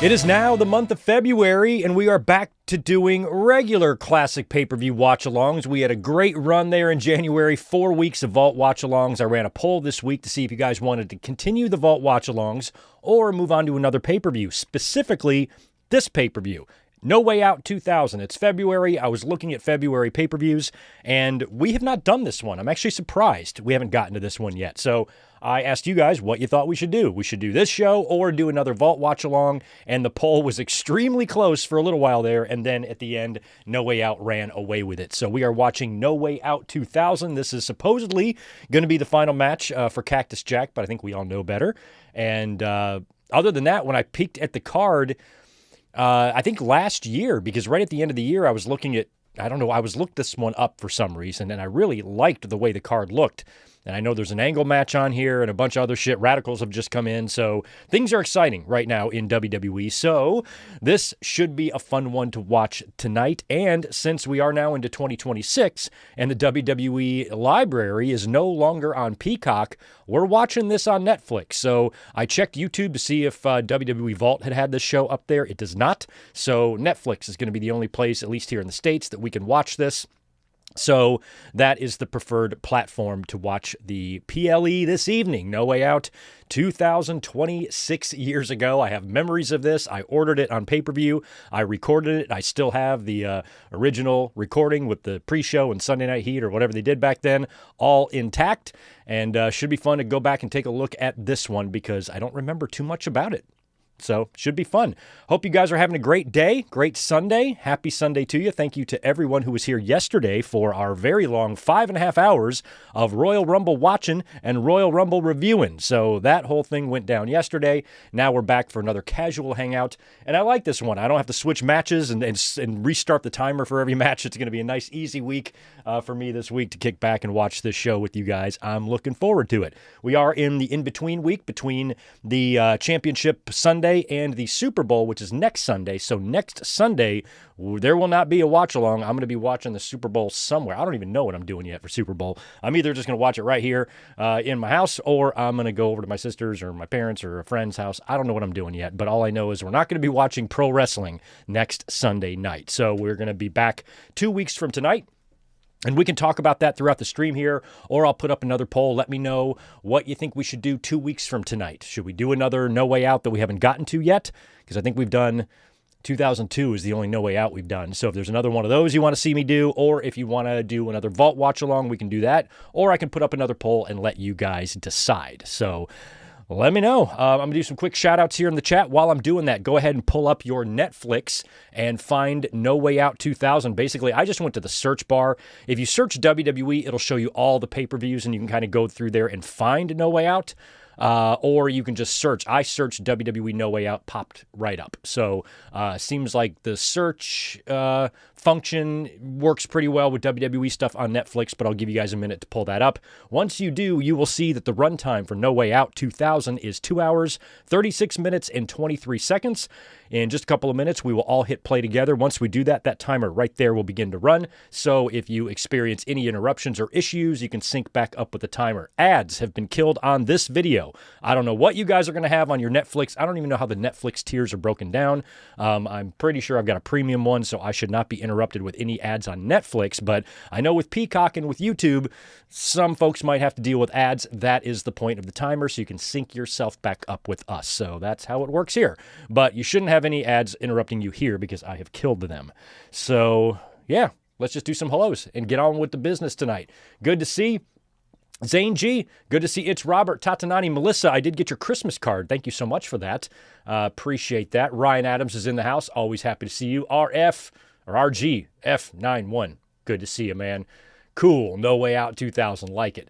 It is now the month of February, and we are back to doing regular classic pay-per-view watch-alongs. We had a great run there in January, 4 weeks of Vault watch-alongs. I ran a poll this week to see if you guys wanted to continue the Vault watch-alongs or move on to another pay-per-view, specifically this pay-per-view. No Way Out 2000. It's February. I was looking at February pay-per-views, and we have not done this one. I'm actually surprised we haven't gotten to this one yet. So I asked you guys what you thought we should do. We should do this show or do another Vault watch-along, and the poll was extremely close for a little while there, and then at the end, No Way Out ran away with it. So we are watching No Way Out 2000. This is supposedly going to be the final match for Cactus Jack, but I think we all know better. And other than that, when I peeked at the card, I think last year, because right at the end of the year, I was looking at, I looked this one up for some reason, and I really liked the way the card looked. And I know there's an angle match on here and a bunch of other shit. Radicals have just come in. So things are exciting right now in WWE. So this should be a fun one to watch tonight. And since we are now into 2026 and the WWE library is no longer on Peacock, we're watching this on Netflix. So I checked YouTube to see if WWE Vault had this show up there. It does not. So Netflix is going to be the only place, at least here in the States, that we can watch this. So that is the preferred platform to watch the PLE this evening. No Way Out 2026 years ago. I have memories of this. I ordered it on pay-per-view. I recorded it. I still have the original recording with the pre-show and Sunday Night Heat or whatever they did back then, all intact. And should be fun to go back and take a look at this one because I don't remember too much about it. So, should be fun. Hope you guys are having a great day, great Sunday. Happy Sunday to you. Thank you to everyone who was here yesterday for our very long 5.5 hours of Royal Rumble watching and Royal Rumble reviewing. So, that whole thing went down yesterday. Now we're back for another casual hangout. And I like this one. I don't have to switch matches and restart the timer for every match. It's going to be a nice, easy week for me this week to kick back and watch this show with you guys. I'm looking forward to it. We are in the in-between week between the Championship Sunday and the Super Bowl, which is next Sunday. So next Sunday, there will not be a watch-along. I'm going to be watching the Super Bowl somewhere. I don't even know what I'm doing yet for Super Bowl. I'm either just going to watch it right here in my house, or I'm going to go over to my sister's or my parents' or a friend's house. I don't know what I'm doing yet, but all I know is we're not going to be watching pro wrestling next Sunday night. So we're going to be back 2 weeks from tonight. And we can talk about that throughout the stream here, or I'll put up another poll. Let me know what you think we should do 2 weeks from tonight. Should we do another No Way Out that we haven't gotten to yet? Because I think we've done 2002 is the only No Way Out we've done. So if there's another one of those you want to see me do, or if you want to do another Vault watch along, we can do that. Or I can put up another poll and let you guys decide. So let me know. I'm going to do some quick shout-outs here in the chat. While I'm doing that, go ahead and pull up your Netflix and find No Way Out 2000. Basically, I just went to the search bar. If you search WWE, it'll show you all the pay-per-views, and you can kind of go through there and find No Way Out. Or you can just search. I searched WWE No Way Out, popped right up. So seems like the search function works pretty well with WWE stuff on Netflix, but I'll give you guys a minute to pull that up. Once you do, you will see that the runtime for No Way Out 2000 is 2 hours, 36 minutes, and 23 seconds. In just a couple of minutes, we will all hit play together. Once we do that, that timer right there will begin to run. So if you experience any interruptions or issues, you can sync back up with the timer. Ads have been killed on this video. I don't know what you guys are going to have on your Netflix. I don't even know how the Netflix tiers are broken down. I'm pretty sure I've got a premium one, so I should not be interrupted with any ads on Netflix. But I know with Peacock and with YouTube, some folks might have to deal with ads. That is the point of the timer, so you can sync yourself back up with us. So that's how it works here. But you shouldn't have any ads interrupting you here because I have killed them. So, yeah, let's just do some hellos and get on with the business tonight. Good to see Zane G. Good to see It's Robert, Tatanani, Melissa. I did get your Christmas card. Thank you so much for that. Appreciate that. Ryan Adams is in the house. Always happy to see you. RF or RG F91. Good to see you, man. Cool. No Way Out 2000. Like it.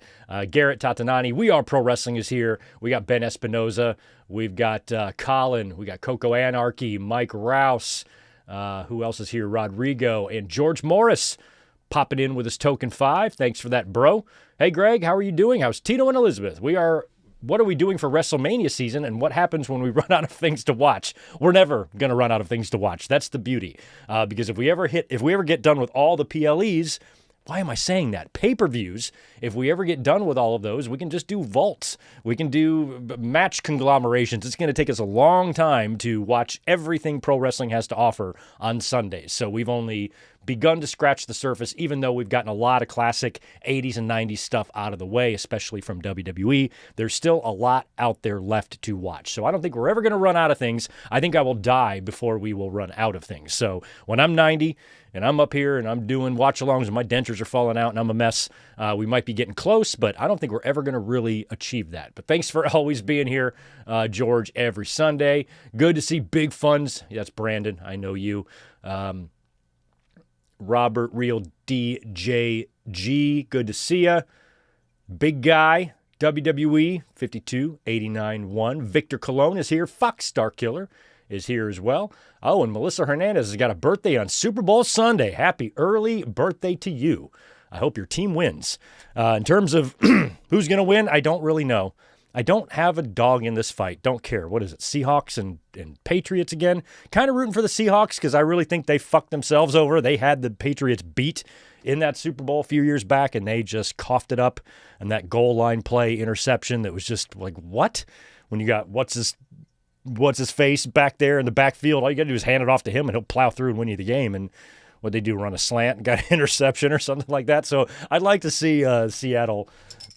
Garrett Tatanani. We Are Pro Wrestling is here. We got Ben Espinoza. We've got Colin. We got Coco Anarchy. Mike Rouse. Who else is here? Rodrigo. And George Morris popping in with his token 5. Thanks for that, bro. Hey, Greg. How are you doing? How's Tito and Elizabeth? We are what are we doing for WrestleMania season, and what happens when we run out of things to watch? We're never going to run out of things to watch. That's the beauty. Because if we ever get done with all the PLEs, why am I saying that? Pay-per-views, if we ever get done with all of those, we can just do vaults. We can do match conglomerations. It's going to take us a long time to watch everything pro wrestling has to offer on Sundays. So we've only begun to scratch the surface, even though we've gotten a lot of classic 80s and 90s stuff out of the way, especially from WWE. There's still a lot out there left to watch. So I don't think we're ever going to run out of things. I think I will die before we will run out of things. So when I'm 90 and I'm up here and I'm doing watch-alongs and my dentures are falling out and I'm a mess, we might be getting close, but I don't think we're ever going to really achieve that. But thanks for always being here, George, every Sunday. Good to see Big Funds. That's Brandon. I know you. Robert Real DJG, good to see ya. Big Guy, WWE 5289-1. Victor Colon is here. Fox Star Killer is here as well. Oh, and Melissa Hernandez has got a birthday on Super Bowl Sunday. Happy early birthday to you. I hope your team wins. In terms of who's going to win, I don't really know. I don't have a dog in this fight. Don't care. What is it? Seahawks and Patriots again? Kind of rooting for the Seahawks because I really think they fucked themselves over. They had the Patriots beat in that Super Bowl a few years back, and they just coughed it up. And that goal line play interception that was just like, what? When you got what's his face back there in the backfield, all you got to do is hand it off to him, and he'll plow through and win you the game. And what they do, run a slant and got an interception or something like that. So I'd like to see Seattle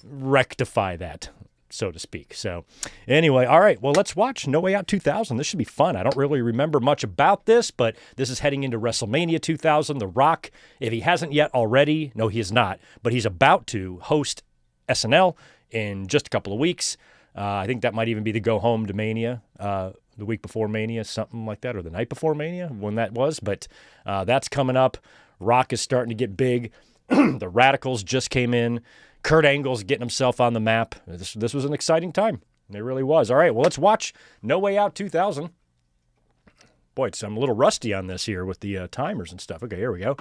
rectify that, so to speak. So anyway, all right, well, let's watch No Way Out 2000. This should be fun. I don't really remember much about this, but this is heading into WrestleMania 2000. The Rock, if he hasn't yet already, no, he is not, but he's about to host SNL in just a couple of weeks. I think that might even be the go home to Mania, the week before Mania, something like that, or the night before Mania, when that was. But that's coming up. Rock is starting to get big. The Radicals just came in. Kurt Angle's getting himself on the map. This was an exciting time. It really was. All right, well, let's watch No Way Out 2000. Boy, I'm a little rusty on this here with the timers and stuff. Okay, here we go.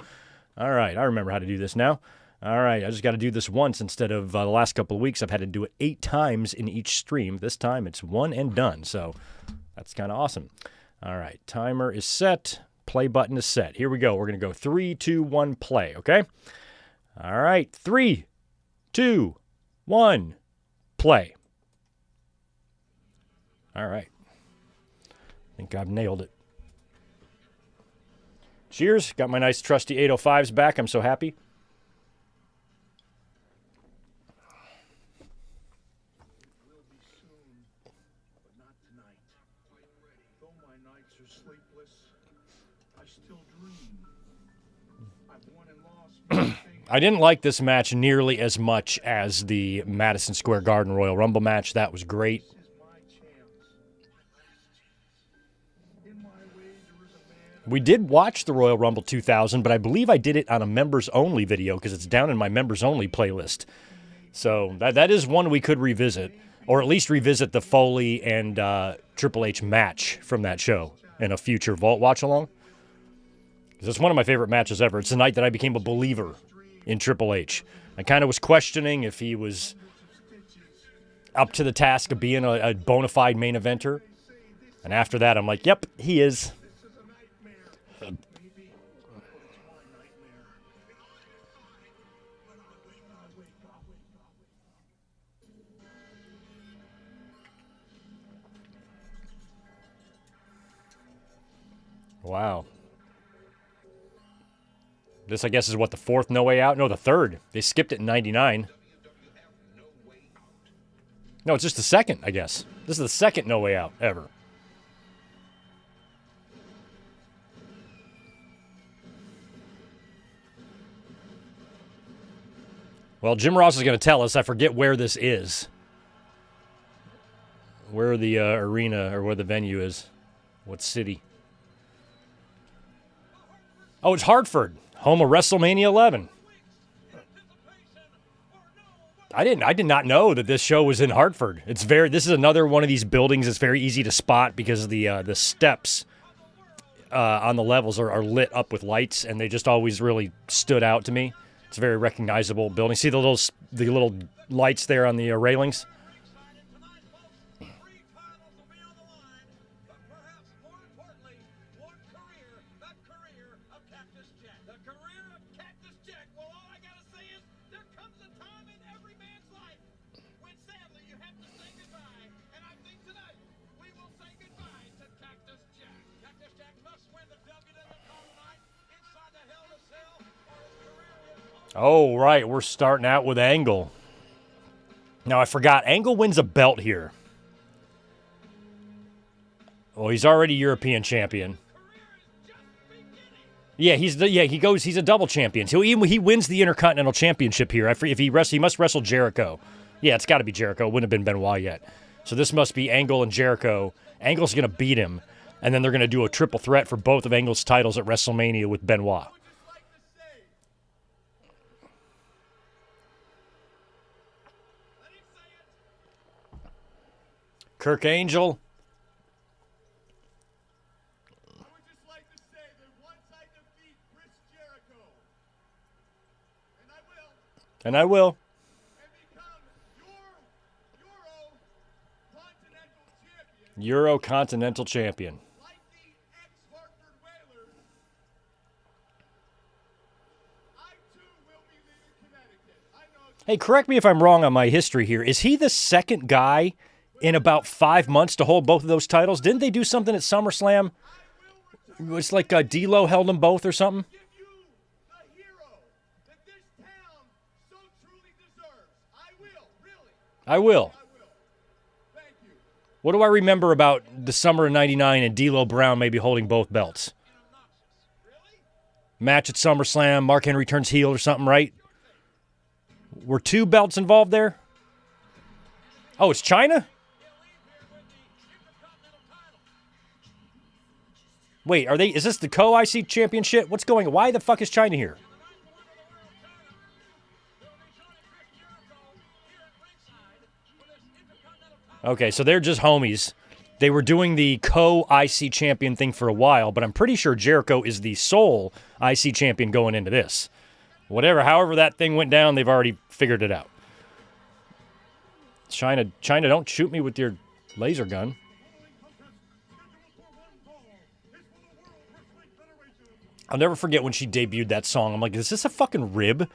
All right, I remember how to do this now. All right, I just got to do this once instead of the last couple of weeks. I've had to do it 8 times in each stream. This time it's one and done, so that's kind of awesome. All right, timer is set. Play button is set. Here we go. We're going to go 3, 2, 1, play, okay? All right, 3, 2, 1, play. All right. I think I've nailed it. Cheers. Got my nice trusty 805s back. I'm so happy. Will be soon, but not tonight. Though my nights are sleepless, I still dream. I've won and lost many things. I didn't like this match nearly as much as the Madison Square Garden Royal Rumble match. That was great. This is my chance. In my way, there is a man. We did watch the Royal Rumble 2000, but I believe I did it on a members-only video because it's down in my members-only playlist. So that is one we could revisit, or at least revisit the Foley and Triple H match from that show in a future Vault watch-along. Because it's one of my favorite matches ever. It's the night that I became a believer in Triple H. I kind of was questioning if he was up to the task of being a bona fide main eventer. And after that, I'm like, yep, he is. This is a nightmare. Maybe it's my nightmare. Wow. This, I guess, is what, the 4th No Way Out? No, the 3rd. They skipped it in 99. No, it's just the 2nd, I guess. This is the 2nd No Way Out ever. Well, Jim Ross is going to tell us. I forget where this is. Where the arena or where the venue is. What city? Oh, it's Hartford, home of WrestleMania 11. I did not know that this show was in Hartford. This is another one of these buildings that's very easy to spot because the steps on the levels are lit up with lights, and they just always really stood out to me. It's a very recognizable building. See the little lights there on the railings? Oh, right. We're starting out with Angle. Now, I forgot. Angle wins a belt here. Well, he's already European champion. Yeah, he's a double champion. So he wins the Intercontinental Championship here. He must wrestle Jericho. Yeah, it's got to be Jericho. It wouldn't have been Benoit yet. So this must be Angle and Jericho. Angle's going to beat him, and then they're going to do a triple threat for both of Angle's titles at WrestleMania with Benoit. Kirk Angel. And I will. Euro Continental Champion. Hey, correct me if I'm wrong on my history here. Is he the second guy in about 5 months to hold both of those titles? Didn't they do something at SummerSlam? It was like D'Lo held them both or something? I will. What do I remember about the summer of '99 and D'Lo Brown maybe holding both belts? Match at SummerSlam, Mark Henry turns heel or something, right? Were 2 belts involved there? Oh, it's China? Wait, is this the co-IC championship? What's going on? Why the fuck is China here? Okay, so they're just homies. They were doing the co-IC champion thing for a while, but I'm pretty sure Jericho is the sole IC champion going into this. However that thing went down, they've already figured it out. China, don't shoot me with your laser gun. I'll never forget when she debuted that song. I'm like, is this a fucking rib?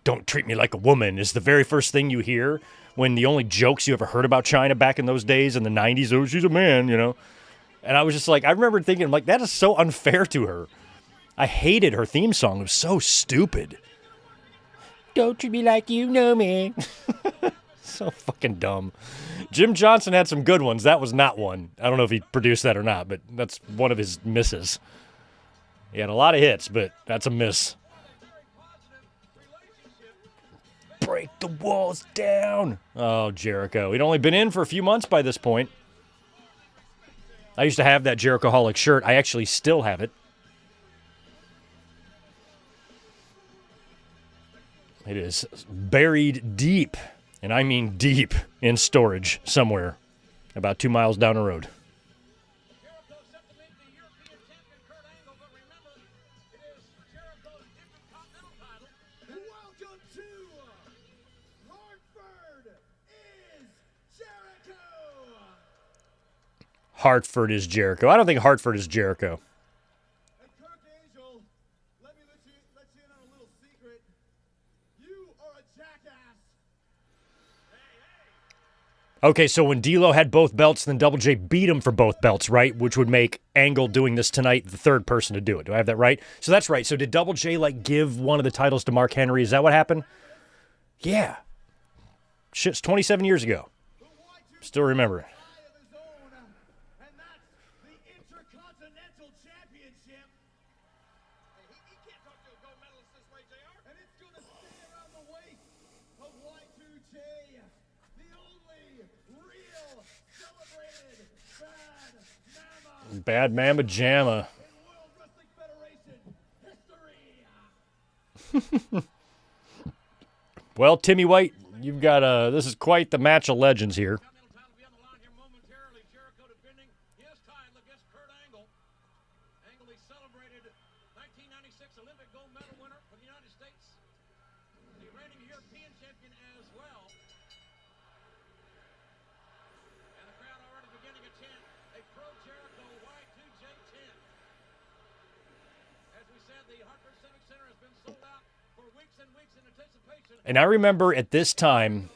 Don't treat me like a woman is the very first thing you hear when the only jokes you ever heard about China back in those days in the 90s, oh, she's a man, you know. And I was just like, I remember thinking, like, that is so unfair to her. I hated her theme song. It was so stupid. Don't treat me like you know me. So fucking dumb. Jim Johnson had some good ones. That was not one. I don't know if he produced that or not, but that's one of his misses. He had a lot of hits, but that's a miss. Break the walls down. Oh, Jericho. He'd only been in for a few months by this point. I used to have that Jericho-holic shirt. I actually still have it. It is buried deep, and I mean deep, in storage somewhere about 2 miles down the road. Hartford is Jericho. I don't think Hartford is Jericho. And Kirk Angel, let me let you in on a little secret. You are a jackass. Okay, so when D'Lo had both belts, then Double J beat him for both belts, right? Which would make Angle doing this tonight the third person to do it. Do I have that right? So that's right. So did Double J, give one of the titles to Mark Henry? Is that what happened? Yeah. Shit's 27 years ago. Still remember it. Bad Mama Jamma. Well, Timmy White, you've got this is quite the match of legends here. And I remember at this time,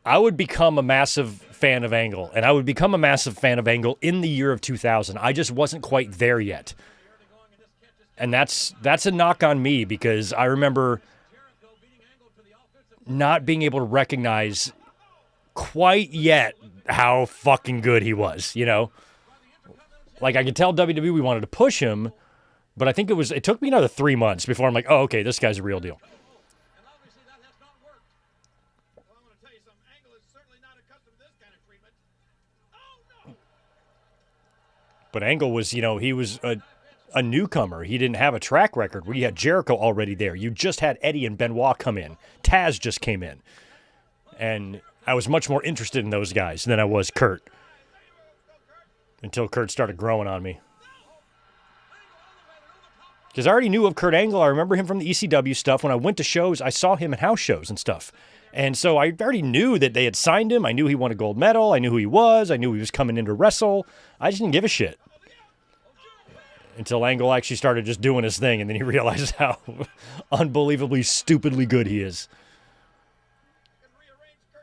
I would become a massive fan of Angle, and I would become a massive fan of Angle in the year of 2000. I just wasn't quite there yet. And that's a knock on me because I remember not being able to recognize quite yet how fucking good he was, you know? Like, I could tell WWE wanted to push him, but I think it took me another 3 months before I'm like, oh, okay, this guy's a real deal. But Angle was, he was a newcomer. He didn't have a track record. We had Jericho already there. You just had Eddie and Benoit come in. Taz just came in. And I was much more interested in those guys than I was Kurt. Until Kurt started growing on me. Because I already knew of Kurt Angle. I remember him from the ECW stuff. When I went to shows, I saw him in house shows and stuff. And so I already knew that they had signed him. I knew he won a gold medal. I knew who he was. I knew he was coming in to wrestle. I just didn't give a shit. Until Angle actually started just doing his thing, and then he realized how unbelievably stupidly good he is.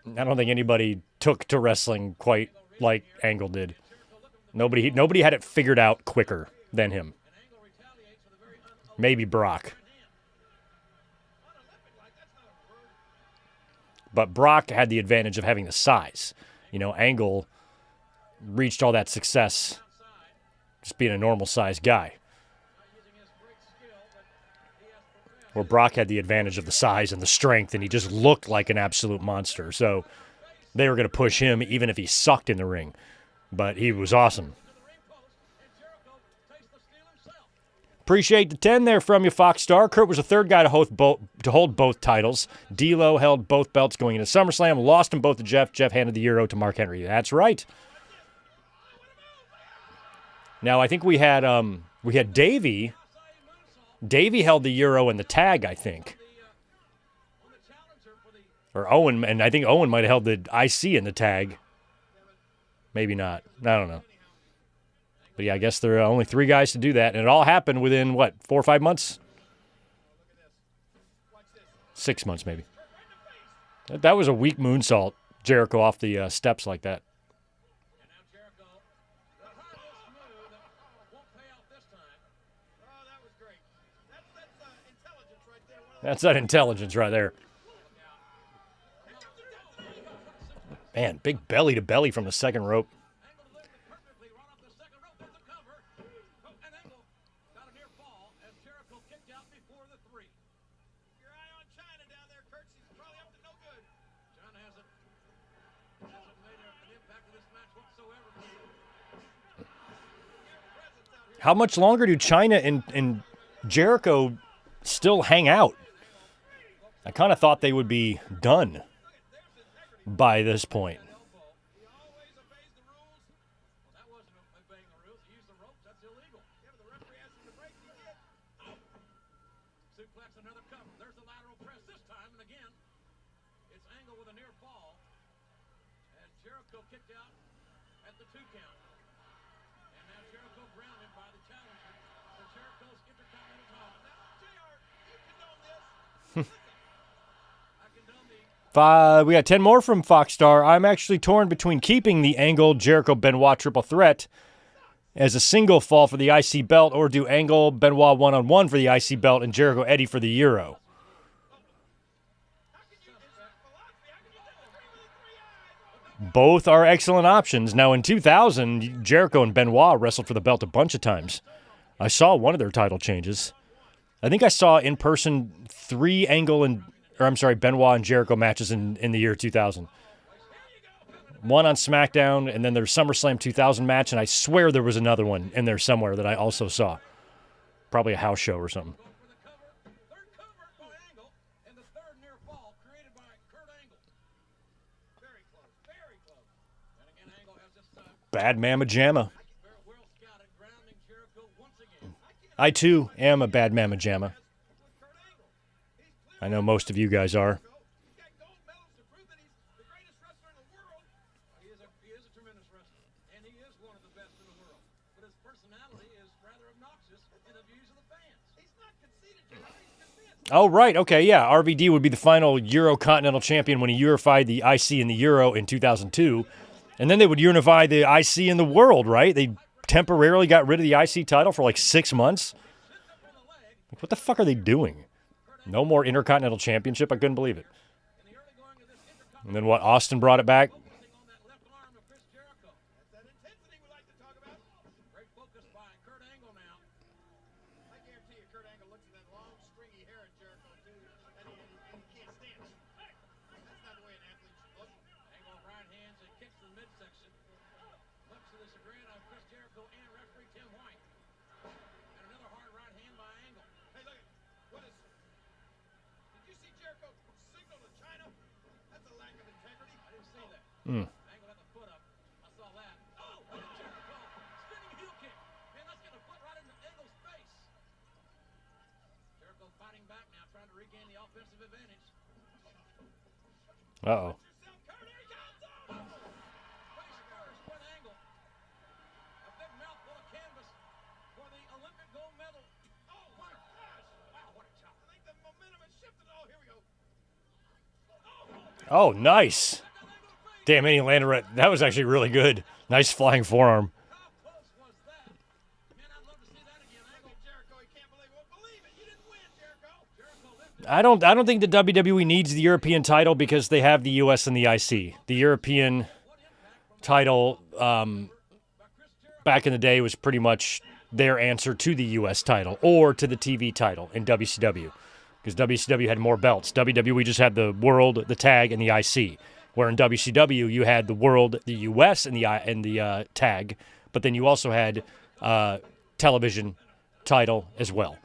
I don't think anybody took to wrestling quite like Angle did. Nobody had it figured out quicker than him. Maybe Brock. But Brock had the advantage of having the size. Angle reached all that success just being a normal-sized guy. Where Brock had the advantage of the size and the strength, and he just looked like an absolute monster. So they were going to push him even if he sucked in the ring. But he was awesome. Appreciate the 10 there from you, Foxstar. Kurt was the third guy to hold both titles. D'Lo held both belts going into SummerSlam, lost them both to Jeff. Jeff handed the Euro to Mark Henry. That's right. Now, I think we had Davey. Davey held the Euro and the tag, I think. Or Owen, and I think Owen might have held the IC in the tag. Maybe not. I don't know. But yeah, I guess there are only 3 guys to do that. And it all happened within, 4 or 5 months? 6 months, maybe. That was a weak moonsault, Jericho off the steps like that. That's that intelligence right there. Man, big belly to belly from the second rope. How much longer do China and Jericho still hang out? I kind of thought they would be done by this point. We got 10 more from Foxstar. I'm actually torn between keeping the Angle, Jericho, Benoit triple threat as a single fall for the IC belt, or do Angle, Benoit one-on-one for the IC belt and Jericho Eddie for the Euro. Both are excellent options. Now, in 2000, Jericho and Benoit wrestled for the belt a bunch of times. I saw one of their title changes. I think I saw in person 3 Benoit and Jericho matches in the year 2000. One on SmackDown, and then there's SummerSlam 2000 match, and I swear there was another one in there somewhere that I also saw. Probably a house show or something. Bad Mama Jamma. I, too, am a bad Mama Jamma. I know most of you guys are. Oh, right. Okay, yeah. RVD would be the final Euro-Continental champion when he unified the IC and the Euro in 2002. And then they would unify the IC and the World, right? They temporarily got rid of the IC title for like 6 months. What the fuck are they doing? No more Intercontinental Championship? I couldn't believe it. And then what? Austin brought it back? Mm. Uh-oh. Oh, nice. Damn, and he landed right. That was actually really good. Nice flying forearm. I don't think the WWE needs the European title because they have the US and the IC. The European title back in the day was pretty much their answer to the US title or to the TV title in WCW because WCW had more belts. WWE just had the World, the Tag, and the IC. Where in WCW you had the World, the US, and the Tag, but then you also had television title as well.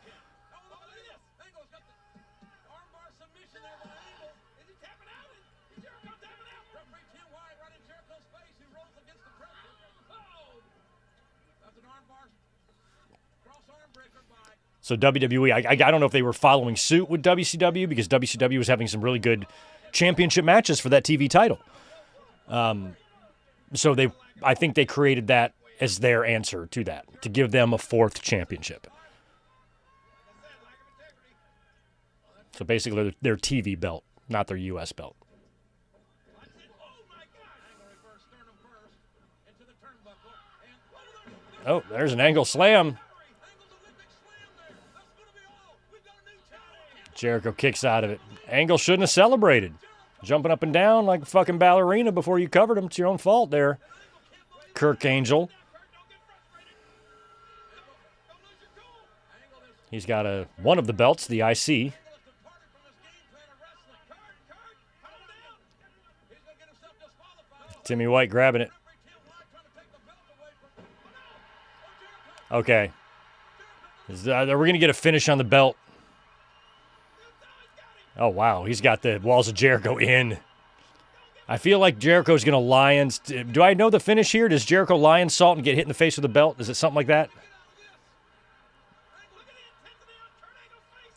So WWE, I don't know if they were following suit with WCW because WCW was having some really good championship matches for that TV title. So I think they created that as their answer to that, to give them a fourth championship. So basically their TV belt, not their US belt. Oh, there's an angle slam. Jericho kicks out of it. Angle shouldn't have celebrated. Jumping up and down like a fucking ballerina before you covered him. It's your own fault there, Kirk Angel. He's got one of the belts, the IC. Timmy White grabbing it. Okay. Are we going to get a finish on the belt? Oh, wow. He's got the walls of Jericho in. I feel like Jericho's going to Lions. Do I know the finish here? Does Jericho Lion salt and get hit in the face with the belt? Is it something like that?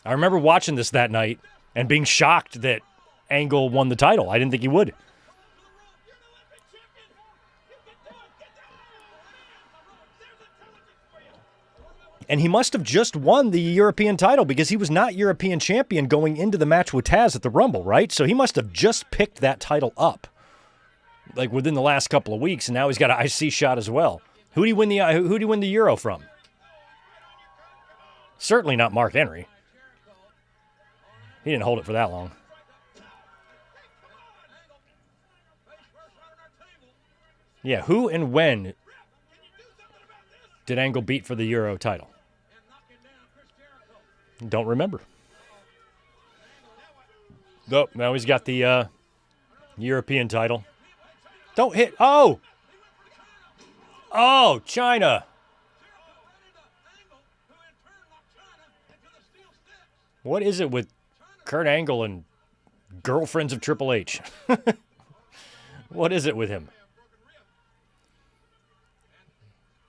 I remember watching this that night and being shocked that Angle won the title. I didn't think he would. And he must have just won the European title because he was not European champion going into the match with Taz at the Rumble, right? So he must have just picked that title up, like within the last couple of weeks, and now he's got an IC shot as well. Who did he win the Euro from? Certainly not Mark Henry. He didn't hold it for that long. Yeah, who and when did Angle beat for the Euro title? Don't remember. Nope, now he's got the European title. Don't hit. Oh! Oh, China. What is it with Kurt Angle and girlfriends of Triple H? What is it with him?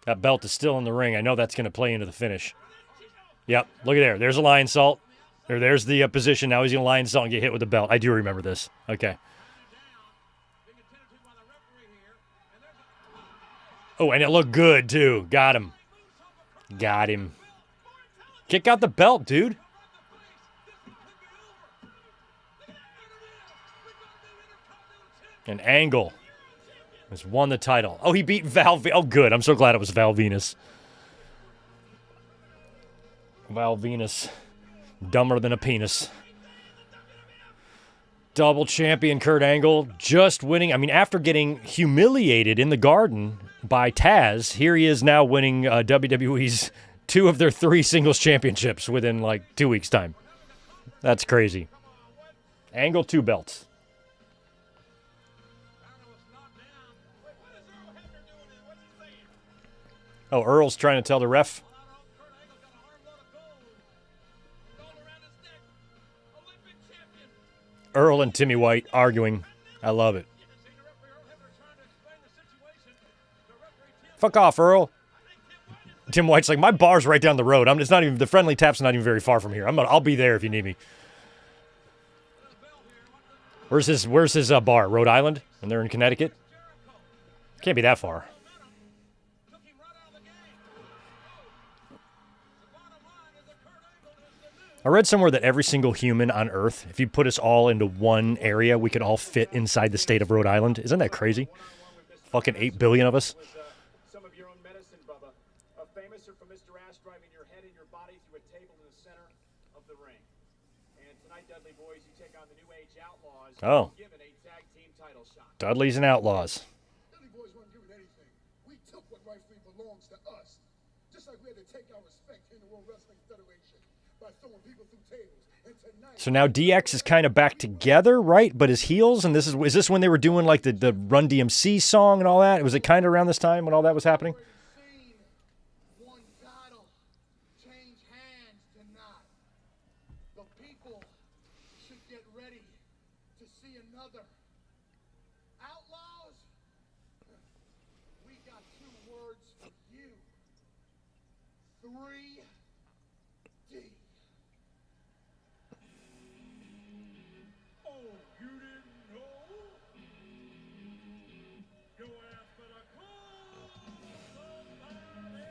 That belt is still in the ring. I know that's going to play into the finish. Yep, look at there. There's a lion salt. There's the position. Now he's going to lion salt and get hit with the belt. I do remember this. Okay. Oh, and it looked good, too. Got him. Got him. Kick out the belt, dude. An Angle has won the title. Oh, he beat Val. Oh, good. I'm so glad it was Val Venus. Val Venus Dumber than a penis. Double champion Kurt Angle just winning. I mean, after getting humiliated in the Garden by Taz, here he is now winning WWE's 2 of their 3 singles championships within like 2 weeks' time. That's crazy. Angle 2 belts. Oh, Earl's trying to tell the ref. Earl and Timmy White arguing. I love it. Fuck off, Earl. Tim White's like, my bar's right down the road. It's not even, the friendly tap's not even very far from here. I'll be there if you need me. Where's his bar? Rhode Island? And they're in Connecticut? Can't be that far. I read somewhere that every single human on Earth, if you put us all into one area, we could all fit inside the state of Rhode Island. Isn't that crazy? Fucking 8 billion of us. Some of your own medicine, Bubba. Famous for Mr. Ass driving your head and your body through a table in the center of the ring. And tonight, Dudley boys, you take on the New Age Outlaws. Oh. Given a tag team title shot. Dudleys and Outlaws. Dudley boys weren't given anything. We took what rightfully belongs to us. Just like we had to take our respect in the World Wrestling Federation by throwing people through tables. And tonight, So now DX is kind of back together, right? But as heels, and is this when they were doing like the Run DMC song and all that? Was it kind of around this time when all that was happening? seen one title change hands tonight. The people should get ready to see another. Outlaws, we got 2 words for you. 3D. Oh, you didn't know? Your ass better call somebody.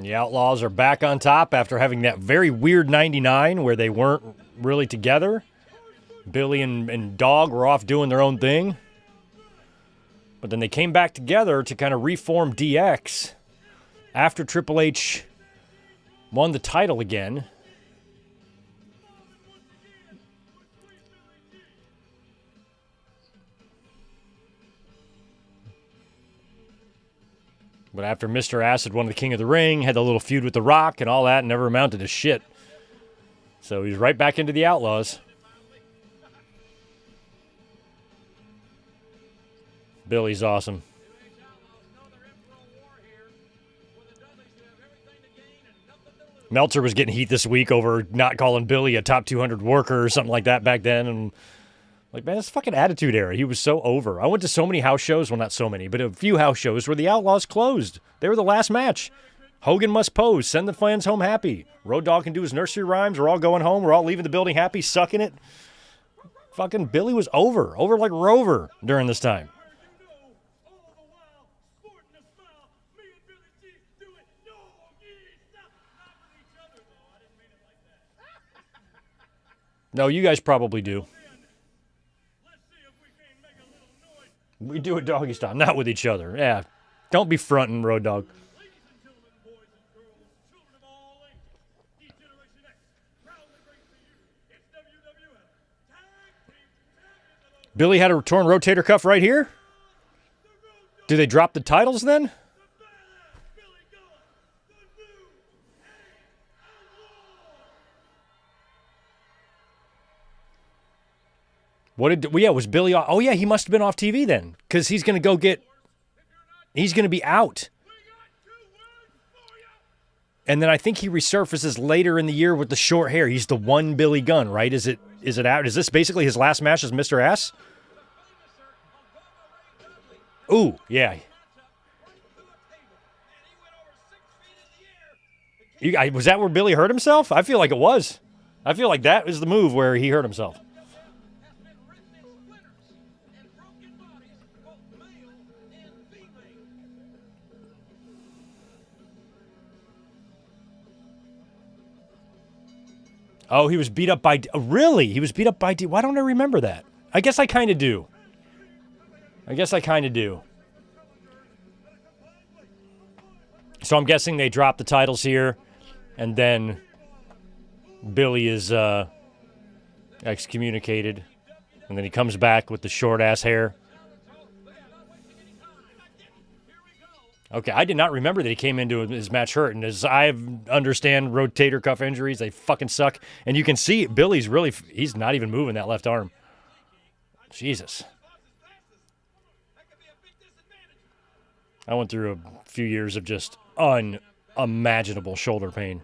The Outlaws are back on top after having that very weird 99 where they weren't really together. Billy and Dog were off doing their own thing. But then they came back together to kind of reform DX after Triple H won the title again. But after Mr. Acid won the King of the Ring, had the little feud with The Rock and all that, never amounted to shit. So he's right back into the Outlaws. Billy's awesome. Meltzer was getting heat this week over not calling Billy a top 200 worker or something like that back then. And like, man, it's fucking Attitude Era. He was so over. I went to so many house shows. Well, not so many, but a few house shows where the Outlaws closed. They were the last match. Hogan must pose. Send the fans home happy. Road Dogg can do his nursery rhymes. We're all going home. We're all leaving the building happy, sucking it. Fucking Billy was over. Over like Rover during this time. No, you guys probably do. We do it doggy style, not with each other. Yeah. Don't be fronting, Road Dogg. Billy had a torn rotator cuff right here? Do they drop the titles then? Was Billy off? Oh, yeah, he must have been off TV then because he's going to he's going to be out. And then I think he resurfaces later in the year with the short hair. He's the one Billy Gunn, right? Is it out? Is this basically his last match as Mr. Ass? Ooh, yeah. Was that where Billy hurt himself? I feel like it was. I feel like that was the move where he hurt himself. Oh, he was beat up by... Really? He was beat up by... Why don't I remember that? I guess I kind of do. So I'm guessing they drop the titles here, and then Billy is excommunicated, and then he comes back with the short-ass hair. Okay, I did not remember that he came into his match hurt, and as I understand rotator cuff injuries, they fucking suck. And you can see Billy's really, he's not even moving that left arm. Jesus. I went through a few years of just unimaginable shoulder pain.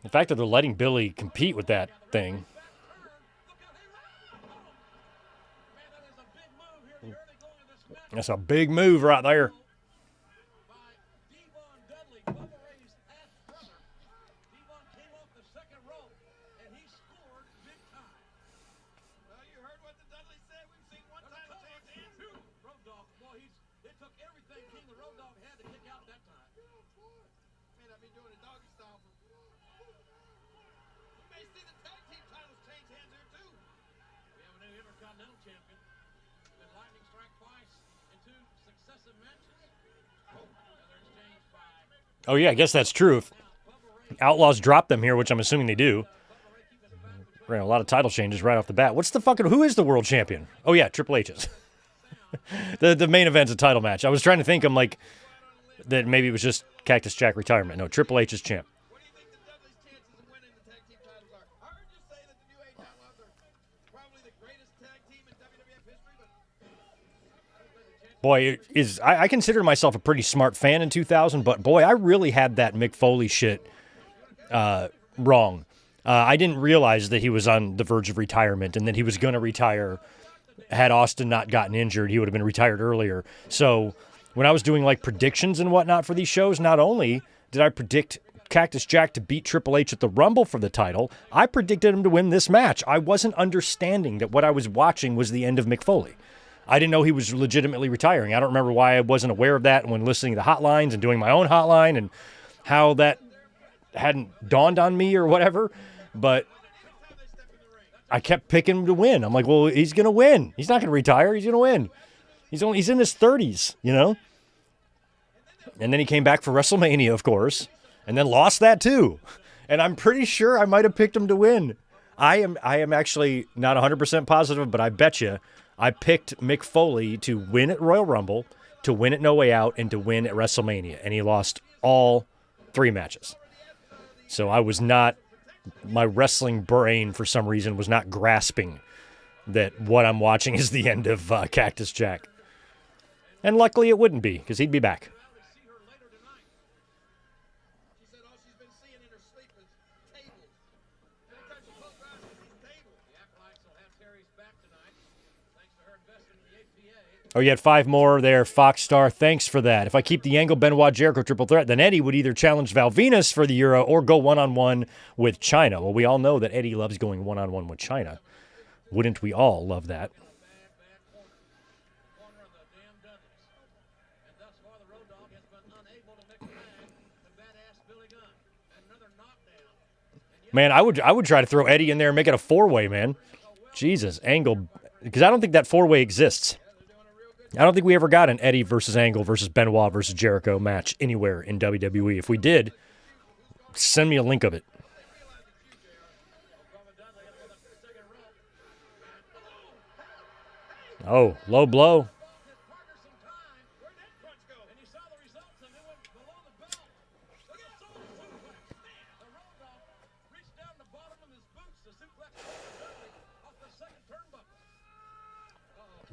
The fact that they're letting Billy compete with that thing. That's a big move right there. Oh, yeah, I guess that's true. If Outlaws drop them here, which I'm assuming they do. Right, a lot of title changes right off the bat. Who is the world champion? Oh, yeah, Triple H is. the main event's a title match. I was trying to think, I'm like, that maybe it was just Cactus Jack retirement. No, Triple H is champ. What do you think the Dudley's chances of winning the tag team titles are? I heard you say that the New Age Outlaws are probably the greatest tag team in WWF history, but Boy, I consider myself a pretty smart fan in 2000, but boy, I really had that Mick Foley shit wrong. I didn't realize that he was on the verge of retirement and that he was going to retire. Had Austin not gotten injured, he would have been retired earlier. So when I was doing like predictions and whatnot for these shows, not only did I predict Cactus Jack to beat Triple H at the Rumble for the title, I predicted him to win this match. I wasn't understanding that what I was watching was the end of Mick Foley. I didn't know he was legitimately retiring. I don't remember why I wasn't aware of that when listening to the hotlines and doing my own hotline and how that hadn't dawned on me or whatever. But I kept picking him to win. I'm like, well, he's going to win. He's not going to retire. He's going to win. He's in his 30s, you know? And then he came back for WrestleMania, of course, and then lost that too. And I'm pretty sure I might have picked him to win. I am actually not 100% positive, but I bet you I picked Mick Foley to win at Royal Rumble, to win at No Way Out, and to win at WrestleMania. And he lost all 3 matches. So I was not, my wrestling brain for some reason was not grasping that what I'm watching is the end of Cactus Jack. And luckily it wouldn't be, because he'd be back. Oh, you had 5 more there, Foxstar. Thanks for that. If I keep the Angle, Benoit, Jericho triple threat, then Eddie would either challenge Val Venus for the Euro or go one-on-one with China. Well, we all know that Eddie loves going one-on-one with China. Wouldn't we all love that? Man, I would try to throw Eddie in there and make it a 4-way, man. Jesus, Angle. Because I don't think that 4-way exists. I don't think we ever got an Eddie versus Angle versus Benoit versus Jericho match anywhere in WWE. If we did, send me a link of it. Oh, low blow.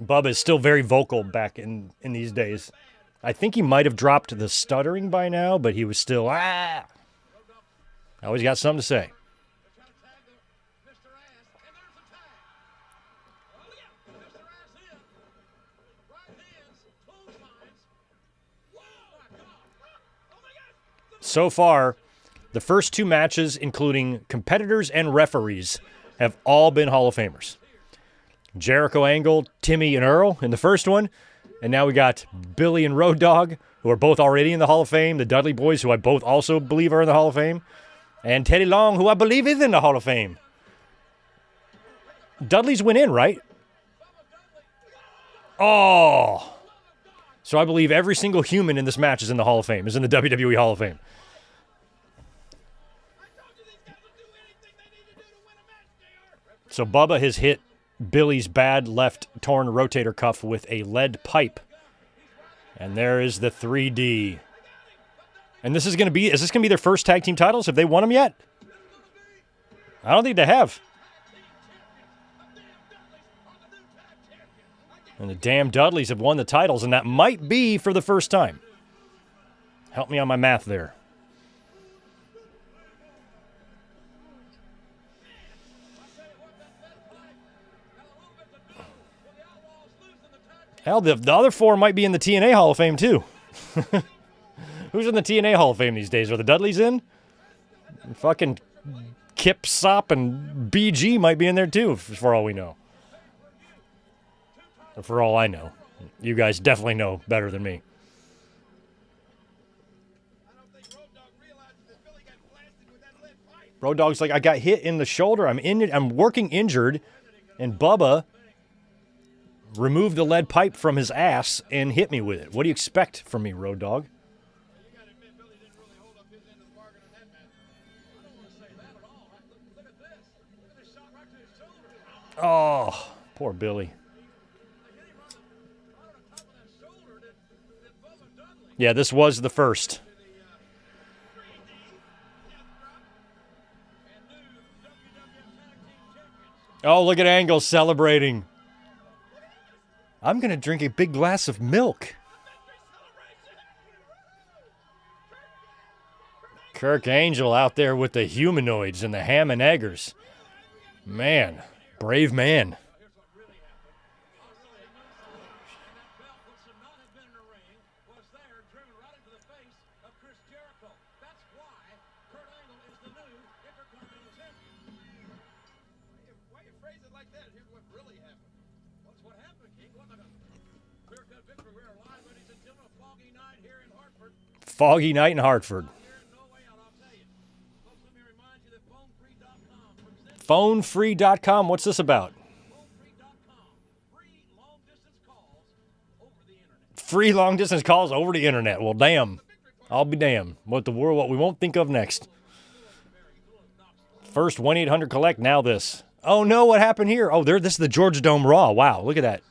Bubba is still very vocal back in these days. I think he might have dropped the stuttering by now, but he was still, always got something to say. So far, the first 2 matches, including competitors and referees, have all been Hall of Famers. Jericho Angle, Timmy and Earl in the first one. And now we got Billy and Road Dogg, who are both already in the Hall of Fame, the Dudley Boys, who I both also believe are in the Hall of Fame, and Teddy Long, who I believe is in the Hall of Fame. Dudleys went in, right? Oh. So I believe every single human in this match is in the Hall of Fame, is in the WWE Hall of Fame. So Bubba has hit Billy's bad left torn rotator cuff with a lead pipe. And there is the 3D. And is this going to be their first tag team titles? Have they won them yet? I don't think they have. And the damn Dudleys have won the titles, and that might be for the first time. Help me on my math there. Hell, the other four might be in the TNA Hall of Fame, too. Who's in the TNA Hall of Fame these days? Are the Dudleys in? Fucking Kip Sop and BG might be in there, too, for all we know. Or for all I know. You guys definitely know better than me. Road Dogg's like, I got hit in the shoulder. I'm working injured, and Bubba removed the lead pipe from his ass and hit me with it. What do you expect from me, Road Dogg? Oh, poor Billy. Yeah, this was the first. Oh, look at Angle celebrating. I'm going to drink a big glass of milk. Kirk Angel out there with the humanoids and the ham and eggers. Man, brave man. Foggy night in Hartford. PhoneFree.com. What's this about? Free long distance calls over the internet. Well, damn. I'll be damned. What we won't think of next. First 1-800-COLLECT, now this. Oh no, what happened here? Oh, this is the Georgia Dome Raw. Wow, look at that.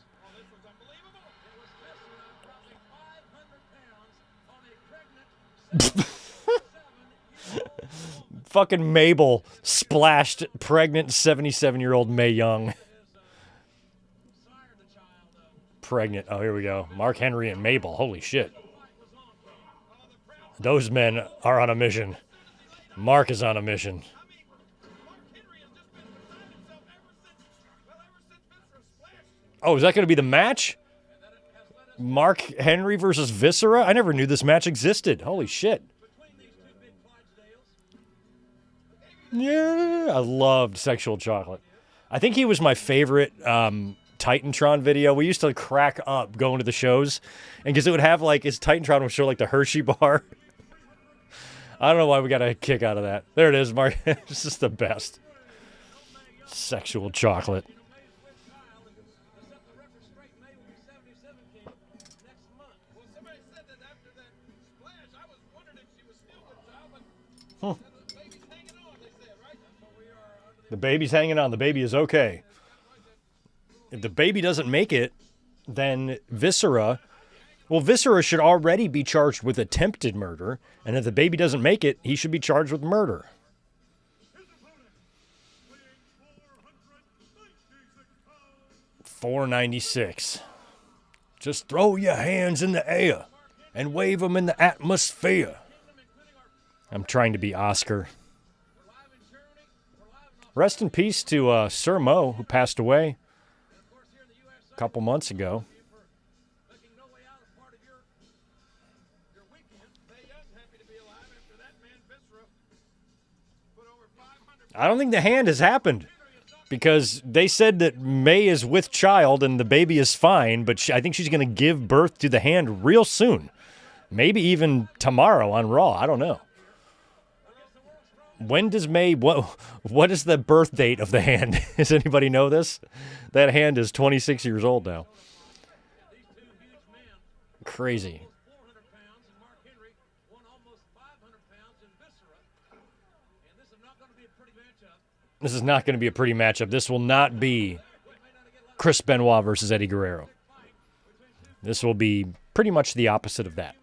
Fucking Mabel splashed pregnant 77-year-old Mae Young. Pregnant. Oh, here we go. Mark Henry and Mabel. Holy shit. Those men are on a mission. Mark is on a mission. Oh, is that going to be the match? Mark Henry versus Viscera? I never knew this match existed. Holy shit. Yeah, I loved Sexual Chocolate. I think he was my favorite Titantron video. We used to crack up going to the shows, and because it would have like his Titantron would show like the Hershey bar. I don't know why we got a kick out of that. There it is, Mark. This is the best. Sexual Chocolate. Huh. The baby's hanging on. The baby is okay. If the baby doesn't make it, then Viscera should already be charged with attempted murder. And if the baby doesn't make it, he should be charged with murder. $4.96. Just throw your hands in the air and wave them in the atmosphere. I'm trying to be Oscar. Rest in peace to Sir Mo, who passed away a couple months ago. I don't think the hand has happened because they said that May is with child and the baby is fine, but I think she's going to give birth to the hand real soon. Maybe even tomorrow on Raw. I don't know. When does May, what is the birth date of the hand? Does anybody know this? That hand is 26 years old now. Crazy. This is not going to be a pretty matchup. This will not be Chris Benoit versus Eddie Guerrero. This will be pretty much the opposite of that.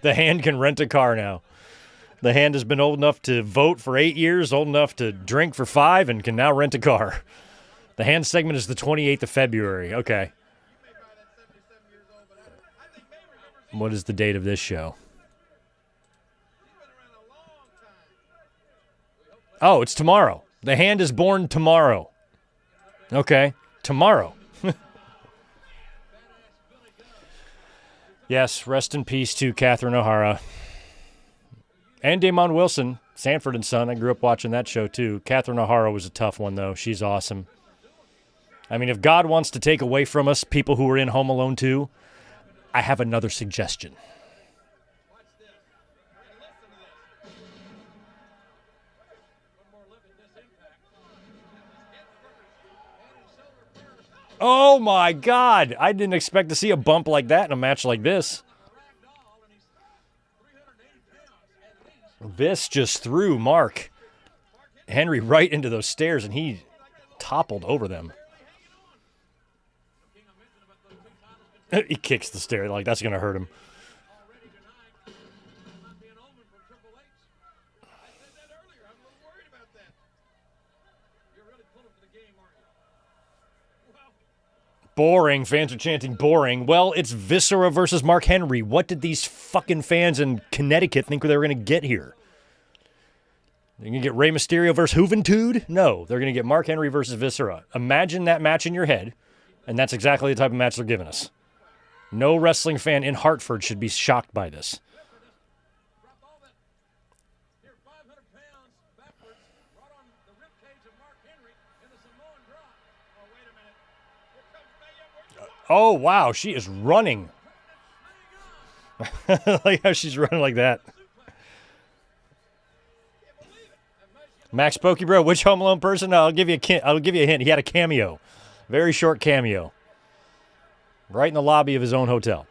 The hand can rent a car now. The hand has been old enough to vote for 8 years, old enough to drink for 5, and can now rent a car. The hand segment is the 28th of February. Okay. What is the date of this show? Oh, it's tomorrow. The hand is born tomorrow. Okay. Tomorrow. Yes, rest in peace to Catherine O'Hara. And Damon Wilson, Sanford and Son. I grew up watching that show, too. Catherine O'Hara was a tough one, though. She's awesome. I mean, if God wants to take away from us people who are in Home Alone 2, I have another suggestion. Oh, my God. I didn't expect to see a bump like that in a match like this. This just threw Mark Henry right into those stairs, and he toppled over them. He kicks the stair like that's going to hurt him. Boring. Fans are chanting boring. Well, it's Viscera versus Mark Henry. What did these fucking fans in Connecticut think they were going to get here? They're going to get Rey Mysterio versus Juventud? No, they're going to get Mark Henry versus Viscera. Imagine that match in your head, and that's exactly the type of match they're giving us. No wrestling fan in Hartford should be shocked by this. Oh, wow, she is running. Like how she's running like that. Max Pokey Bro, which Home Alone person? No, I'll give you a hint. He had a cameo. Very short cameo. Right in the lobby of his own hotel.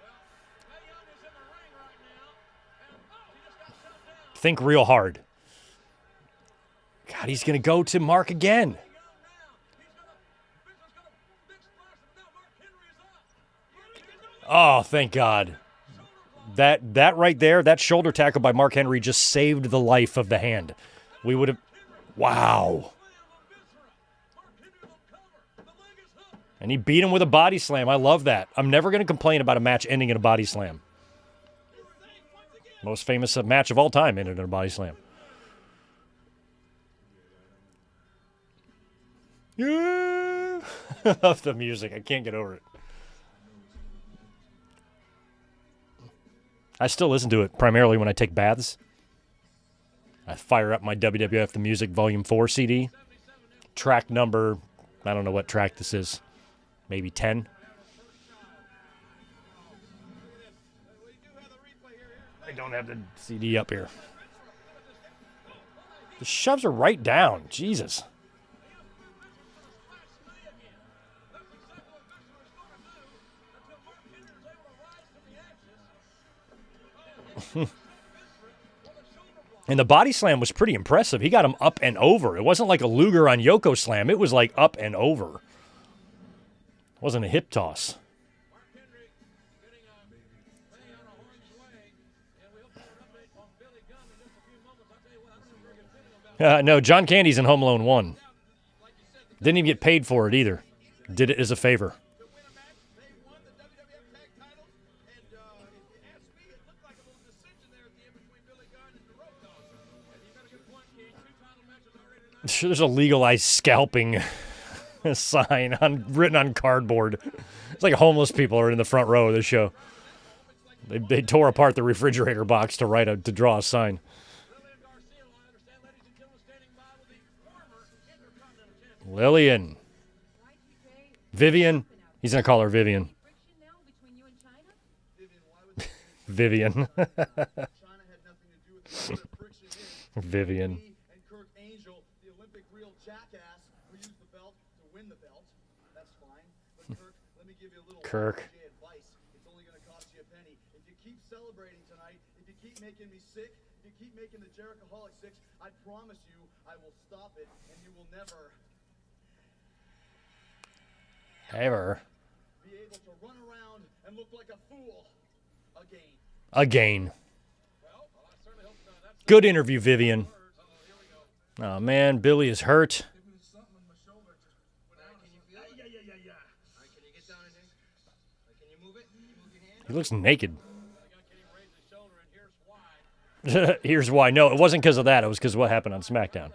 Think real hard. God, he's going to go to Mark again. Oh, thank God. That right there, that shoulder tackle by Mark Henry just saved the life of the hand. We would have... Wow. And he beat him with a body slam. I love that. I'm never going to complain about a match ending in a body slam. Most famous match of all time ended in a body slam. Yeah. I love the music. I can't get over it. I still listen to it primarily when I take baths. I fire up my WWF The Music Volume 4 CD. Track number, I don't know what track this is. Maybe 10. I don't have the CD up here. The shoves her right down. Jesus. And the body slam was pretty impressive. He got him up and over. It wasn't like a Luger on Yoko slam. It was like up and over. It wasn't a hip toss. No, John Candy's in Home Alone 1. Didn't even get paid for it either. Did it as a favor. There's a legalized scalping sign written on cardboard. It's like homeless people are in the front row of the show. They tore apart the refrigerator box to draw a sign. Lillian. Vivian. He's going to call her Vivian. Vivian. Vivian. Kirk. It's only going to cost you a penny. If you keep celebrating tonight, if you keep making me sick, if you keep making the Jerichoholic sick, I promise you I will stop it, and you will never be able to run around and look like a fool again. Good interview, Vivian. Oh, man, Billy is hurt. He looks naked. Here's why. No, it wasn't because of that. It was because of what happened on SmackDown.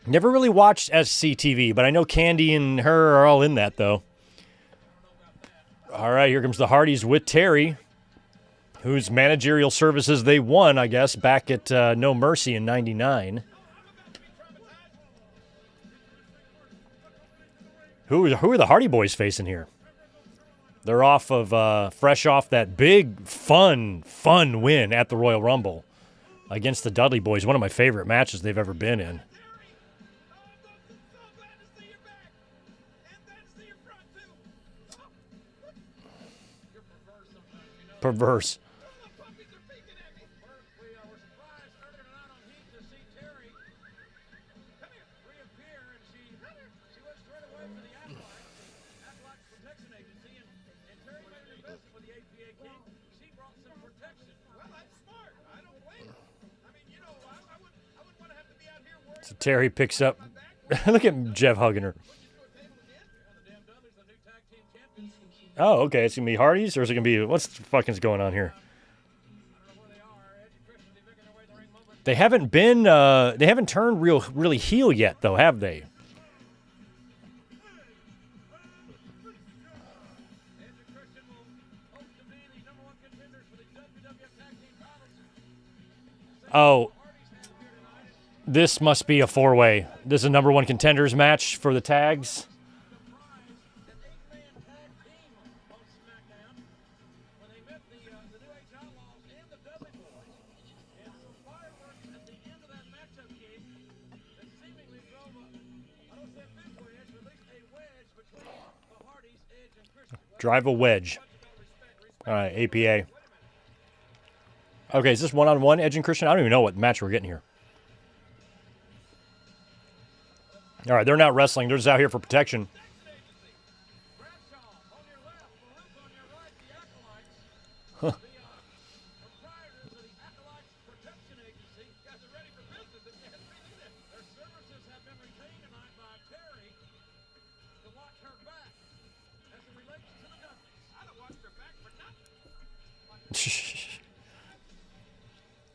Never really watched SCTV, but I know Candy and her are all in that, though. All right, here comes the Hardys with Terry, whose managerial services they won, I guess, back at No Mercy in '99. Who are the Hardy Boys facing here? They're fresh off that big, fun win at the Royal Rumble against the Dudley Boys, one of my favorite matches they've ever been in. Perverse. So Terry picks up. Look at Jeff hugging her. Oh, okay. It's going to be Hardys, or is it going to be... What's the fucking's going on here? They haven't been... they haven't turned really heel yet, though, have they? Oh. This must be a four-way. This is a number one contenders match for the tags. Drive a wedge. All right, APA. Okay, is this one-on-one, Edge and Christian? I don't even know what match we're getting here. All right, they're not wrestling. They're just out here for protection. Huh.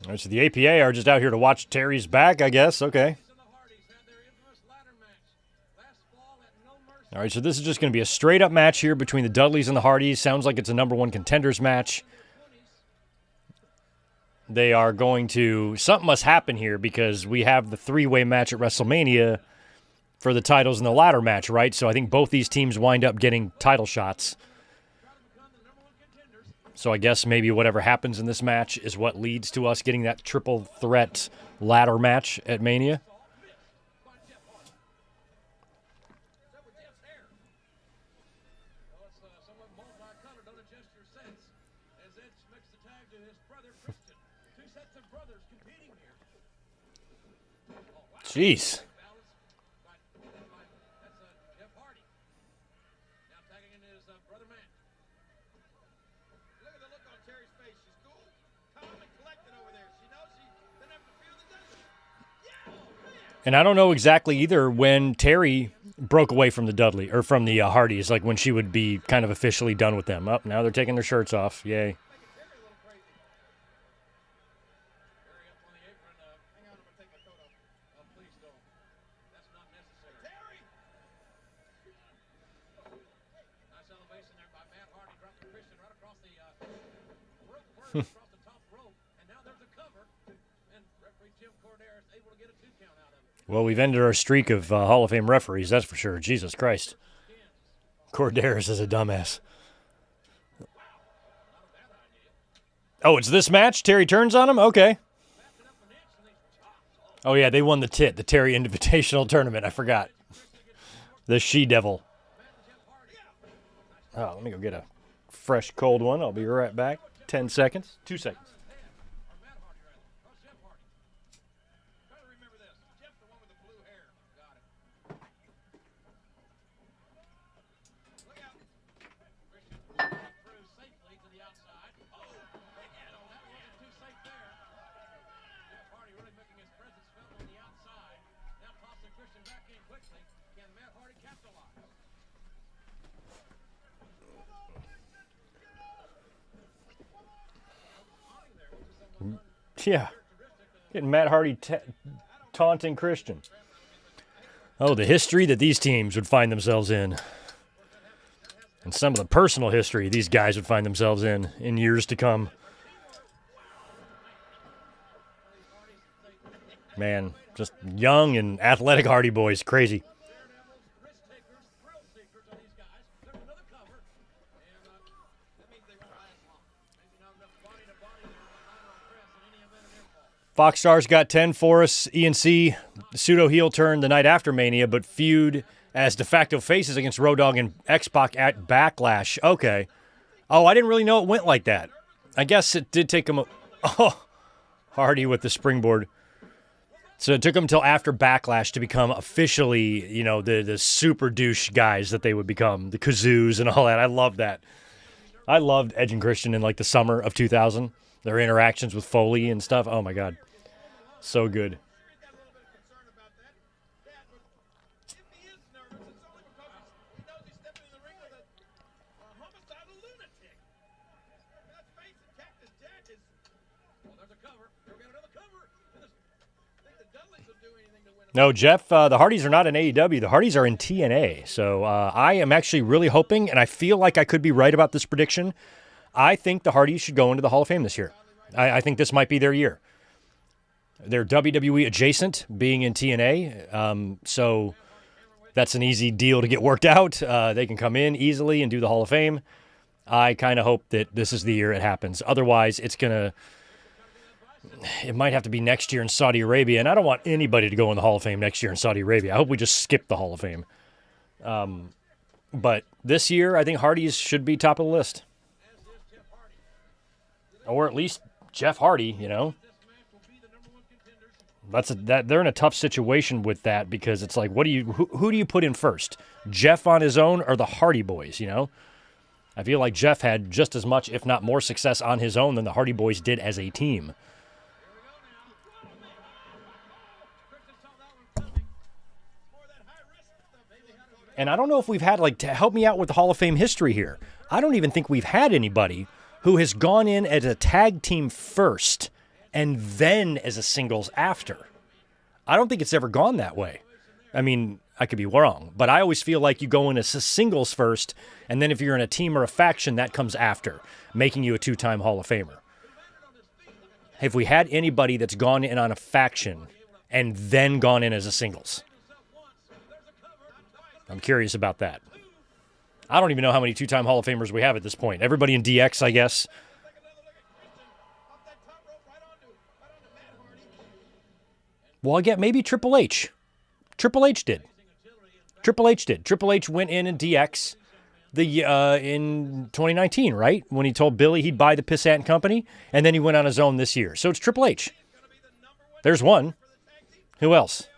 All right, so the APA are just out here to watch Terry's back, I guess. Okay. All right, so this is just going to be a straight-up match here between the Dudleys and the Hardys. Sounds like it's a number one contenders match. They are going to... Something must happen here because we have the three-way match at WrestleMania for the titles in the ladder match, right? So I think both these teams wind up getting title shots. So I guess maybe whatever happens in this match is what leads to us getting that triple threat ladder match at Mania. Jeez. And I don't know exactly either when Terry broke away from the Dudley or from the Hardys, like when she would be kind of officially done with them. Up now they're taking their shirts off. Yay. Well, we've ended our streak of Hall of Fame referees, that's for sure. Jesus Christ. Corderas is a dumbass. Oh, it's this match? Terry turns on him? Okay. Oh, yeah, they won the Terry Invitational Tournament. I forgot. The She-Devil. Oh, let me go get a fresh, cold one. I'll be right back. 10 seconds. 2 seconds. Yeah. Getting Matt Hardy taunting Christian. Oh, the history that these teams would find themselves in. And some of the personal history these guys would find themselves in years to come. Man, just young and athletic Hardy boys. Crazy. Fox Stars got 10 for us. ENC pseudo heel turn the night after Mania, but feud as de facto faces against Road Dogg and X-Pac at Backlash. Okay. Oh, I didn't really know it went like that. I guess it did take him Hardy with the springboard. So it took them until after Backlash to become officially, you know, the super douche guys that they would become, the kazoos and all that. I love that. I loved Edge and Christian in like the summer of 2000. Their interactions with Foley and stuff. Oh my God. So good. No, Jeff, the Hardys are not in AEW. The Hardys are in TNA. So I am actually really hoping, and I feel like I could be right about this prediction. I think the Hardys should go into the Hall of Fame this year. I think this might be their year. They're WWE adjacent, being in TNA. So that's an easy deal to get worked out. They can come in easily and do the Hall of Fame. I kind of hope that this is the year it happens. Otherwise, it might have to be next year in Saudi Arabia, and I don't want anybody to go in the Hall of Fame next year in Saudi Arabia. I hope we just skip the Hall of Fame. But this year, I think Hardys should be top of the list. Or at least Jeff Hardy, you know. They're in a tough situation with that because it's like, who do you put in first? Jeff on his own or the Hardy Boys, you know? I feel like Jeff had just as much, if not more, success on his own than the Hardy Boys did as a team. And I don't know if we've had, to help me out with the Hall of Fame history here. I don't even think we've had anybody who has gone in as a tag team first and then as a singles after. I don't think it's ever gone that way. I mean, I could be wrong, but I always feel like you go in as a singles first, and then if you're in a team or a faction, that comes after, making you a two-time Hall of Famer. Have we had anybody that's gone in on a faction and then gone in as a singles? I'm curious about that. I don't even know how many two-time Hall of Famers we have at this point. Everybody in DX, I guess. Well, I get maybe Triple H. Triple H did. Triple H went in DX in 2019, right? When he told Billy he'd buy the Pissant Company, and then he went on his own this year. So it's Triple H. There's one. Who else?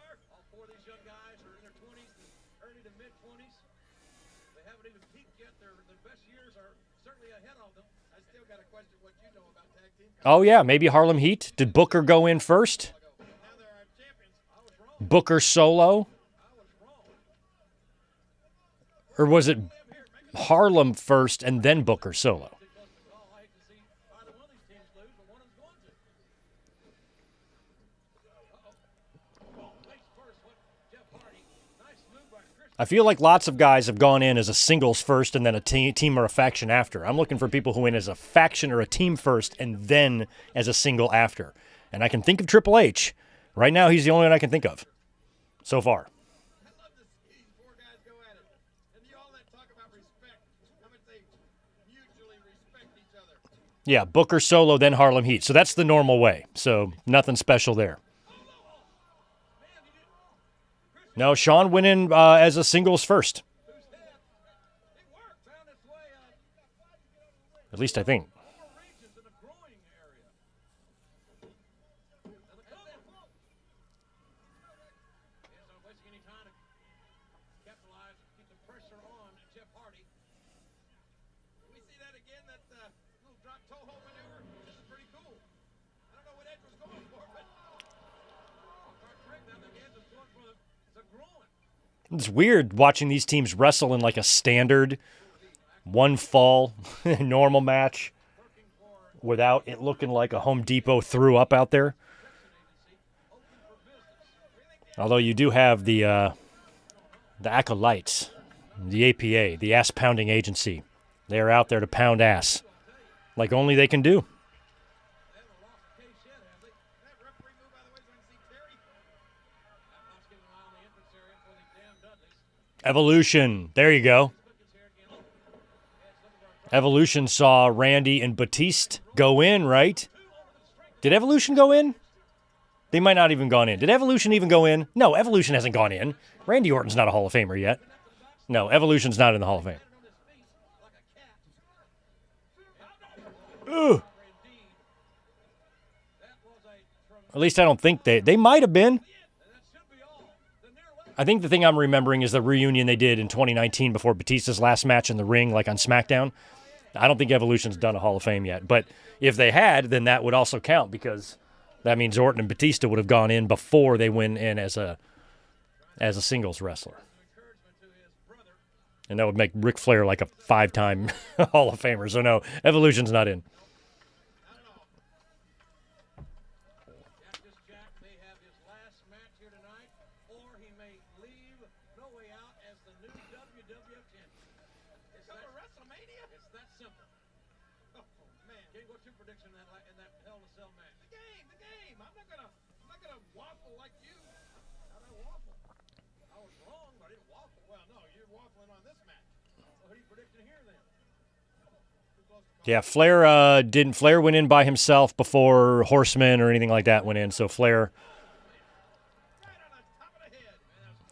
Oh, yeah, maybe Harlem Heat. Did Booker go in first? Booker Solo? Or was it Harlem first and then Booker Solo? I feel like lots of guys have gone in as a singles first and then a team or a faction after. I'm looking for people who win as a faction or a team first and then as a single after. And I can think of Triple H. Right now, he's the only one I can think of so far. Yeah, Booker Solo, then Harlem Heat. So that's the normal way. So nothing special there. No, Sean went in as a singles first. At least I think. It's weird watching these teams wrestle in like a standard one fall normal match without it looking like a Home Depot threw up out there. Although you do have the acolytes, the APA, the ass pounding agency. They are out there to pound ass like only they can do. Evolution. There you go. Evolution saw Randy and Batiste go in, right? Did Evolution go in? They might not even gone in. Did Evolution even go in? No, Evolution hasn't gone in. Randy Orton's not a Hall of Famer yet. No, Evolution's not in the Hall of Fame. Ugh. At least I don't think they might have been. I think the thing I'm remembering is the reunion they did in 2019 before Batista's last match in the ring, like on SmackDown. I don't think Evolution's done a Hall of Fame yet. But if they had, then that would also count because that means Orton and Batista would have gone in before they went in as a singles wrestler. And that would make Ric Flair like a 5-time Hall of Famer. So no, Evolution's not in. Yeah, Flair didn't. Flair went in by himself before Horseman or anything like that went in. So Flair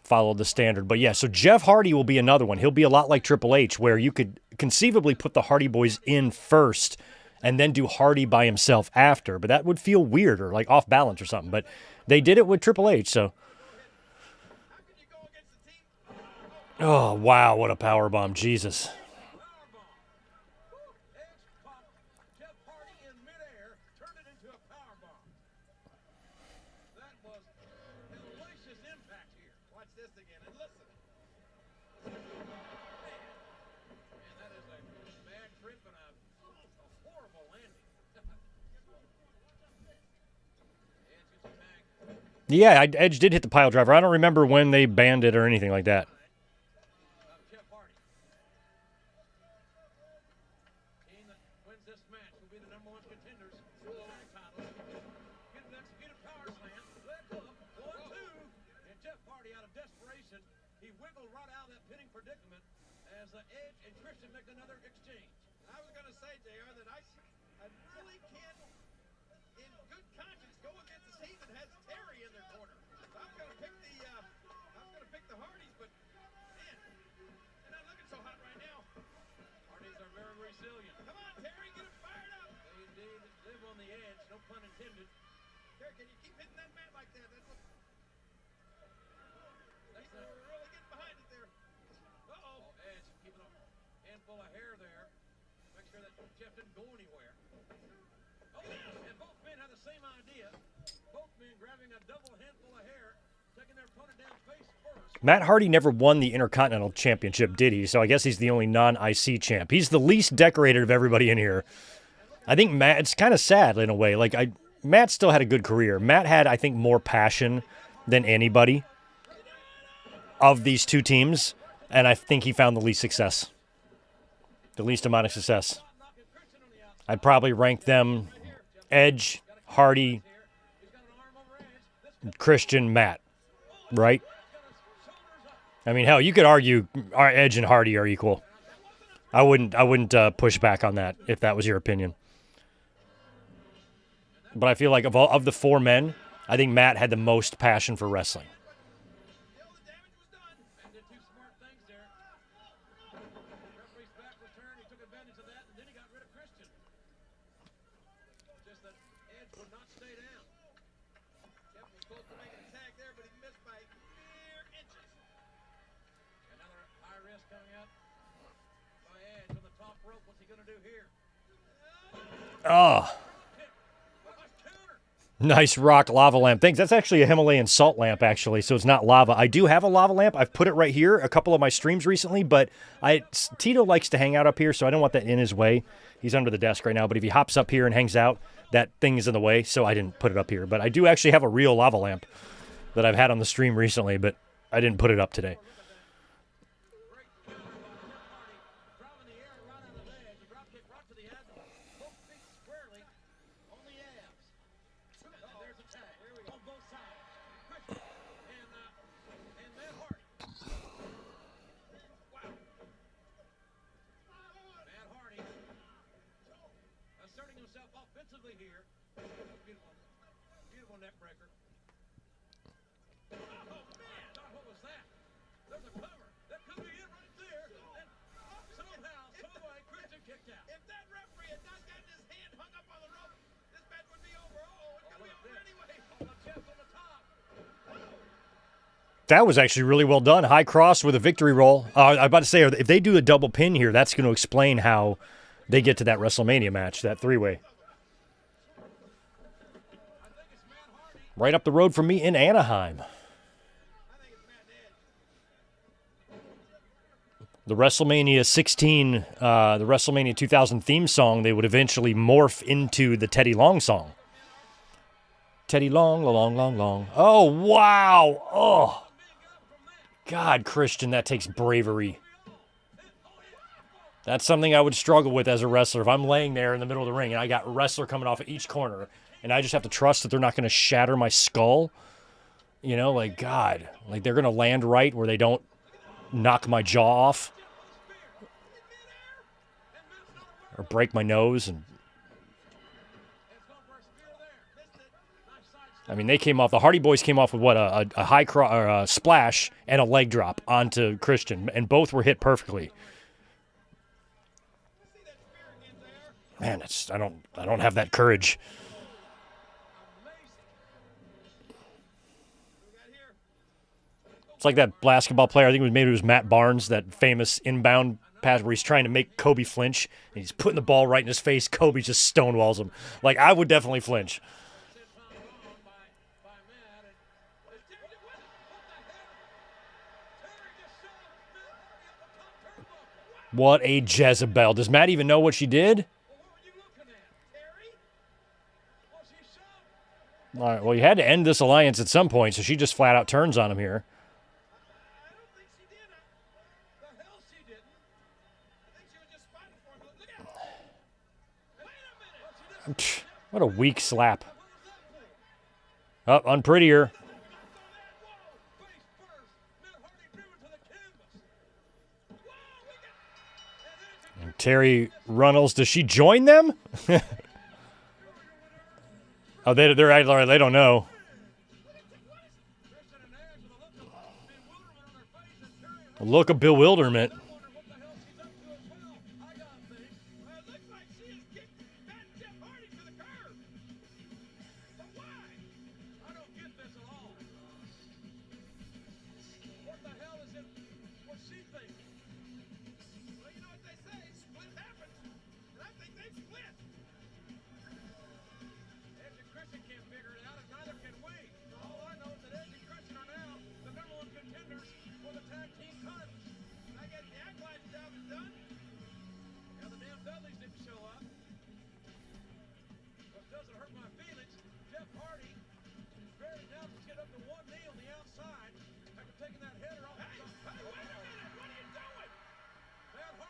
followed the standard. But yeah, so Jeff Hardy will be another one. He'll be a lot like Triple H, where you could conceivably put the Hardy Boys in first and then do Hardy by himself after. But that would feel weird or like off balance or something. But they did it with Triple H. So, oh wow, what a powerbomb! Jesus. Yeah, Edge did hit the pile driver. I don't remember when they banned it or anything like that. Matt Hardy never won the Intercontinental Championship, did he? So I guess he's the only non-IC champ. He's the least decorated of everybody in here. I think Matt, it's kind of sad in a way. Like, Matt still had a good career. Matt had, I think, more passion than anybody of these two teams, and I think he found the least success. The least amount of success. I'd probably rank them Edge, Hardy, Christian, Matt, right? I mean, hell, you could argue our Edge and Hardy are equal. I wouldn't push back on that if that was your opinion. But I feel like of the four men, I think Matt had the most passion for wrestling. Oh. Nice rock lava lamp. Thanks. That's actually a Himalayan salt lamp, actually, so it's not lava. I do have a lava lamp. I've put it right here a couple of my streams recently, but Tito likes to hang out up here, so I don't want that in his way. He's under the desk right now, but if he hops up here and hangs out, that thing is in the way, so I didn't put it up here. But I do actually have a real lava lamp that I've had on the stream recently, but I didn't put it up today. That was actually really well done. High cross with a victory roll. I was about to say, if they do a double pin here, that's going to explain how they get to that WrestleMania match, that three-way. Right up the road from me in Anaheim. The WrestleMania 16, the WrestleMania 2000 theme song, they would eventually morph into the Teddy Long song. Teddy Long, long, long, long. Oh, wow. Oh. God, Christian, that takes bravery. That's something I would struggle with as a wrestler. If I'm laying there in the middle of the ring and I got a wrestler coming off at each corner and I just have to trust that they're not going to shatter my skull, you know, like, God, like they're going to land right where they don't knock my jaw off or break my nose. And I mean, the Hardy Boys came off with what, a high a splash and a leg drop onto Christian, and both were hit perfectly. Man, I don't have that courage. It's like that basketball player, I think maybe it was Matt Barnes, that famous inbound pass where he's trying to make Kobe flinch, and he's putting the ball right in his face. Kobe just stonewalls him. Like, I would definitely flinch. What a Jezebel. Does Matt even know what she did? All right, well, you had to end this alliance at some point, so she just flat out turns on him here. What a weak slap. Oh, unprettier. Terry Runnels, does she join them? Oh, they don't know. A look of bewilderment.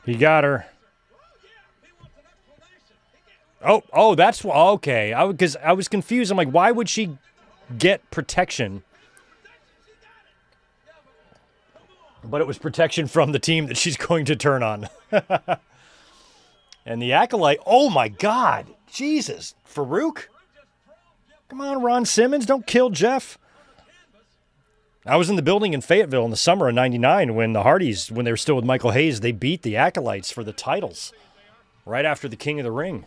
He got her. Oh, that's okay. Because I was confused. I'm like, why would she get protection? But it was protection from the team that she's going to turn on. And the Acolyte, oh my God, Jesus, Farouk? Come on, Ron Simmons, don't kill Jeff. I was in the building in Fayetteville in the summer of '99 when the Hardys, when they were still with Michael Hayes, they beat the Acolytes for the titles right after the King of the Ring.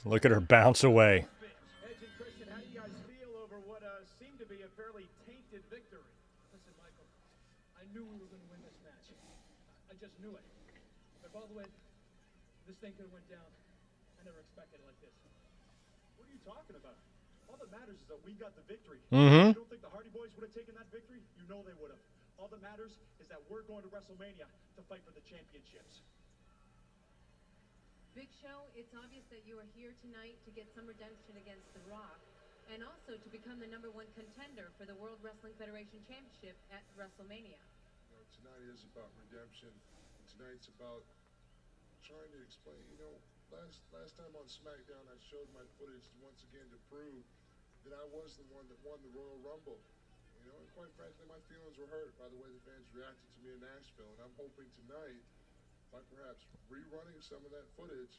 Look at her bounce away. Edge and Christian, how do you guys feel over what seemed to be a fairly tainted victory? Listen, Michael, I knew we were going to win this match. I just knew it. But by the way, this thing could have went down. I never expected it like this. What are you talking about? All that matters is that we got the victory. You don't think the Hardy Boys would have taken that victory? You know they would have. All that matters is that we're going to WrestleMania to fight for the championships. Big Show, it's obvious that you are here tonight to get some redemption against The Rock and also to become the #1 contender for the World Wrestling Federation Championship at WrestleMania. You know, tonight is about redemption. And tonight's about trying to explain, you know, last time on SmackDown I showed my footage once again to prove that I was the one that won the Royal Rumble. You know, and quite frankly, my feelings were hurt by the way the fans reacted to me in Nashville. And I'm hoping tonight, by perhaps rerunning some of that footage,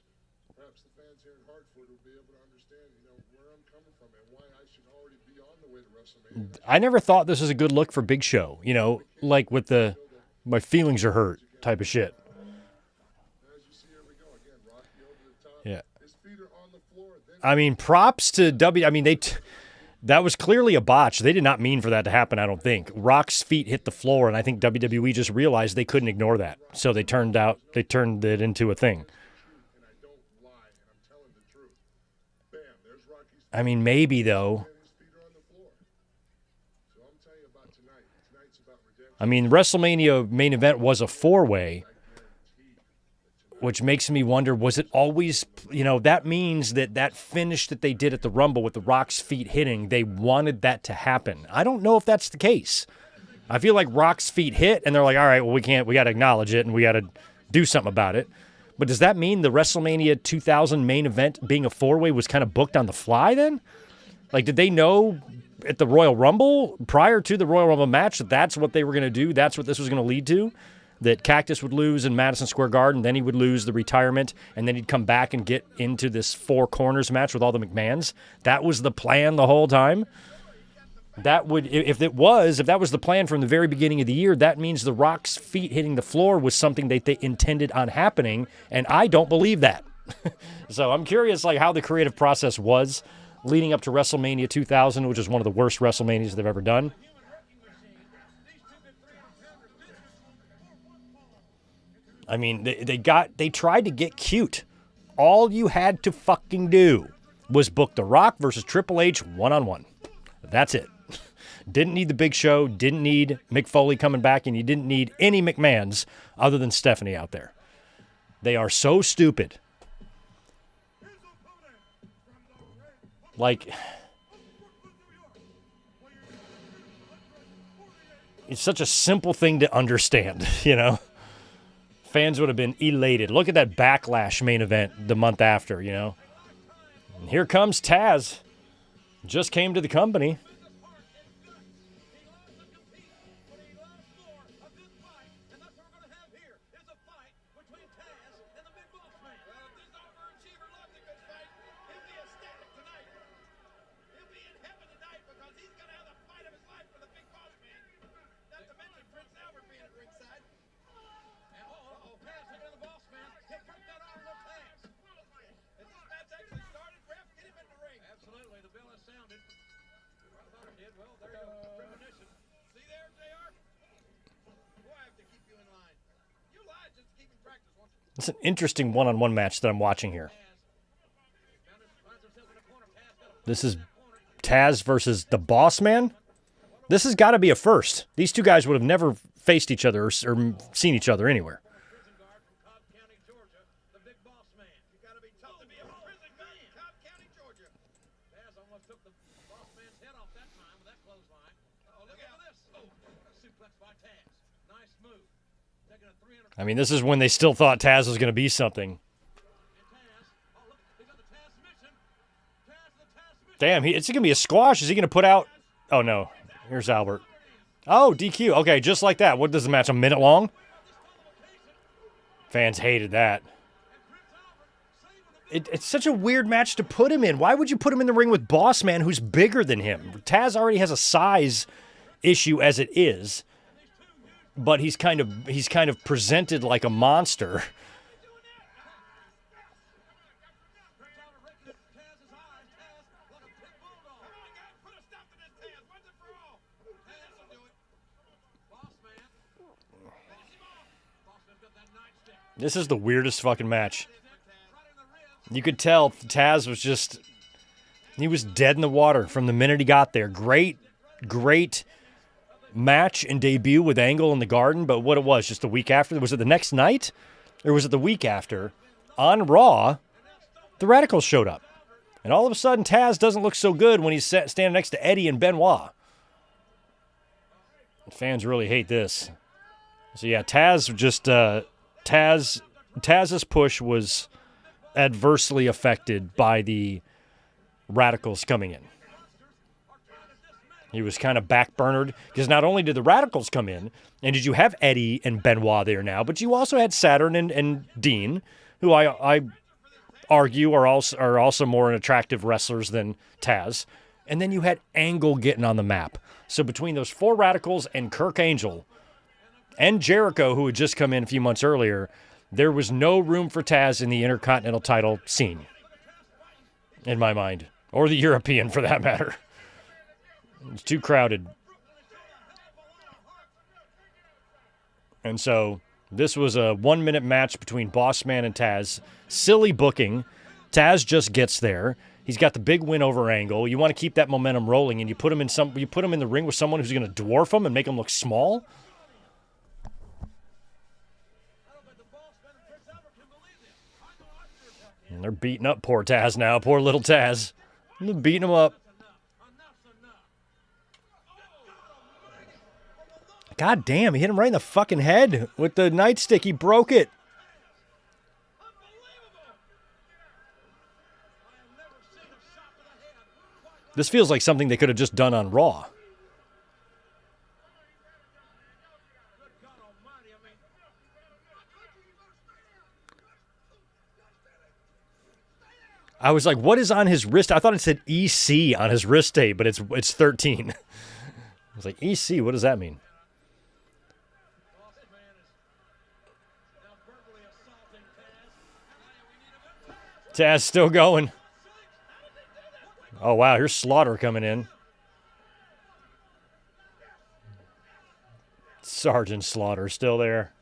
perhaps the fans here in Hartford will be able to understand, you know, where I'm coming from and why I should already be on the way to WrestleMania. I never thought this was a good look for Big Show, you know, like with the my feelings are hurt type of shit. As you see, here we go again. Rocky over the top. Yeah. His feet are on the floor. Then I mean, props to I mean, that was clearly a botch. They did not mean for that to happen, I don't think. Rock's feet hit the floor, and I think WWE just realized they couldn't ignore that. So they turned it into a thing. and I don't lie, and I'm telling the truth. Bam, there's Rocky's I mean, maybe, though. and his feet are on the floor. So I'm telling you about tonight. Tonight's about redemption. I mean, WrestleMania main event was a 4-way, which makes me wonder, was it always, you know, that means that finish that they did at the Rumble with the Rock's feet hitting, they wanted that to happen. I don't know if that's the case. I feel like Rock's feet hit, and they're like, all right, well, we got to acknowledge it, and we got to do something about it. But does that mean the WrestleMania 2000 main event being a 4-way was kind of booked on the fly then? Like, did they know at the Royal Rumble, prior to the Royal Rumble match, that that's what they were going to do? That's what this was going to lead to? That Cactus would lose in Madison Square Garden, then he would lose the retirement, and then he'd come back and get into this 4 corners match with all the McMahons? That was the plan the whole time? That would, if that was the plan from the very beginning of the year, that means the Rock's feet hitting the floor was something that they intended on happening, and I don't believe that. So I'm curious, like, how the creative process was leading up to WrestleMania 2000, which is one of the worst WrestleManias they've ever done. I mean, they tried to get cute. All you had to fucking do was book The Rock versus Triple H one-on-one. That's it. Didn't need the Big Show, didn't need Mick Foley coming back, and you didn't need any McMahons other than Stephanie out there. They are so stupid. Like, it's such a simple thing to understand, you know? Fans would have been elated. Look at that Backlash main event the month after, you know? And here comes Taz. Just came to the company. Well, there you go. Premonition. See there, JR? Boy, I have to keep you in line. You lied just to keep in practice, won't you? It's an interesting one-on-one match that I'm watching here. This is Taz versus the Boss Man. This has got to be a first. These two guys would have never faced each other or seen each other anywhere. Prison guard from Cobb County, Georgia, the big boss man. You gotta be tough to be a prison man. Cobb County, Georgia. Taz almost took the boss man's head off that time with that clothesline. Oh, look out for this. Oh, a suplex by Taz. Nice move. Taking a 300. I mean, this is when they still thought Taz was going to be something. Oh, look, they got the Taz submission. Taz, the Taz submission. Damn, it's going to be a squash. Is he going to put out? Oh, no. Here's Albert. Oh, DQ. Okay, just like that. What does the match? A minute long? Fans hated that. It's such a weird match to put him in. Why would you put him in the ring with Boss Man, who's bigger than him? Taz already has a size issue as it is, but he's kind of presented like a monster. This is the weirdest fucking match. You could tell Taz was just, he was dead in the water from the minute he got there. Great match and debut with Angle in the Garden, but what it was, just a week after, was it the next night? Or was it the week after? On Raw, the Radicals showed up. And all of a sudden, Taz doesn't look so good when he's standing next to Eddie and Benoit. Fans really hate this. So yeah, Taz just, Taz's push was adversely affected by the Radicals coming in. He was kind of backburnered because not only did the Radicals come in, and did you have Eddie and Benoit there now, but you also had Saturn and Dean, who I argue are also more attractive wrestlers than Taz. And then you had Angle getting on the map. So between those four Radicals and Kirk Angel and Jericho, who had just come in a few months earlier, there was no room for Taz in the Intercontinental title scene, in my mind, or the European for that matter. It's too crowded. And so this was a 1-minute match between Boss Man and Taz. Silly booking. Taz just gets there. He's got the big win over Angle. You want to keep that momentum rolling, and you put him in the ring with someone who's going to dwarf him and make him look small. And they're beating up poor Taz now. Poor little Taz. They're beating him up. God damn, he hit him right in the fucking head with the nightstick. He broke it. This feels like something they could have just done on Raw. I was like, what is on his wrist? I thought it said EC on his wrist tape, but it's 13. I was like, EC, what does that mean? Taz still going. Oh, wow, here's Slaughter coming in. Sergeant Slaughter still there.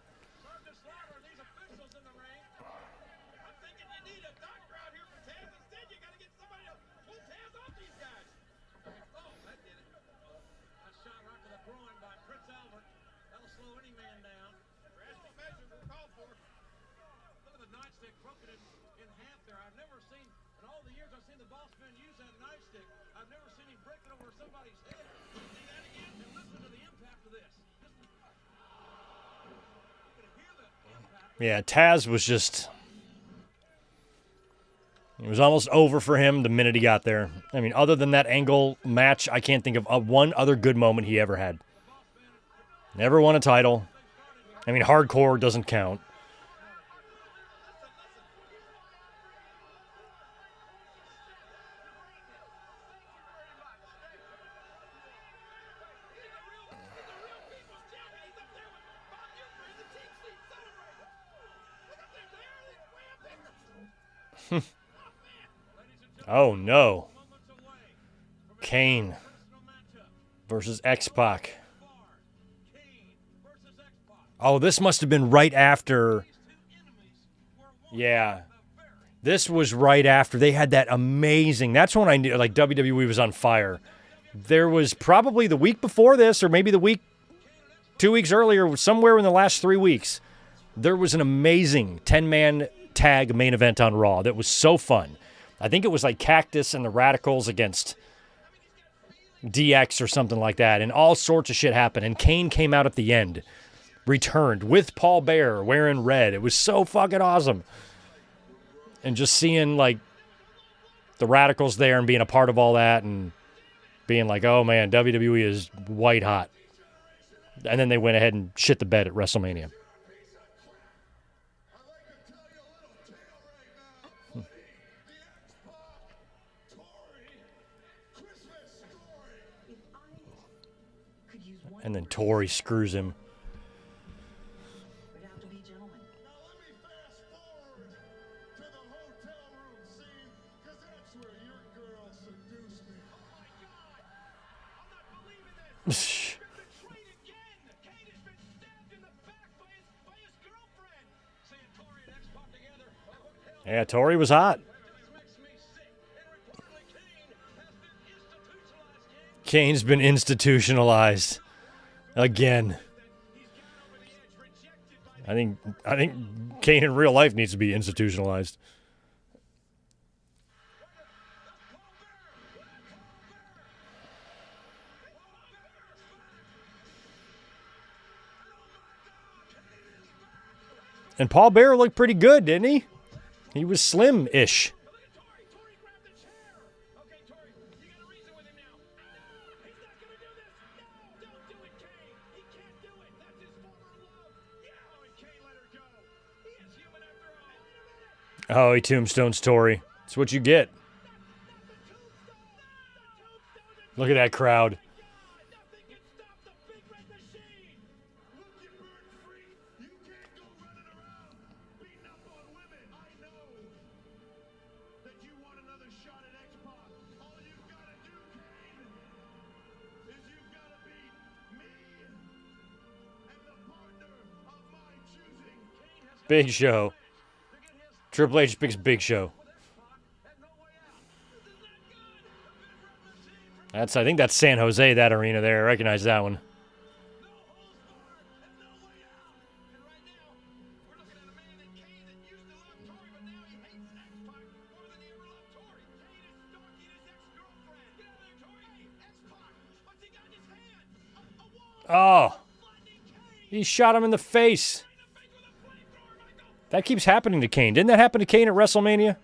Yeah, Taz was just... It was almost over for him the minute he got there. I mean, other than that Angle match, I can't think of one other good moment he ever had. Never won a title. I mean, hardcore doesn't count. Oh, no. Kane. versus X-Pac. Oh, this must have been right after. Yeah. This was right after they had that amazing. That's when I knew like WWE was on fire. There was probably the week before this, or maybe the week 2 weeks earlier, somewhere in the last 3 weeks, there was an amazing 10-man tag main event on Raw that was so fun. I think it was like Cactus and the Radicals against DX or something like that, and all sorts of shit happened. And Kane came out at the end, returned with Paul Bearer wearing red. It was so fucking awesome. And just seeing like the Radicals there and being a part of all that and being like, oh man, WWE is white hot. And then they went ahead and shit the bed at WrestleMania. And then Tori screws him. Yeah, Tori was hot. Kane's been institutionalized again. I think Kane in real life needs to be institutionalized. And Paul Bearer looked pretty good, didn't he? He was slim-ish. Oh, he tombstones Tori. That's what you get. Look at that crowd. Big Show. Triple H picks Big Show. I think that's San Jose, that arena there. I recognize that one. Oh. He shot him in the face. That keeps happening to Kane. Didn't that happen to Kane at WrestleMania?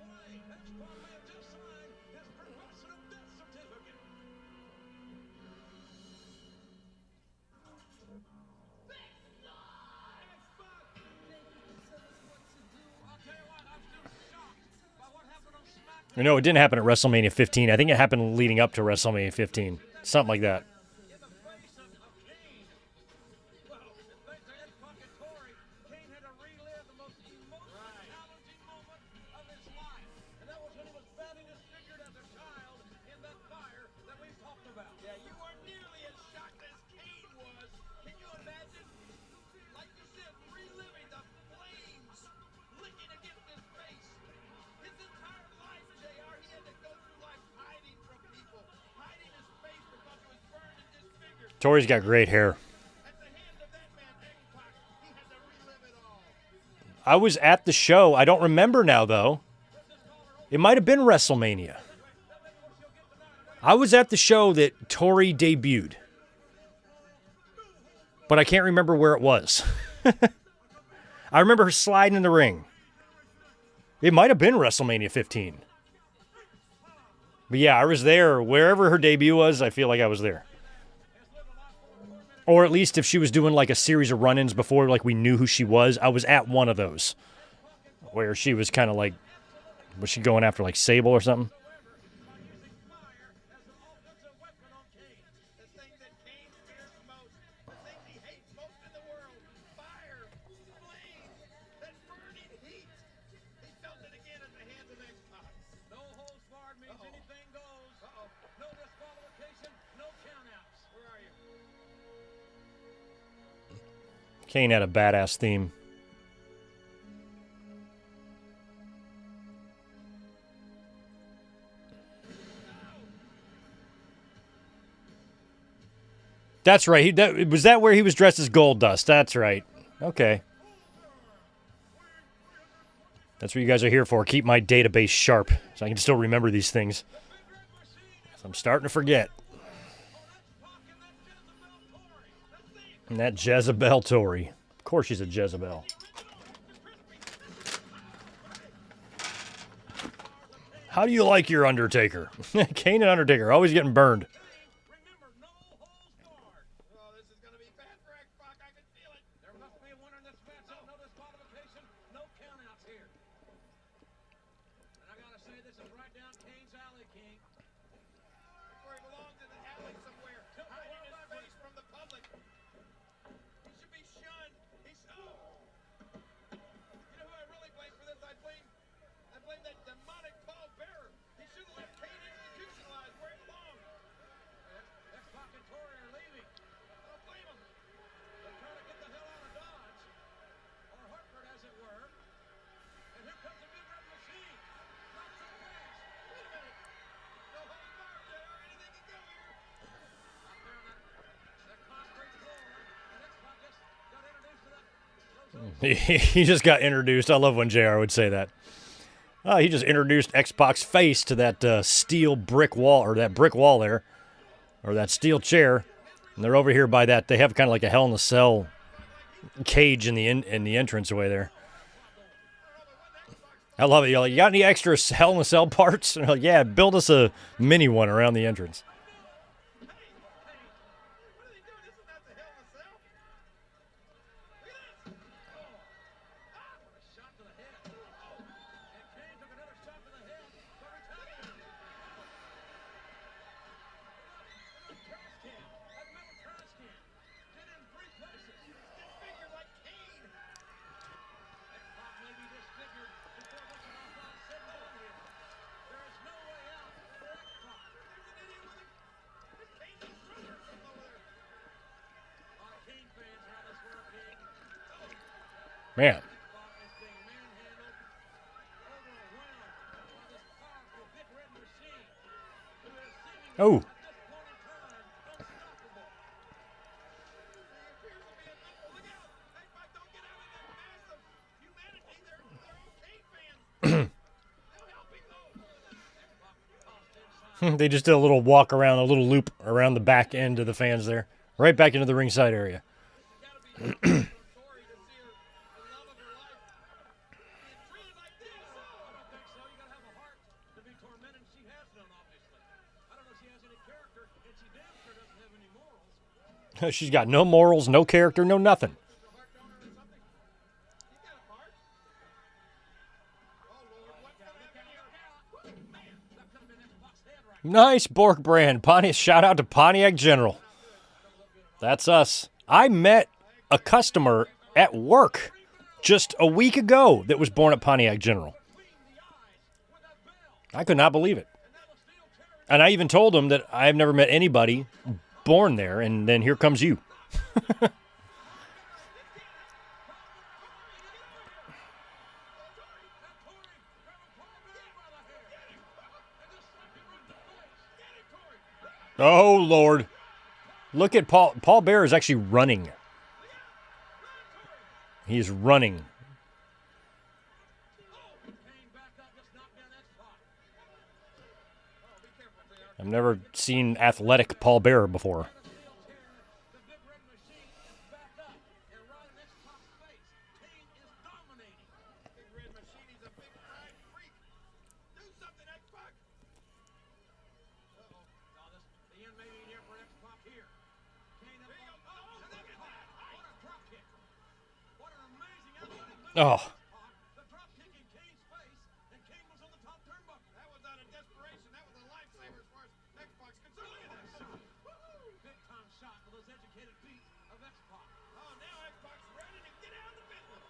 No, it didn't happen at WrestleMania 15. I think it happened leading up to WrestleMania 15. Something like that. Tori's got great hair. I was at the show. I don't remember now, though. It might have been WrestleMania. I was at the show that Tori debuted. But I can't remember where it was. I remember her sliding in the ring. It might have been WrestleMania 15. But yeah, I was there. Wherever her debut was, I feel like I was there. Or at least if she was doing like a series of run-ins before, like we knew who she was, I was at one of those. Where she was kind of like, was she going after like Sable or something? Kane had a badass theme. That's right. Was that where he was dressed as Goldust? That's right. Okay. That's what you guys are here for. Keep my database sharp so I can still remember these things. I'm starting to forget. And that Jezebel Tory. Of course she's a Jezebel. How do you like your Undertaker? Kane and Undertaker always getting burned. Remember, no holds barred. Oh, this is going to be bad for X-Pac. I can feel it. There must be a winner in this match. No disqualification, no countouts here. And I got to say, this is right down Kane's alley, King. Where he belongs in the alley somewhere. Hiding his face from the public. He should be shunned. He's so... You know who I really blame for this? I blame that demonic Paul Bearer. He should have left Kane institutionalized where he belongs. X-Pac and Tori are leaving. I don't blame them. They're trying to get the hell out of Dodge. Or Hartford, as it were. And here comes the big red machine. Not so fast. Wait a minute. No holds barred, JR. Anything can go here. Out there on that concrete floor. And X-Pac just got introduced to that. He just got introduced. I love when JR would say that. He just introduced X-Pac's face to that steel brick wall, or that brick wall there, or that steel chair. And they're over here by that. They have kind of like a Hell in a Cell cage in the entranceway there. I love it. You're like, you got any extra Hell in a Cell parts? And they're like, yeah, build us a mini one around the entrance. What are they doing? This is not the Hell in a Cell. Look at this. What a shot to the head. And Kane took another shot to the head. For retaliation. Trash can. That metal trash can. Did in 3 places. Disfigured like Kane. X-Pac may be disfigured before this is all said and done here. There is no way out for X-Pac. There's an idiot with a Kane destroyer or something over there. A lot of Kane fans around this world, King. Man. X-Pac is being manhandled, overwhelmed by this powerful big red machine who is seemingly Oh. at this point in time unstoppable. He appears to be invincible. Look out! X-Pac, don't get out of that massive humanity. They're all Kane fans. They'll help him though. X-Pac tossed inside. They just did a little walk around, a little loop around the back end of the fans there. Right back into the ringside area. You gotta be sorry to see her, the love of her life, being treated like this. I don't think so. You gotta have a heart to be tormented. She has none, obviously. I don't know if she has any character, and she damn sure doesn't have any morals. She's got no morals, no character, no nothing. Is her heart donor or something? You got a heart? Oh Lord, what's gonna happen here? Woo, man, that could have been X-Pac's head right Nice Bork brand. Pontiac, shout out to Pontiac General. That's us. I met a customer at work just a week ago that was born at Pontiac General. I could not believe it. And I even told him that I've never met anybody born there, and then here comes you. Oh, Lord. Look at Paul. Paul Bearer is actually running. He's running. I've never seen athletic Paul Bearer before. The big red machine is back up and right in X-Pac's face. Kane is dominating. Big red machine, he's a big pride freak. Do something, X-Pac. Uh-oh. No, the end may be near for X-Pac here. Kane up on... Oh, look at that. What a drop kick. What an amazing athletic move. Oh. The drop kick in Kane's face, and Kane was on the top turnbuckle. That was out of desperation. That was a lifesaver as far as X-Pac's concerned. Look at that shot. Woo-hoo. Big time shot with those educated feet of X-Pac. Oh, now X-Pac's ready to get out of the business.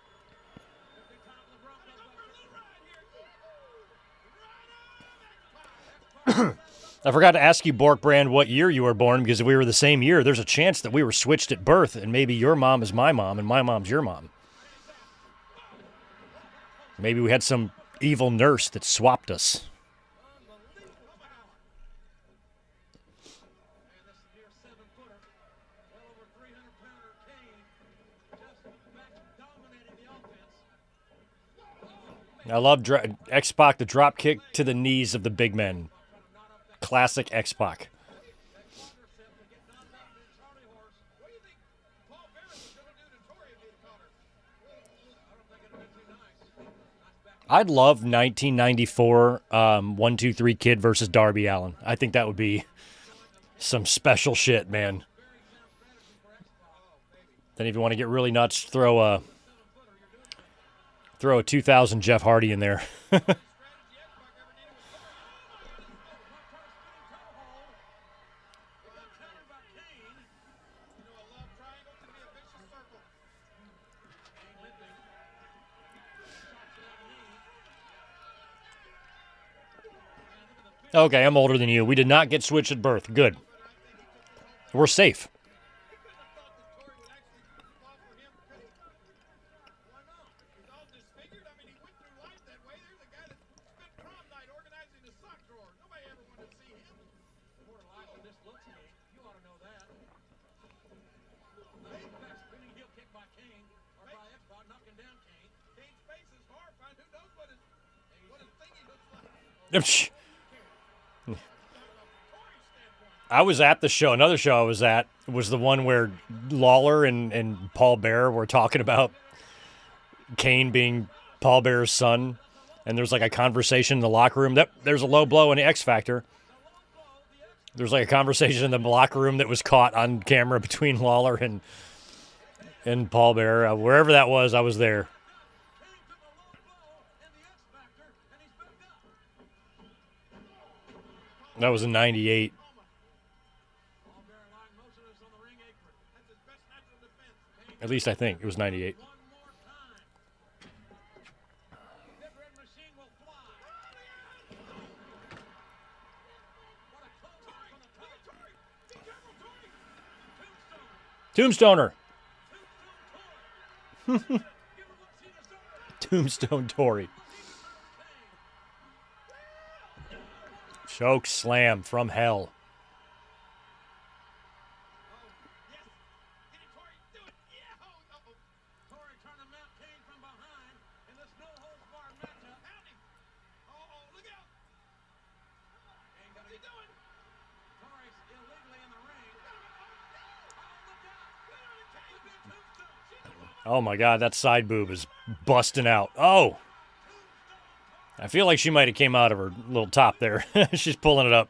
Big time with the Bronco. Go for a little ride here. Woo-hoo. Right on, X-Pac. X-Pac I forgot to ask you, Borkbrand, what year you were born, because if we were the same year, there's a chance that we were switched at birth, and maybe your mom is my mom and my mom's your mom. Maybe we had some evil nurse that swapped us. I love X-Pac, the drop kick to the knees of the big men. Classic X-Pac. I'd love 1994 1, 2, 3 Kid versus Darby Allin. I think that would be some special shit, man. Then if you want to get really nuts, throw a 2000 Jeff Hardy in there. Okay, I'm older than you. We did not get switched at birth. Good. We're safe. I was at the show. Another show I was at was the one where Lawler and Paul Bearer were talking about Kane being Paul Bearer's son. And there's like a conversation in the locker room. There's a low blow in the X Factor. There's like a conversation in the locker room that was caught on camera between Lawler and Paul Bearer. Wherever that was, I was there. That was in 98. At least I think it was 98. Tombstoner. Tombstone Tory. Choke slam from hell. Oh my God, that side boob is busting out. Oh! I feel like she might have came out of her little top there. She's pulling it up.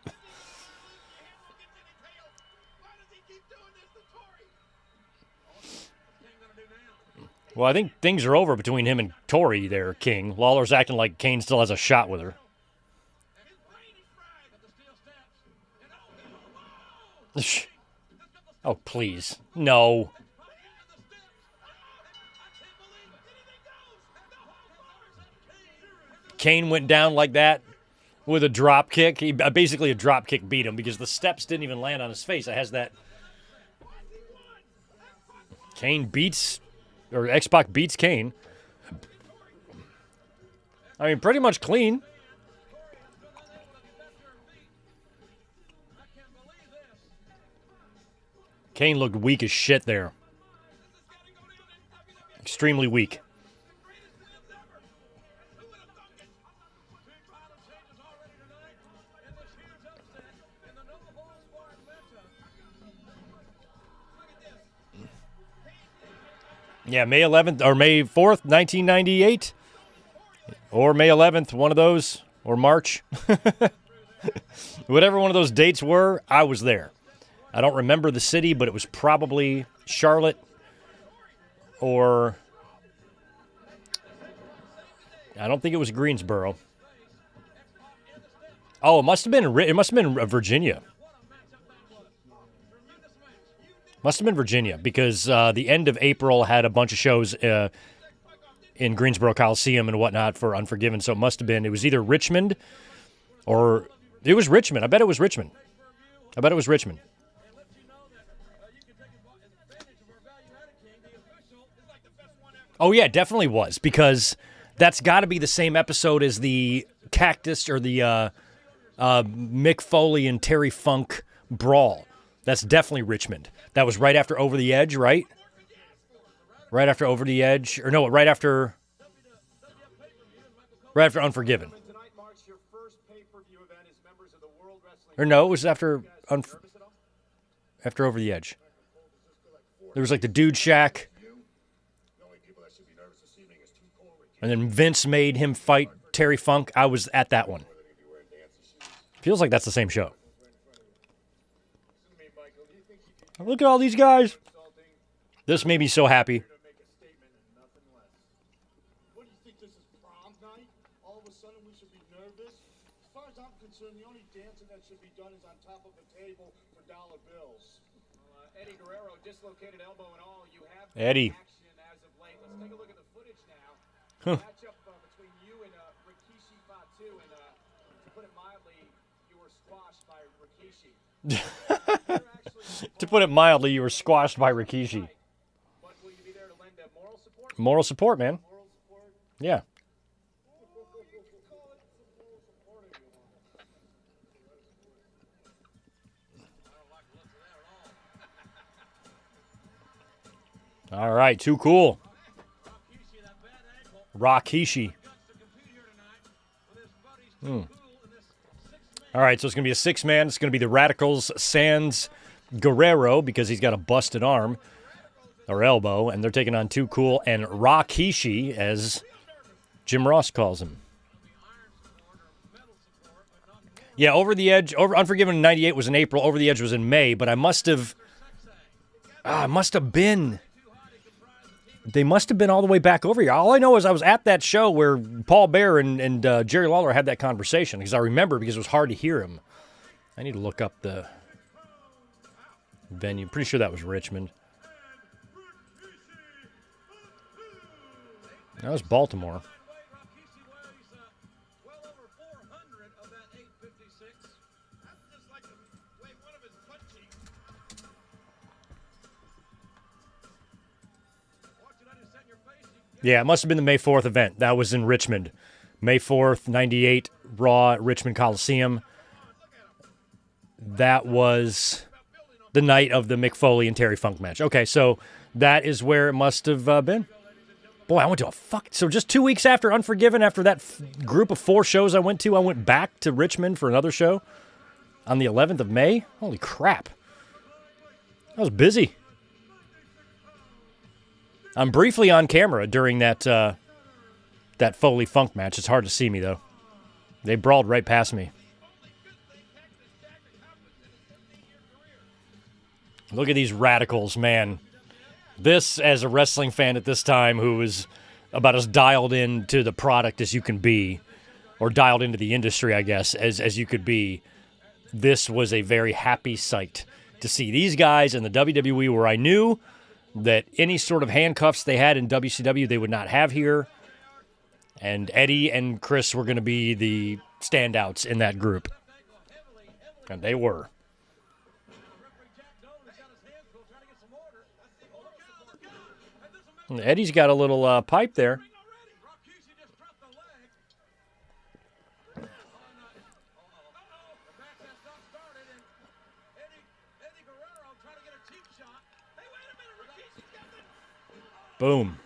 Well, I think things are over between him and Tori there, King. Lawler's acting like Kane still has a shot with her. Oh, please. No. Kane went down like that with a drop kick. He basically a drop kick beat him because the steps didn't even land on his face. It has that. Kane beats, or X-Pac beats Kane. I mean, pretty much clean. Kane looked weak as shit there. Extremely weak. Yeah, May 11th or May 4th, 1998. Or May 11th, one of those. Or March. Whatever one of those dates were, I was there. I don't remember the city, but it was probably Charlotte or I don't think it was Greensboro. Oh, it must have been Virginia. Must have been Virginia because the end of April had a bunch of shows in Greensboro Coliseum and whatnot for Unforgiven. So it was either Richmond or It was Richmond. I bet it was Richmond. I bet it was Richmond. Oh, yeah, definitely was, because that's got to be the same episode as the Cactus or the Mick Foley and Terry Funk brawl. That's definitely Richmond. That was right after Over the Edge, right? Right after Over the Edge. Or no, right after Unforgiven. Or no, it was after Over the Edge. There was like the Dude Shack. And then Vince made him fight Terry Funk. I was at that one. Feels like that's the same show. Look at all these guys. This made me so happy. What do you think, this is prom night? All of a sudden we should be nervous? As far as I'm concerned, the only dancing that should be done is on top of a table for dollar bills. Eddie Guerrero, dislocated elbow and all. You have Eddie. action as of late. Let's take a look at the footage now. Matchup between you and Rikishi Fatu, and to put it mildly, you were squashed by Rikishi. To put it mildly, you were squashed by Rikishi. But will you be there to lend moral support? Moral support, man. Moral support? Yeah. All right, too cool. Rikishi. All right, so it's going to be a six-man. It's going to be the Radicals sans Guerrero because he's got a busted arm or elbow, and they're taking on Too Cool and Rikishi, as Jim Ross calls him. Yeah, Over the Edge. Unforgiven in 98 was in April. Over the Edge was in May, but I must have been... They must have been all the way back over here. All I know is I was at that show where Paul Bear and Jerry Lawler had that conversation, because I remember, because it was hard to hear him. I need to look up the venue. Pretty sure that was Richmond. That was Baltimore. Yeah, it must have been the May 4th event. That was in Richmond. May 4th, 98, Raw at Richmond Coliseum. That was the night of the Mick Foley and Terry Funk match. Okay, so that is where it must have been. Boy, I went to So just 2 weeks after Unforgiven, after that group of 4 shows I went to, I went back to Richmond for another show on the 11th of May. Holy crap. I was busy. I'm briefly on camera during that Foley Funk match. It's hard to see me, though. They brawled right past me. Look at these Radicals, man. This, as a wrestling fan at this time who was about as dialed into the product as you can be, or dialed into the industry, I guess, as you could be, this was a very happy sight to see these guys in the WWE, where I knew that any sort of handcuffs they had in WCW they would not have here. And Eddie and Chris were going to be the standouts in that group. And they were. And Eddie's got a little pipe there. Boom.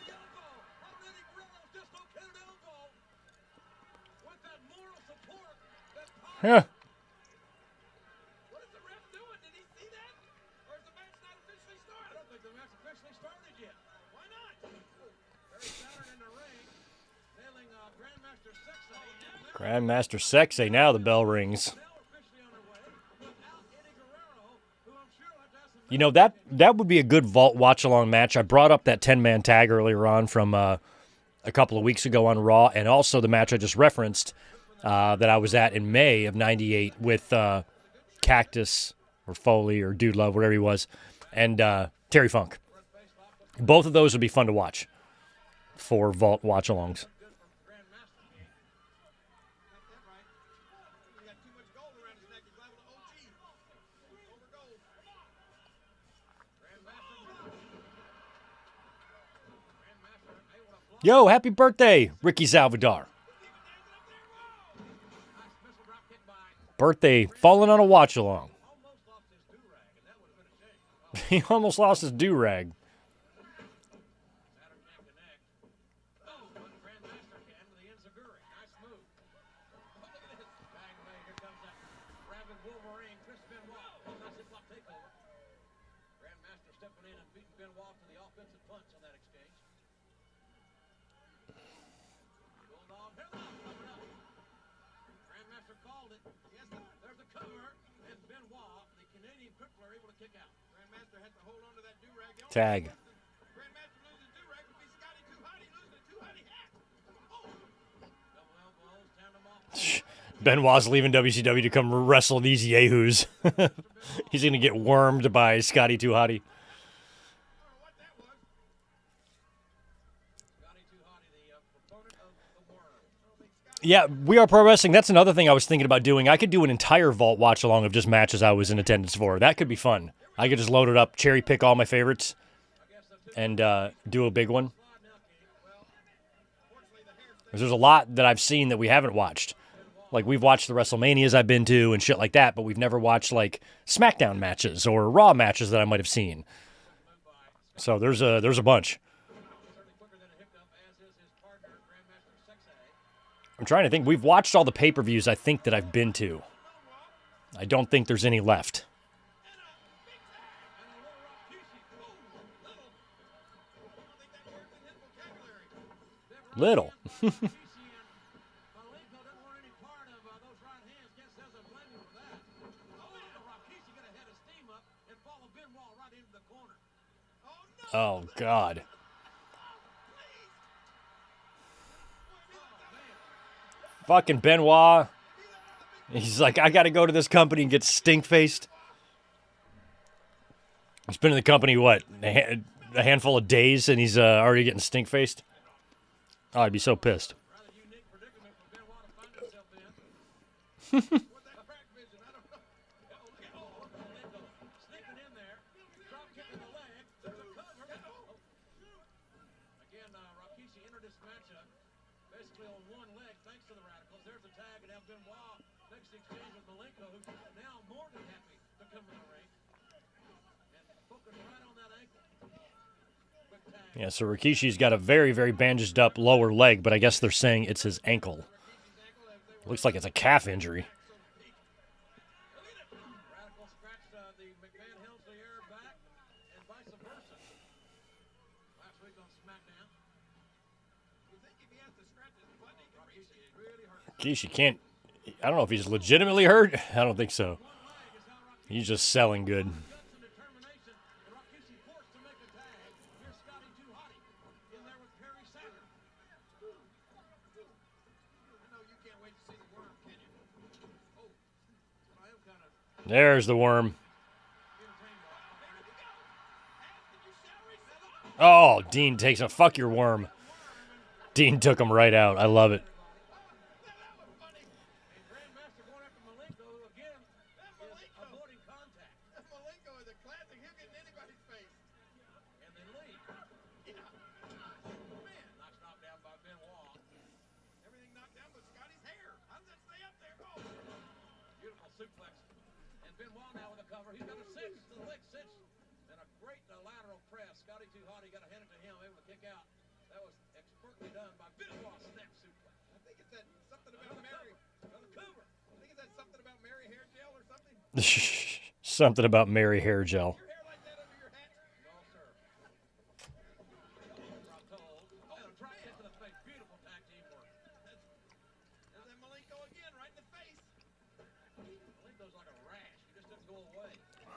Yeah. What is the ref doing? Did he see that? Or is the match not officially started? I don't think the match officially started yet. Why not? Very Saturn in the ring, nailing Grandmaster Sexay. Grandmaster Sexay. Now the bell rings. You know, that would be a good Vault watch-along match. I brought up that 10-man tag earlier on from a couple of weeks ago on Raw, and also the match I just referenced that I was at in May of 98 with Cactus or Foley or Dude Love, whatever he was, and Terry Funk. Both of those would be fun to watch for Vault watch-alongs. Yo, happy birthday, Ricky Salvador. Birthday falling on a watch along. He almost lost his do-rag. Tag. Benoit's leaving WCW to come wrestle these yahoos. He's going to get wormed by Scotty Too Hotty. Yeah, We Are Pro Wrestling. That's another thing I was thinking about doing. I could do an entire Vault watch along of just matches I was in attendance for. That could be fun. I could just load it up, cherry pick all my favorites, and do a big one. There's a lot that I've seen that we haven't watched. Like, we've watched the WrestleManias I've been to and shit like that, but we've never watched, like, SmackDown matches or Raw matches that I might have seen. So there's a bunch. I'm trying to think. We've watched all the pay-per-views I think that I've been to. I don't think there's any left. Little. Oh, God. Fucking Benoit. He's like, I got to go to this company and get stink-faced. He's been in the company, what, a handful of days, and he's already getting stink-faced? Oh, I'd be so pissed. Yeah, so Rikishi's got a very, very bandaged up lower leg, but I guess they're saying it's his ankle. Looks like it's a calf injury. Rikishi can't... I don't know if he's legitimately hurt. I don't think so. He's just selling good. There's the worm. Oh, Dean takes a fuck your worm. Dean took him right out. I love it. Something about Mary hair gel.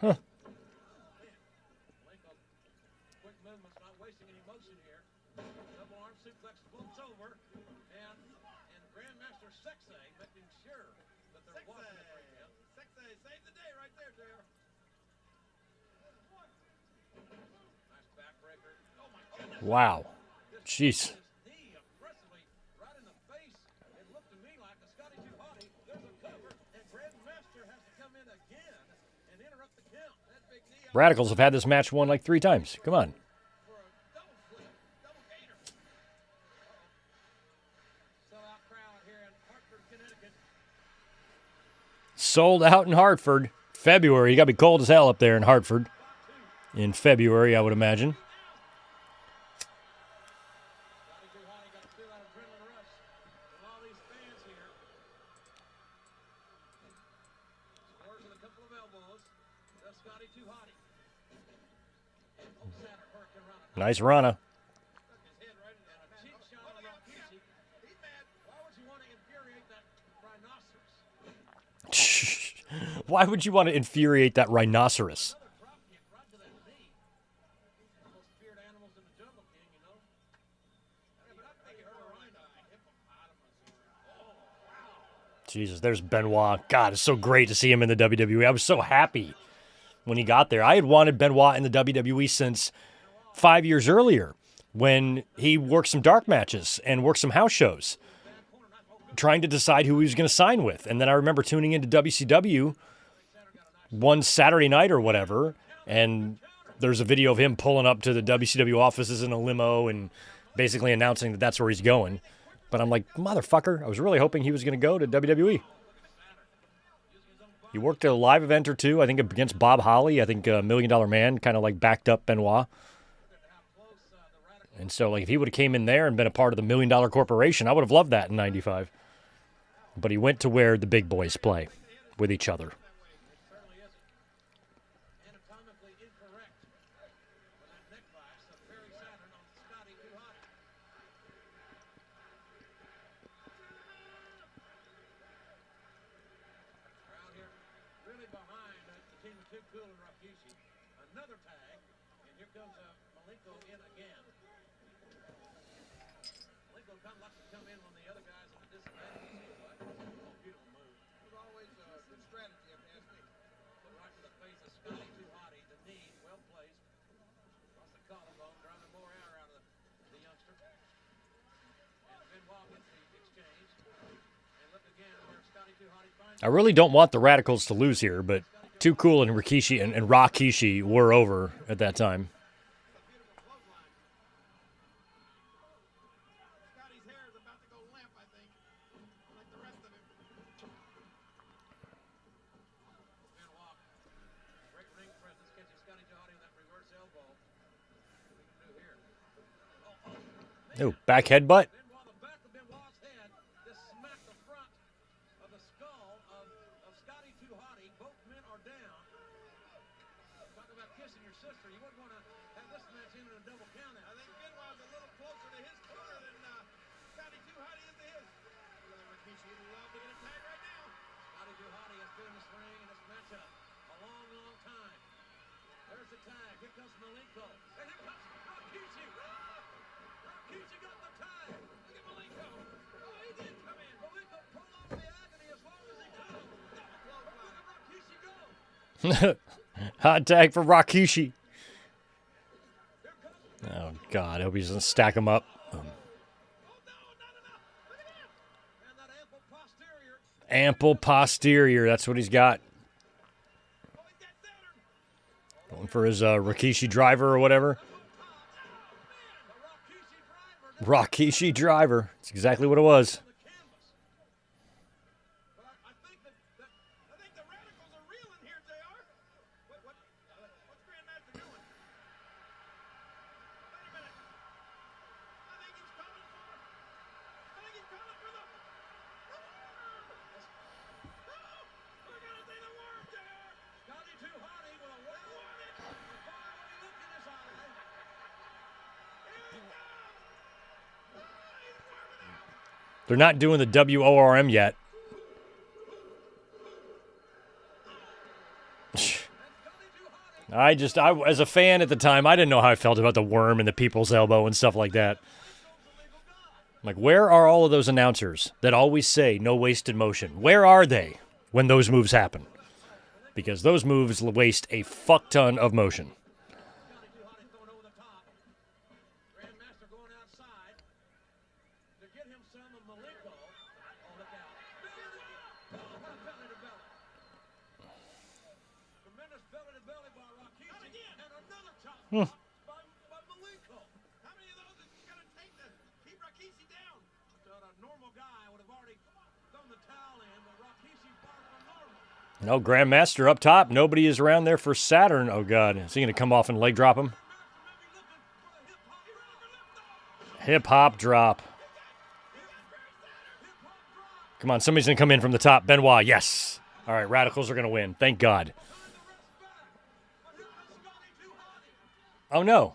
Huh. Wow. Jeez. Radicals have had this match won like 3 times. Come on. Sold out in Hartford. February. You got to be cold as hell up there in Hartford. In February, I would imagine. Nice runner. Why would you want to infuriate that rhinoceros? Jesus, there's Benoit. God, it's so great to see him in the WWE. I was so happy when he got there. I had wanted Benoit in the WWE since 5 years earlier when he worked some dark matches and worked some house shows, trying to decide who he was going to sign with. And then I remember tuning into WCW one Saturday night or whatever, and there's a video of him pulling up to the WCW offices in a limo and basically announcing that that's where he's going. But I'm like, motherfucker, I was really hoping he was going to go to WWE. He worked a live event or two, I think against Bob Holly. I think $1 Million Man kind of like backed up Benoit. And so like if he would have came in there and been a part of the $1 Million Corporation, I would have loved that in 95. But he went to where the big boys play with each other. I really don't want the Radicals to lose here, but Too Cool and Rikishi and Rakishi were over at that time. Oh, back headbutt. Hot tag for Rakishi. Oh, God. I hope he's going to stack him up. Ample posterior. That's what he's got. Going for his Rikishi driver or whatever. Rakishi driver. That's exactly what it was. They're not doing the WORM yet. I as a fan at the time, I didn't know how I felt about the worm and the people's elbow and stuff like that. Like, where are all of those announcers that always say no wasted motion? Where are they when those moves happen? Because those moves waste a fuck ton of motion. How many of those is it going to take to keep Rikishi down? A normal guy would have already thrown No, Grandmaster up top. Nobody is around there for Saturn. Oh, God. Is he going to come off and leg drop him? Hip-hop drop. Come on, somebody's going to come in from the top. Benoit, yes. All right, Radicals are going to win. Thank God. Oh, no.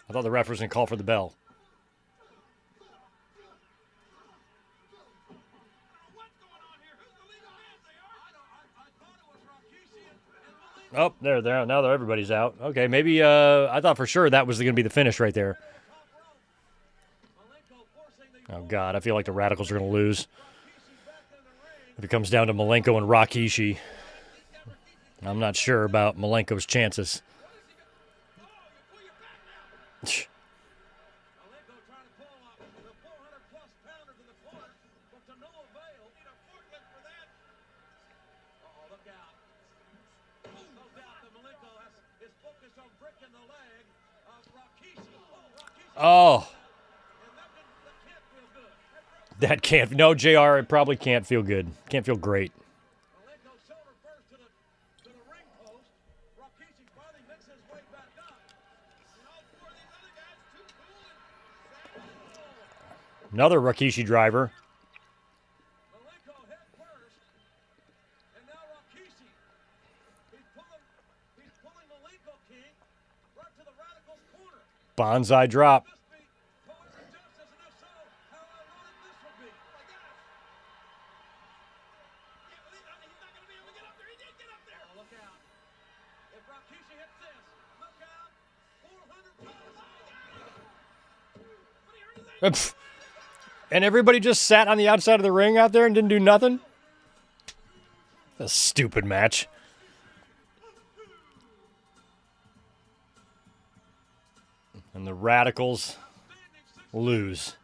I thought the ref was going to call for the bell. Oh, there. Now everybody's out. Okay, maybe I thought for sure that was going to be the finish right there. Oh, God, I feel like the Radicals are going to lose. If it comes down to Malenko and Rikishi, I'm not sure about Malenko's chances. Oh. That can't. No, JR, it probably can't feel good. Can't feel great. Another Rikishi driver. Bonsai drop. And everybody just sat on the outside of the ring out there and didn't do nothing? A stupid match. And the Radicals lose.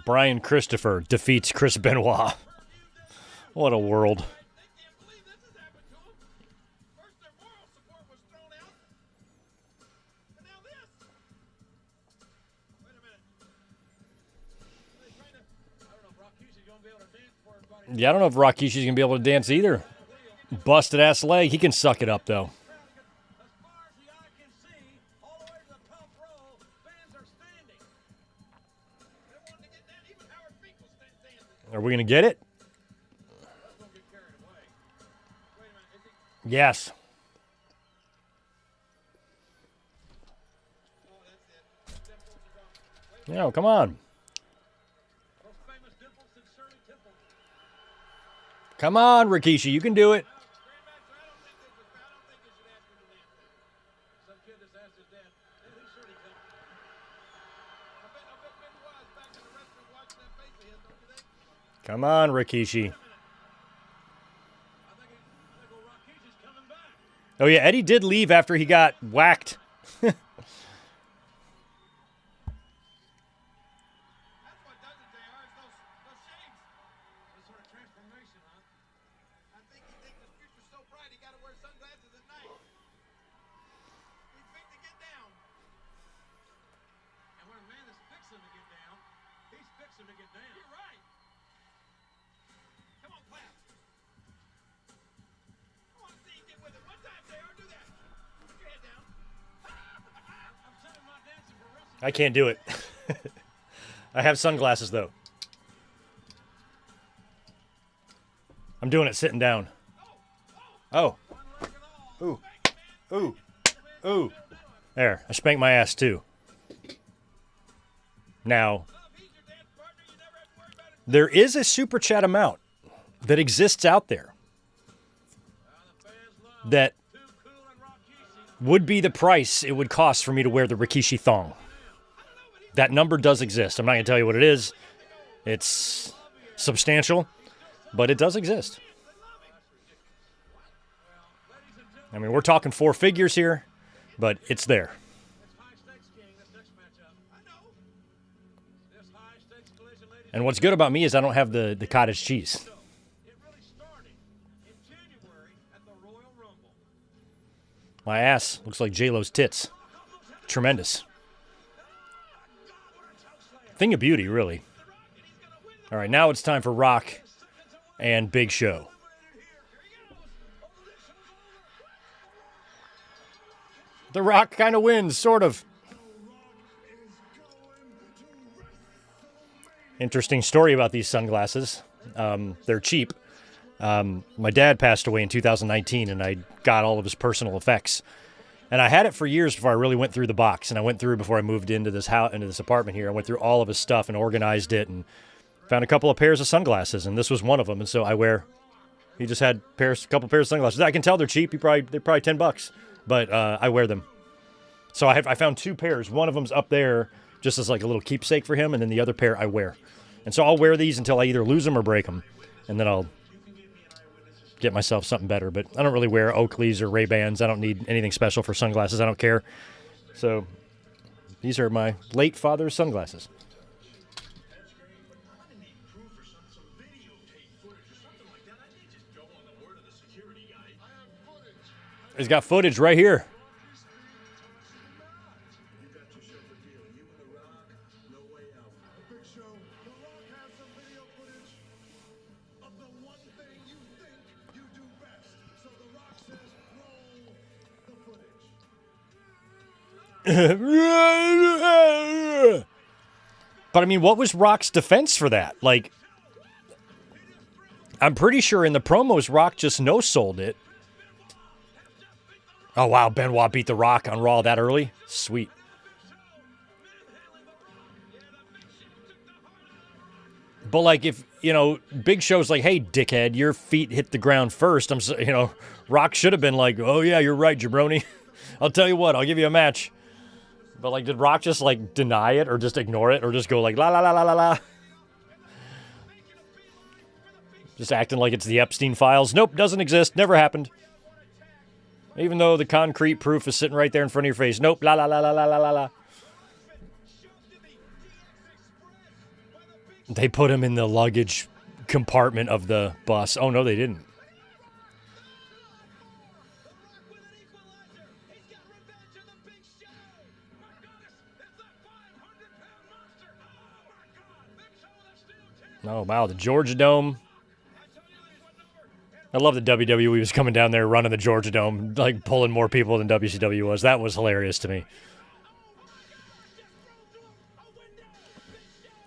Brian Christopher defeats Chris Benoit. What a world. Yeah, I don't know if Rikishi's going to be able to dance either. Busted ass leg. He can suck it up, though. Are we going to get it? Yes. No, come on. Come on, Rikishi, you can do it. Come on, Rikishi. Oh, yeah, Eddie did leave after he got whacked. I can't do it. I have sunglasses, though. I'm doing it sitting down. Oh. Ooh. Ooh. Ooh. There. I spanked my ass, too. Now, there is a super chat amount that exists out there that would be the price it would cost for me to wear the Rikishi thong. That number does exist. I'm not going to tell you what it is. It's substantial, but it does exist. I mean, we're talking 4 figures here, but it's there. And what's good about me is I don't have the cottage cheese. My ass looks like J-Lo's tits. Tremendous. Thing of beauty, really. All right, now it's time for Rock and Big Show. The Rock kind of wins, sort of. Interesting story about these sunglasses. They're cheap. My dad passed away in 2019, and I got all of his personal effects. And I had it for years before I really went through the box. And I went through before I moved into this house, into this apartment here. I went through all of his stuff and organized it, and found a couple of pairs of sunglasses, and this was one of them. And so I wear. He just had a couple pairs of sunglasses. I can tell they're cheap. They're probably $10, but I wear them. So I found two pairs. One of them's up there just as like a little keepsake for him, and then the other pair I wear. And so I'll wear these until I either lose them or break them, and then I'll get myself something better. But I don't really wear Oakleys or Ray-Bans. I don't need anything special for sunglasses. I don't care. So these are my late father's sunglasses. He's got footage right here. You got yourself a deal. You and The Rock, no way out. Big Show, The Rock has some video footage of the one thing you think you do best. So The Rock says, roll the footage. But I mean, what was Rock's defense for that? Like, I'm pretty sure in the promos, Rock just no-sold it. Oh, wow, Benoit beat The Rock on Raw that early? Sweet. But, like, if, Big Show's like, hey, dickhead, your feet hit the ground first. Rock should have been like, oh, yeah, you're right, jabroni. I'll tell you what, I'll give you a match. But, like, did Rock just, like, deny it or just ignore it or just go like, la, la, la, la, la, la? Just acting like it's the Epstein files. Nope, doesn't exist, never happened. Even though the concrete proof is sitting right there in front of your face. Nope, la, la, la, la, la, la, la, la. They put him in the luggage compartment of the bus. Oh, no, they didn't. Oh, wow, the Georgia Dome. I love that WWE was coming down there running the Georgia Dome, like pulling more people than WCW was. That was hilarious to me.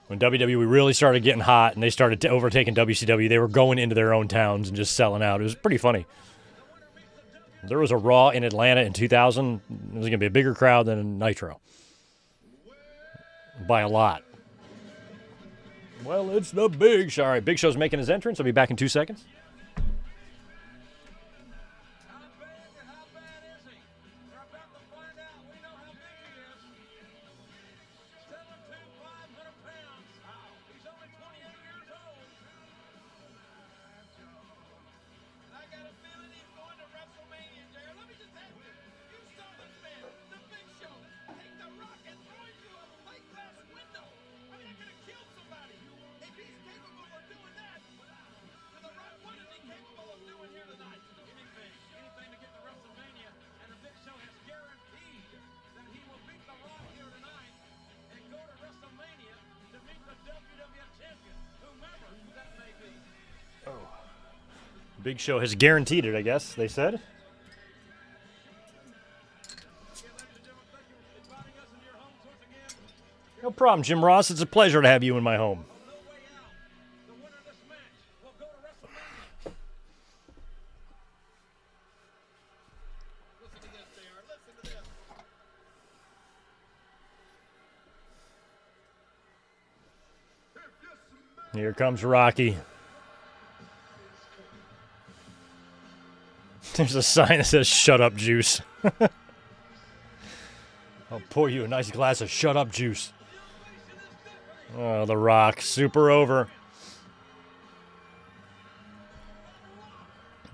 When WWE really started getting hot and they started overtaking WCW, they were going into their own towns and just selling out. It was pretty funny. There was a Raw in Atlanta in 2000. It was going to be a bigger crowd than Nitro. By a lot. Well, it's the Big Show. All right, Big Show's making his entrance. I'll be back in 2 seconds. Big Show has guaranteed it, I guess, they said. No problem, Jim Ross. It's a pleasure to have you in my home. Here comes Rocky. There's a sign that says, "Shut up, juice." I'll pour you a nice glass of shut up juice. Oh, The Rock. Super over.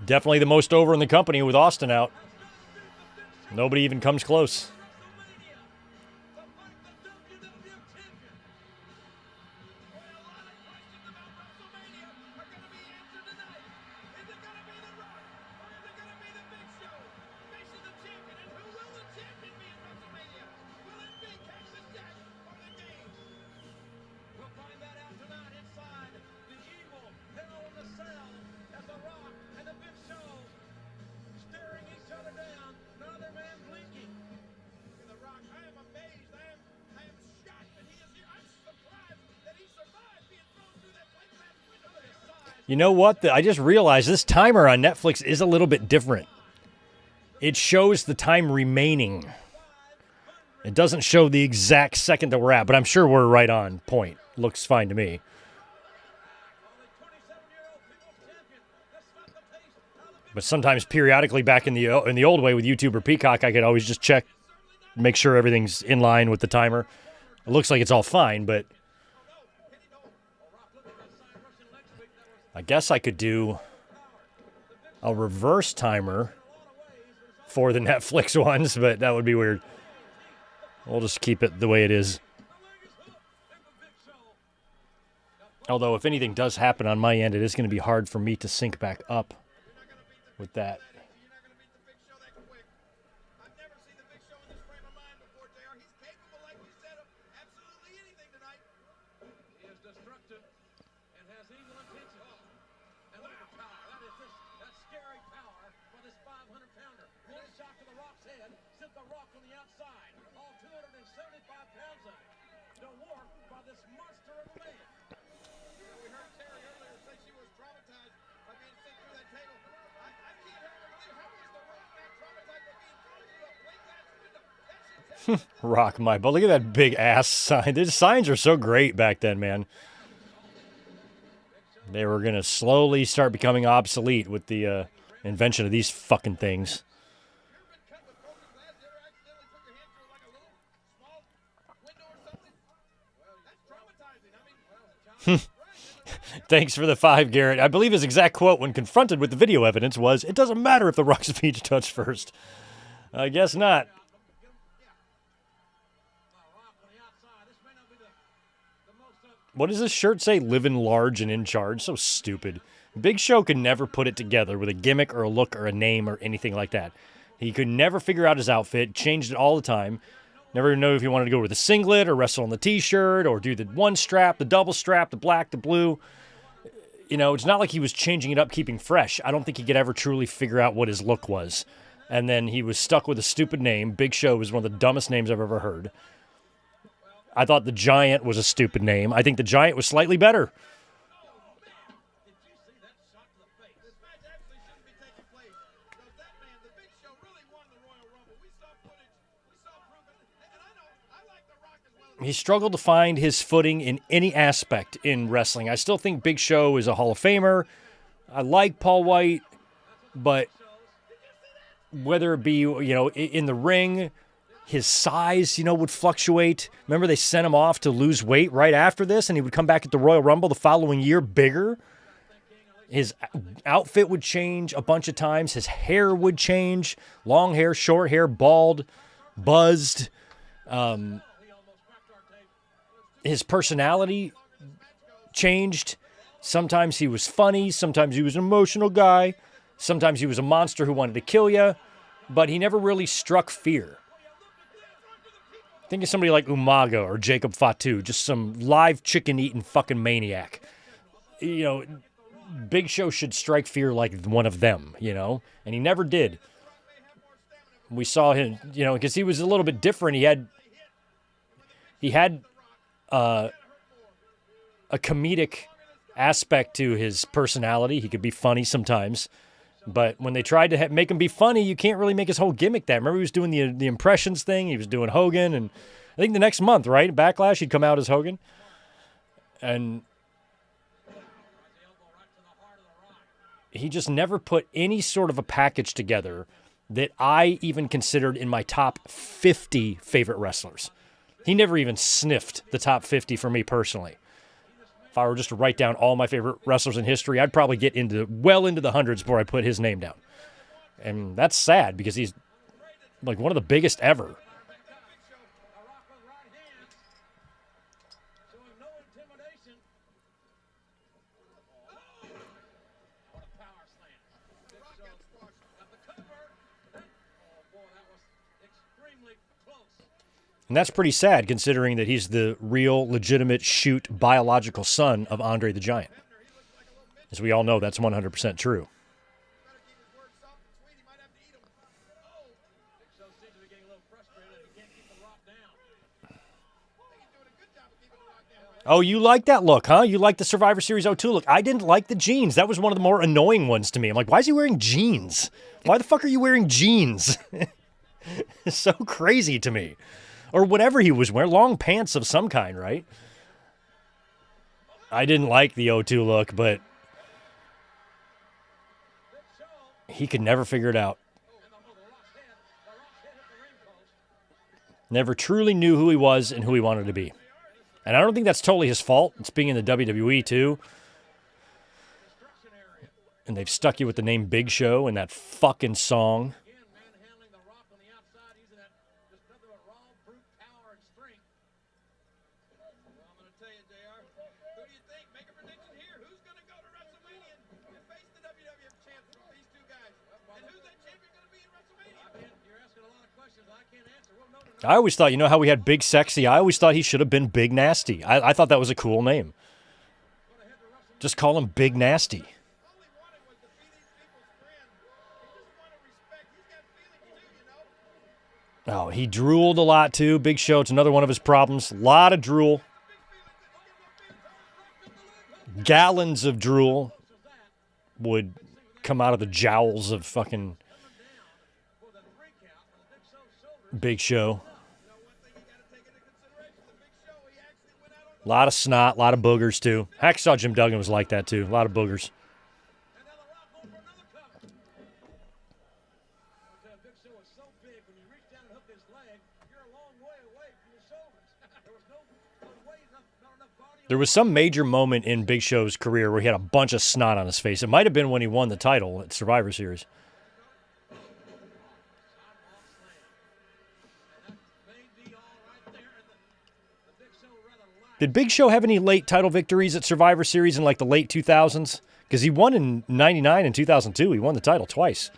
Definitely the most over in the company with Austin out. Nobody even comes close. You know what? I just realized this timer on Netflix is a little bit different. It shows the time remaining. It doesn't show the exact second that we're at, but I'm sure we're right on point. Looks fine to me. But sometimes, periodically, back in the old way with YouTube or Peacock, I could always just check, make sure everything's in line with the timer. It looks like it's all fine, but I guess I could do a reverse timer for the Netflix ones, but that would be weird. We'll just keep it the way it is. Although, if anything does happen on my end, it is going to be hard for me to sync back up with that. Rock my butt. Look at that big ass sign. These signs are so great back then, man. They were going to slowly start becoming obsolete with the invention of these fucking things. Thanks for the 5, Garrett. I believe his exact quote when confronted with the video evidence was, "It doesn't matter if the Rock's feet touch first." I guess not. What does this shirt say? Living large and in charge. So stupid. Big Show could never put it together with a gimmick or a look or a name or anything like that. He could never figure out his outfit, changed it all the time. Never know if he wanted to go with a singlet or wrestle on the t-shirt or do the one strap, the double strap, the black, the blue. You know, it's not like he was changing it up, keeping fresh. I don't think he could ever truly figure out what his look was. And then he was stuck with a stupid name. Big Show was one of the dumbest names I've ever heard. I thought the Giant was a stupid name. I think the Giant was slightly better. He struggled to find his footing in any aspect in wrestling. I still think Big Show is a Hall of Famer. I like Paul White, but whether it be, you know, in the ring, his size, you know, would fluctuate. Remember, they sent him off to lose weight right after this, and he would come back at the Royal Rumble the following year bigger. His outfit would change a bunch of times. His hair would change. Long hair, short hair, bald, buzzed. His personality changed. Sometimes he was funny. Sometimes he was an emotional guy. Sometimes he was a monster who wanted to kill you. But he never really struck fear. Think of somebody like Umaga or Jacob Fatu, just some live chicken-eating fucking maniac. You know, Big Show should strike fear like one of them, you know? And he never did. We saw him, you know, because he was a little bit different. He had a comedic aspect to his personality. He could be funny sometimes. But when they tried to make him be funny, you can't really make his whole gimmick that. Remember, he was doing the impressions thing. He was doing Hogan. And I think the next month, right, Backlash, he'd come out as Hogan. And he just never put any sort of a package together that I even considered in my top 50 favorite wrestlers. He never even sniffed the top 50 for me personally. If I were just to write down all my favorite wrestlers in history, I'd probably get well into the hundreds before I put his name down. And that's sad because he's like one of the biggest ever. And that's pretty sad considering that he's the real, legitimate, biological son of Andre the Giant. As we all know, that's 100% true. Oh, you like that look, huh? You like the Survivor Series '02 look. I didn't like the jeans. That was one of the more annoying ones to me. I'm like, why is he wearing jeans? Why the fuck are you wearing jeans? It's so crazy to me. Or whatever he was wearing. Long pants of some kind, right? I didn't like the '02 look, but he could never figure it out. Never truly knew who he was and who he wanted to be. And I don't think that's totally his fault. It's being in the WWE, too. And they've stuck you with the name Big Show and that fucking song. I always thought, you know how we had Big Sexy? I always thought he should have been Big Nasty. I thought that was a cool name. Just call him Big Nasty. Oh, he drooled a lot too. Big Show, it's another one of his problems. A lot of drool. Gallons of drool would come out of the jowls of fucking Big Show. A lot of snot, a lot of boogers, too. Hacksaw Jim Duggan was like that, too. A lot of boogers. There was some major moment in Big Show's career where he had a bunch of snot on his face. It might have been when he won the title at Survivor Series. Did Big Show have any late title victories at Survivor Series in like the late 2000s? Because he won in 99 and 2002. He won the title twice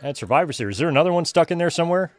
at Survivor Series. Is there another one stuck in there somewhere?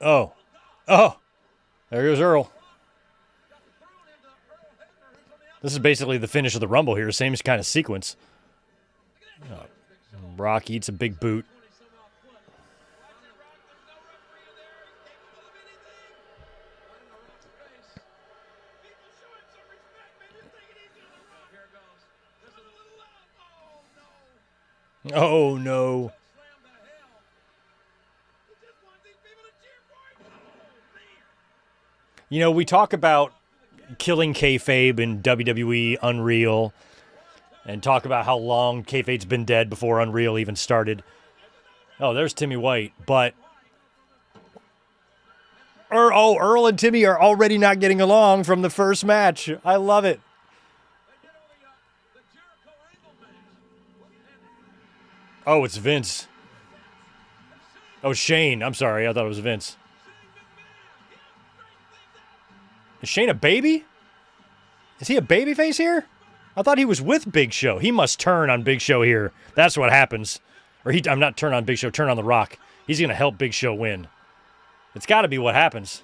Oh. Oh. There goes Earl. This is basically the finish of the Rumble here. Same kind of sequence. Rock eats a big boot. Oh, no. You know, we talk about killing kayfabe in WWE Unreal and talk about how long kayfabe's been dead before Unreal even started. Oh, there's Timmy White, but Earl and Timmy are already not getting along from the first match. I love it. Oh, it's Vince. Oh, Shane. I'm sorry. I thought it was Vince. Is Shane a baby? Is he a babyface here? I thought he was with Big Show. He must turn on Big Show here. That's what happens. Or I'm not turn on Big Show, turn on The Rock. He's going to help Big Show win. It's got to be what happens.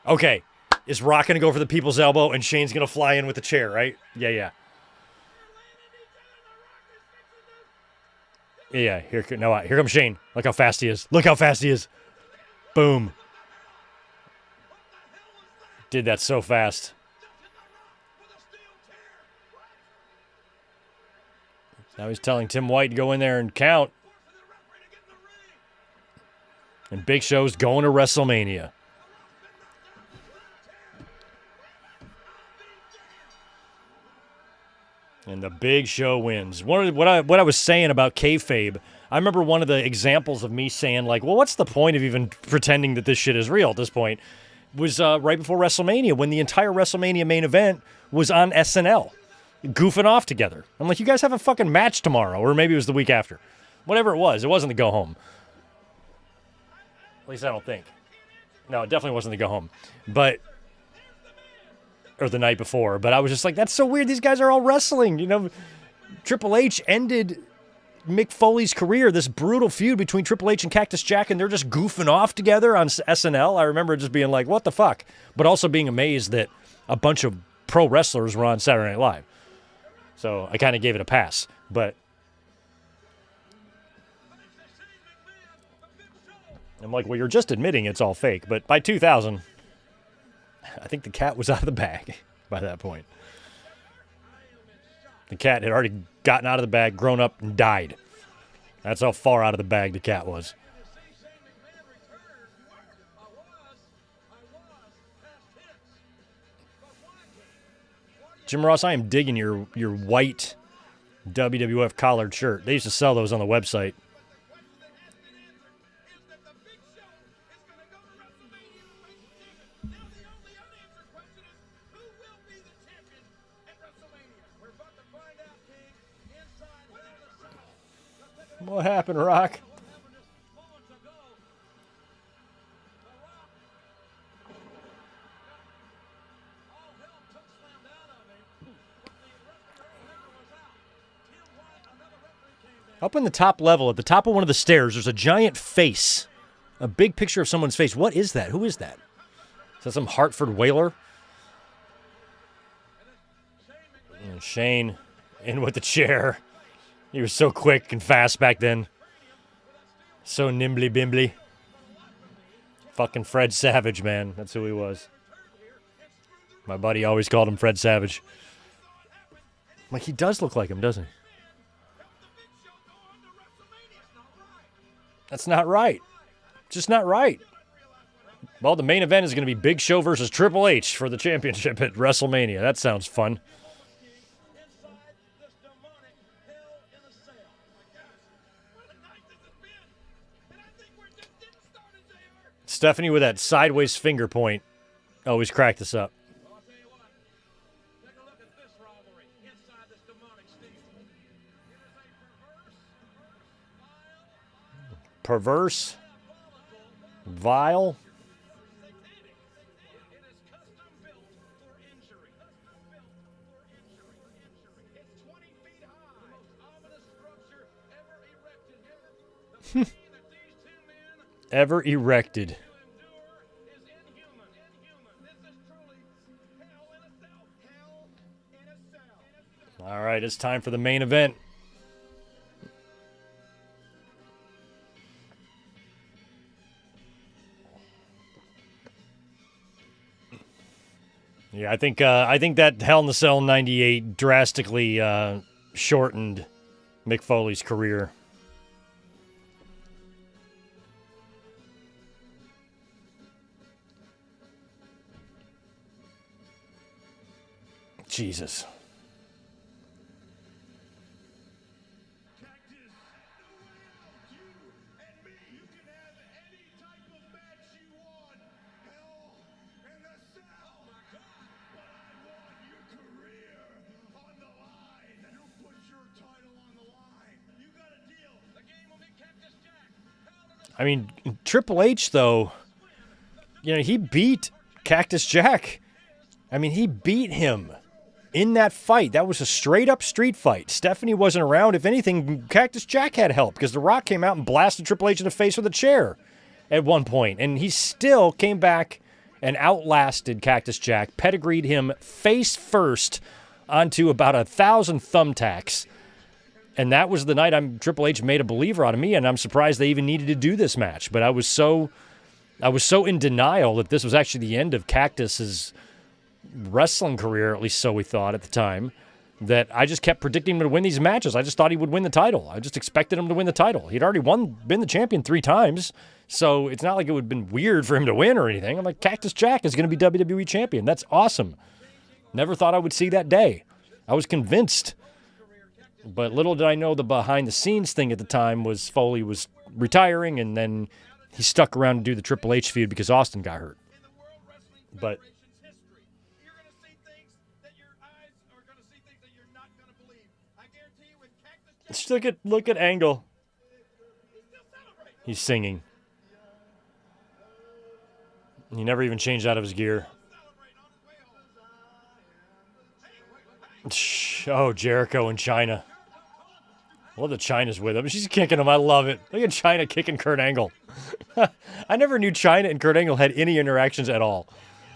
Okay. Is Rock going to go for the people's elbow and Shane's going to fly in with the chair, right? Yeah. Yeah, here comes Shane. Look how fast he is. Look how fast he is. Boom. Did that so fast. Now he's telling Tim White to go in there and count. And Big Show's going to WrestleMania. And the Big Show wins. What I was saying about kayfabe, I remember one of the examples of me saying, like, well, what's the point of even pretending that this shit is real at this point? was right before WrestleMania, when the entire WrestleMania main event was on SNL, goofing off together. I'm like, you guys have a fucking match tomorrow, or maybe it was the week after. Whatever it wasn't the go home. At least I don't think. No, it definitely wasn't the go home. Or the night before. But I was just like, that's so weird. These guys are all wrestling. You know, Triple H ended Mick Foley's career, this brutal feud between Triple H and Cactus Jack, and they're just goofing off together on SNL. I remember just being like, what the fuck? But also being amazed that a bunch of pro wrestlers were on Saturday Night Live. So I kind of gave it a pass. But I'm like, well, you're just admitting it's all fake. But by 2000, I think the cat was out of the bag by that point. The cat had already gotten out of the bag, grown up, and died. That's how far out of the bag the cat was. Jim Ross, I am digging your white WWF collared shirt. They used to sell those on the website. What happened, Rock? Up in the top level, at the top of one of the stairs, there's a giant face. A big picture of someone's face. What is that? Who is that? Is that some Hartford Whaler? And Shane in with the chair. He was so quick and fast back then. So nimbly bimbly. Fucking Fred Savage, man. That's who he was. My buddy always called him Fred Savage. Like, he does look like him, doesn't he? That's not right. Just not right. Well, the main event is going to be Big Show versus Triple H for the championship at WrestleMania. That sounds fun. Stephanie with that sideways finger point always cracked us up. Perverse, vile. Ever erected. All right, it's time for the main event. Yeah, I think that Hell in the Cell '98 drastically shortened Mick Foley's career. Jesus. I mean, Triple H, though, you know, he beat Cactus Jack. I mean, he beat him in that fight. That was a straight-up street fight. Stephanie wasn't around. If anything, Cactus Jack had help because The Rock came out and blasted Triple H in the face with a chair at one point, and he still came back and outlasted Cactus Jack, pedigreed him face first onto about 1,000 thumbtacks. And that was the night Triple H made a believer out of me, and I'm surprised they even needed to do this match. But I was so in denial that this was actually the end of Cactus's wrestling career, at least so we thought at the time, that I just kept predicting him to win these matches. I just thought he would win the title. I just expected him to win the title. He'd already been the champion 3 times, so it's not like it would have been weird for him to win or anything. I'm like, Cactus Jack is going to be WWE champion. That's awesome. Never thought I would see that day. I was convinced. But little did I know the behind-the-scenes thing at the time was Foley was retiring, and then he stuck around to do the Triple H feud because Austin got hurt. But Federation's history. You're going to see things that your eyes are going to see things that you're not going to believe. I guarantee you, when Cactus Jack just look at Angle. he's still celebrating. He's singing. He never even changed out of his gear. Celebrating on his way home. Oh, Jericho and China. I love that China's with him. She's kicking him. I love it. Look at China kicking Kurt Angle. I never knew China and Kurt Angle had any interactions at all.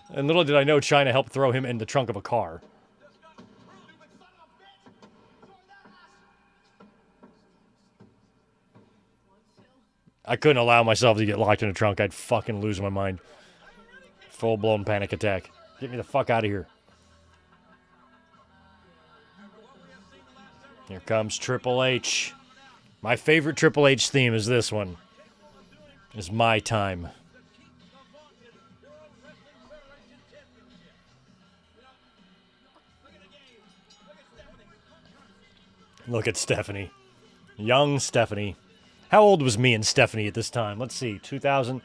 And little did I know China helped throw him in the trunk of a car. I couldn't allow myself to get locked in a trunk. I'd fucking lose my mind. Full-blown panic attack. Get me the fuck out of here. Here comes Triple H. My favorite Triple H theme is this one. It's My Time. Look at Stephanie. Young Stephanie. How old was me and Stephanie at this time? Let's see. 2000.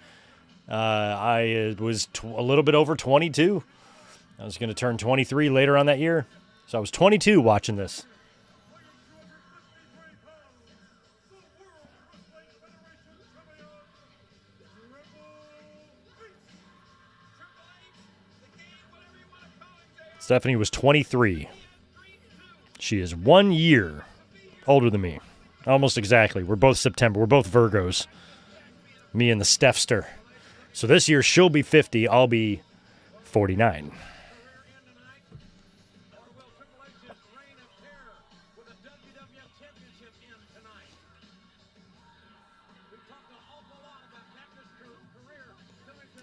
I was a little bit over 22. I was going to turn 23 later on that year. So I was 22 watching this. Stephanie was 23. She is 1 year older than me. Almost exactly. We're both September. We're both Virgos. Me and the Stephster. So this year she'll be 50. I'll be 49.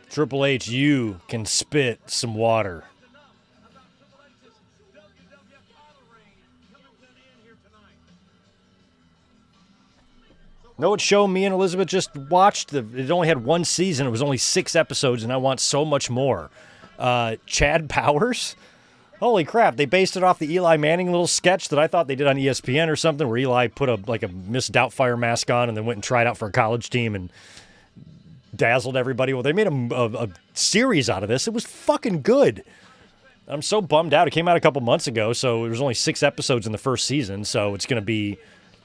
Triple H, you can spit some water. Know what show me and Elizabeth just watched? It only had one season. It was only 6 episodes, and I want so much more. Chad Powers? Holy crap, they based it off the Eli Manning little sketch that I thought they did on ESPN or something, where Eli put a Miss Doubtfire mask on and then went and tried out for a college team and dazzled everybody. Well, they made a series out of this. It was fucking good. I'm so bummed out. It came out a couple months ago, so there was only 6 episodes in the first season, so it's going to be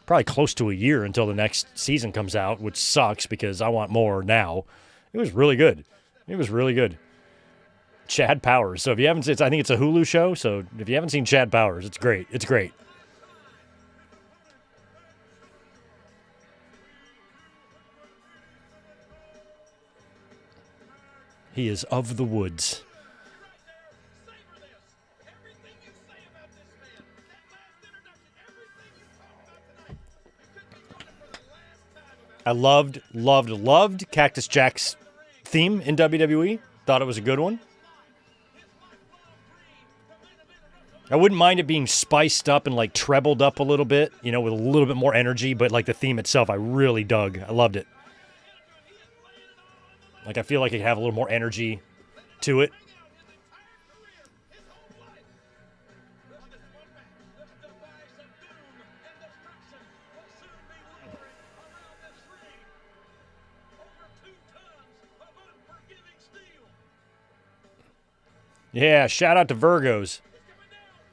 probably close to a year until the next season comes out, which sucks because I want more now. It was really good. It was really good. Chad Powers. So if you haven't, I think it's a Hulu show, so if you haven't seen Chad Powers, it's great. It's great. He is of the woods. I loved Cactus Jack's theme in WWE. Thought it was a good one. I wouldn't mind it being spiced up and like trebled up a little bit, with a little bit more energy, but like the theme itself, I really dug. I loved it. Like I feel like it could have a little more energy to it. Yeah, shout out to Virgos.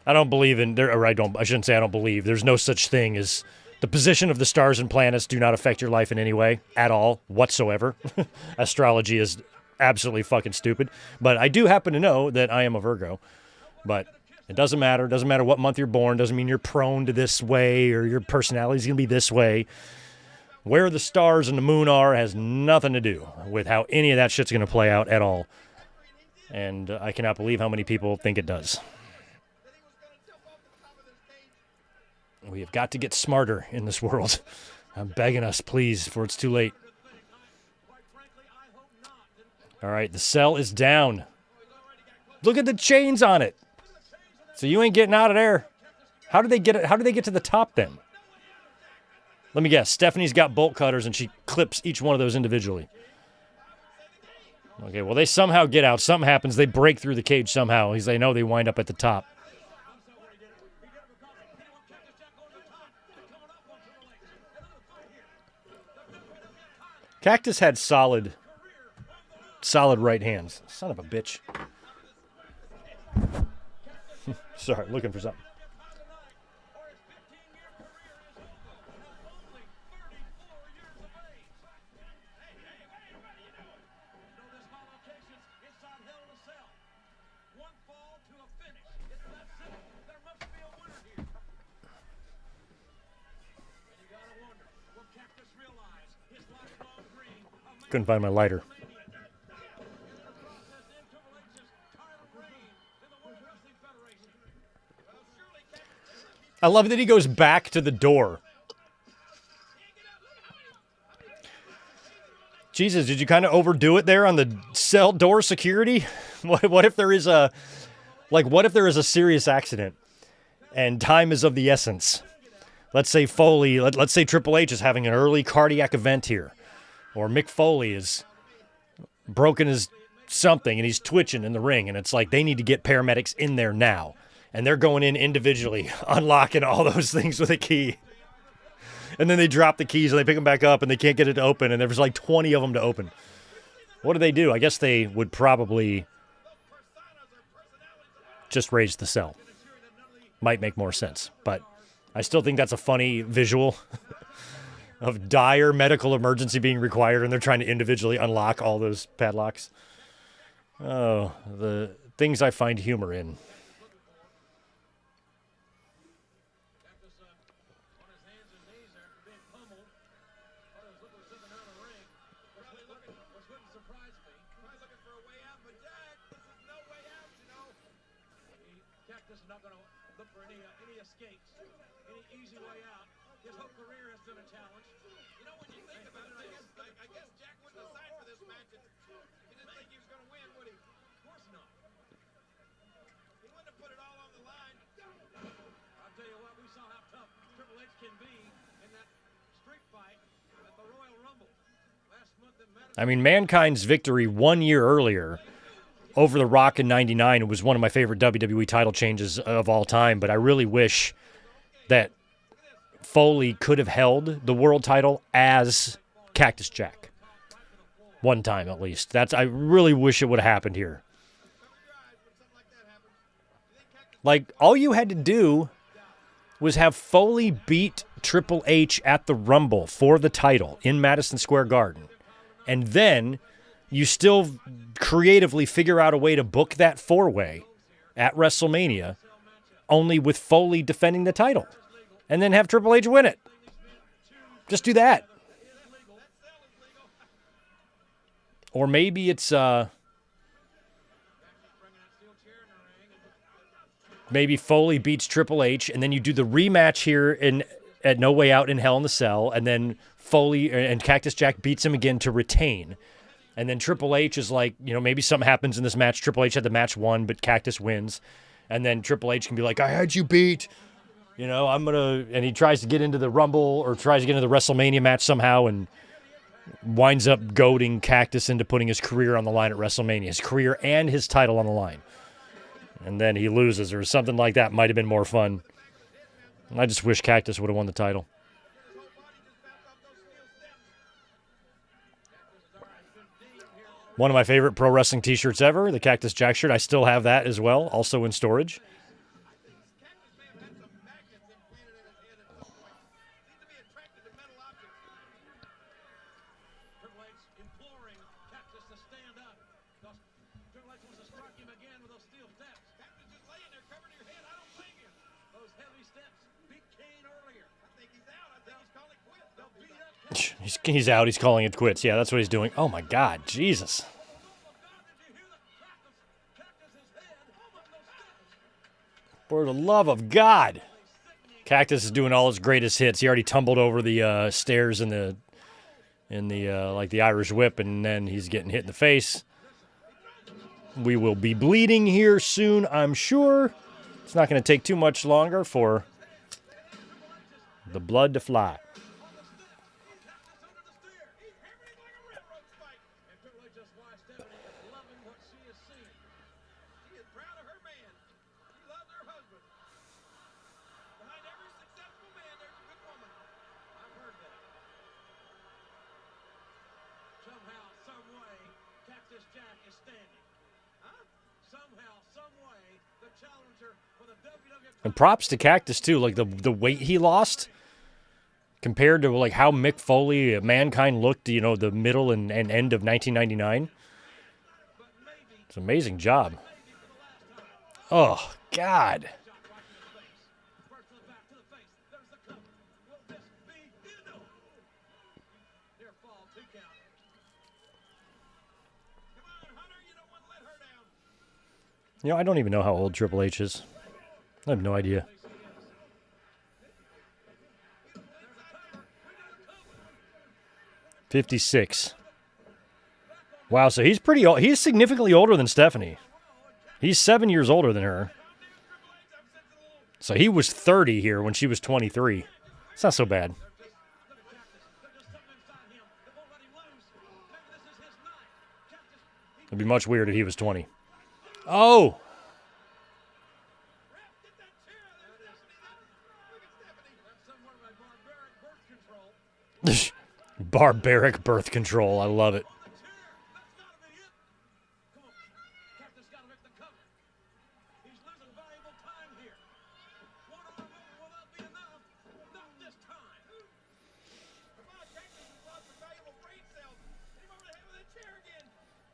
I don't believe in there, or I shouldn't say I don't believe. There's no such thing as the position of the stars and planets do not affect your life in any way at all whatsoever. Astrology is absolutely fucking stupid. But I do happen to know that I am a Virgo. But it doesn't matter. It doesn't matter what month you're born. Doesn't mean you're prone to this way or your personality is going to be this way. Where the stars and the moon are has nothing to do with how any of that shit's going to play out at all. And I cannot believe how many people think it does. We have got to get smarter in this world. I'm begging us, please, before it's too late. All right, the cell is down. Look at the chains on it. So you ain't getting out of there. How did they get it? How did they get to the top then? Let me guess. Stephanie's got bolt cutters and she clips each one of those individually. Okay, well, they somehow get out. Something happens. They break through the cage somehow. They know they wind up at the top. Cactus had solid right hands. Son of a bitch. Sorry, looking for something. Couldn't find my lighter. I love that he goes back to the door. Jesus, did you kind of overdo it there on the cell door security? What if there is a, what if there is a serious accident and time is of the essence? Let's say Foley, let's say Triple H is having an early cardiac event here, or Mick Foley is broken his something and he's twitching in the ring, and it's like they need to get paramedics in there now. And they're going in individually, unlocking all those things with a key. And then they drop the keys and they pick them back up and they can't get it to open. And there's like 20 of them to open. What do? I guess they would probably just raise the cell. Might make more sense. But I still think that's a funny visual of dire medical emergency being required. And they're trying to individually unlock all those padlocks. Oh, the things I find humor in. I mean, Mankind's victory 1 year earlier over The Rock in '99 was one of my favorite WWE title changes of all time, but I really wish that Foley could have held the world title as Cactus Jack. One time, at least. I really wish it would have happened here. Like, all you had to do was have Foley beat Triple H at the Rumble for the title in Madison Square Garden. And then you still creatively figure out a way to book that four-way at WrestleMania, only with Foley defending the title. And then have Triple H win it. Just do that. Or maybe it's maybe Foley beats Triple H, and then you do the rematch here at No Way Out in Hell in the Cell, and then Foley and Cactus Jack beats him again to retain. And then Triple H is like, maybe something happens in this match. Triple H had the match won, but Cactus wins. And then Triple H can be like, I had you beat. And he tries to get into the Rumble or tries to get into the WrestleMania match somehow and winds up goading Cactus into putting his career on the line at WrestleMania. His career and his title on the line. And then he loses or something like that. Might have been more fun. I just wish Cactus would have won the title. One of my favorite pro wrestling t-shirts ever, the Cactus Jack shirt. I still have that as well, also in storage. He's out. He's calling it quits. Yeah, that's what he's doing. Oh, my God. Jesus. For the love of God. Cactus is doing all his greatest hits. He already tumbled over the stairs in the Irish whip, and then he's getting hit in the face. We will be bleeding here soon, I'm sure. It's not going to take too much longer for the blood to fly. And props to Cactus, too. Like, the weight he lost compared to, like, how Mick Foley, Mankind looked, you know, the middle and end of 1999. It's an amazing job. Oh, God. You know, I don't even know how old Triple H is. I have no idea. "56. Wow, so he's pretty old. He's significantly older than Stephanie. He's 7 years older than her. So he was 30 here when she was 23. It's not so bad. It'd be much weirder if he was 20. Oh! Barbaric birth control. I love it.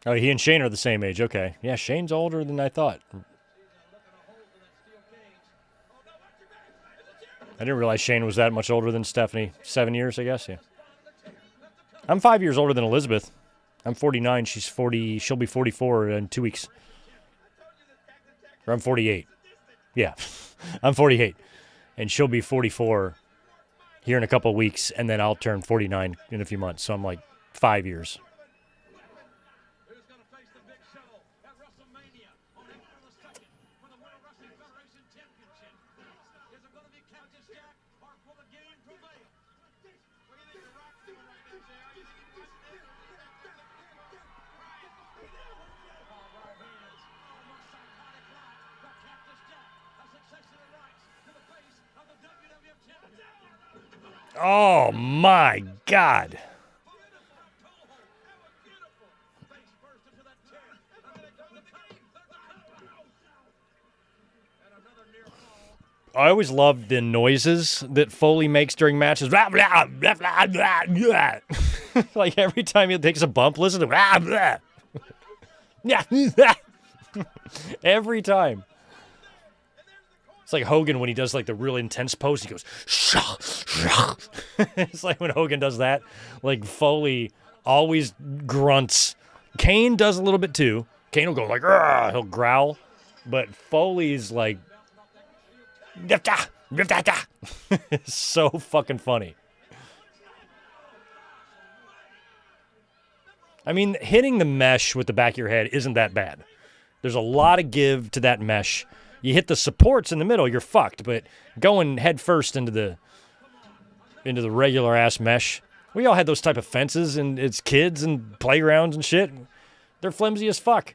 Oh, he and Shane are the same age. Okay. Yeah, Shane's older than I thought. I didn't realize Shane was that much older than Stephanie. 7 years, I guess, yeah. I'm 5 years older than Elizabeth. I'm 49. She's 40. She'll be 44 in 2 weeks. Or I'm 48. Yeah. I'm 48. And she'll be 44 here in a couple of weeks, and then I'll turn 49 in a few months. So I'm like 5 years. Oh, my God. I always love the noises that Foley makes during matches. Blah, blah, blah, blah, blah, blah. Like every time he takes a bump, listen to blah, blah. Every time. It's like Hogan when he does like the real intense pose. He goes, shah, shah. It's like when Hogan does that. Like Foley always grunts. Kane does a little bit too. Kane will go like, argh, he'll growl. But Foley's like, it's so fucking funny. I mean, hitting the mesh with the back of your head isn't that bad. There's a lot of give to that mesh. You hit the supports in the middle, you're fucked. But going head first into the regular ass mesh, we all had those type of fences and it's kids and playgrounds and shit. They're flimsy as fuck.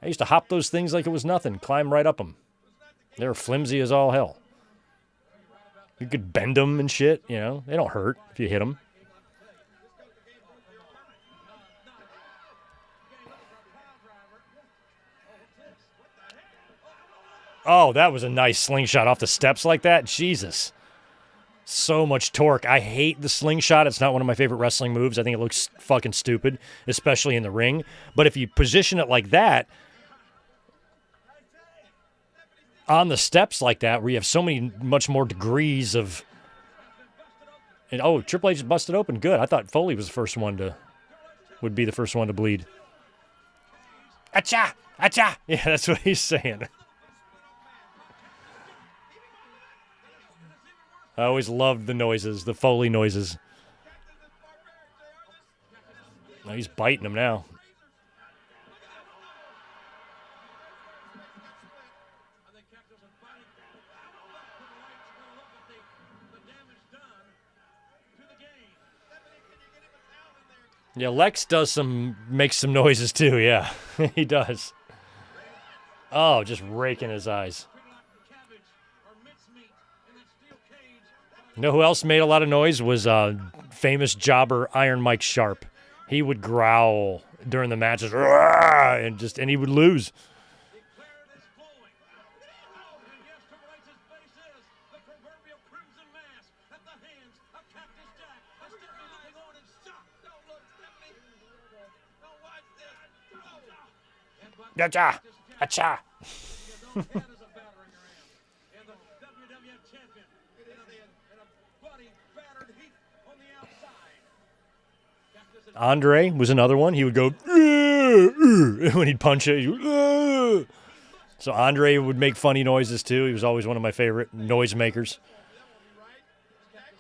I used to hop those things like it was nothing, climb right up them. They're flimsy as all hell. You could bend them and shit, you know. They don't hurt if you hit them. Oh, that was a nice slingshot off the steps like that. Jesus. So much torque. I hate the slingshot. It's not one of my favorite wrestling moves. I think it looks fucking stupid, especially in the ring. But if you position it like that, on the steps like that, where you have so many, much more degrees of... And oh, Triple H busted open. Good. I thought Foley was the first one to... would be the first one to bleed. Acha! Acha! Yeah, that's what he's saying. I always loved the noises, the Foley noises. Oh, he's biting him now. Yeah, Lex makes some noises too, yeah. He does. Oh, just raking his eyes. You know who else made a lot of noise was famous jobber Iron Mike Sharp. He would growl during the matches and he would lose. Acha! Acha! His own head is a battering ram. And the WWF champion in a bloody, battered heap on the outside. Cactus is Andre was another one. He would go when he'd punch it. So Andre would make funny noises too. He was always one of my favorite noisemakers.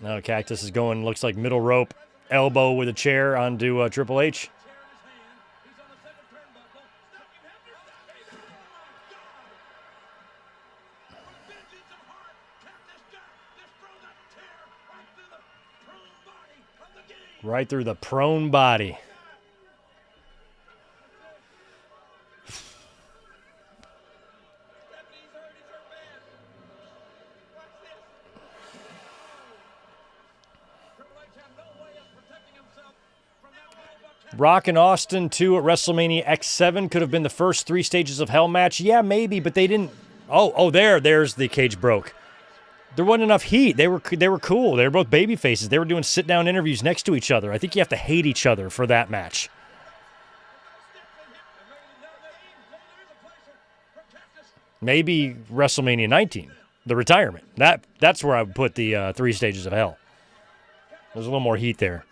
Now Cactus is going, looks like middle rope, elbow with a chair onto Triple H. tearing his hand. He's on the second turnbuckle. Vengeance of heart. Cactus just throw that tear right through the prone body of the game. Right through the prone body. Stephanie's hurt. He's hurt bad. Watch this. Triple H had no way of protecting himself from that bullbuck. Rock and Austin 2 at WrestleMania X7 could have been the first 3 stages of Hell match. Yeah, maybe, but they didn't. There's the cage broke. There wasn't enough heat. They were cool. They were both baby faces. They were doing sit-down interviews next to each other. I think you have to hate each other for that match. Maybe WrestleMania 19, the retirement. That's where I would put the 3 stages of Hell. There's a little more heat there.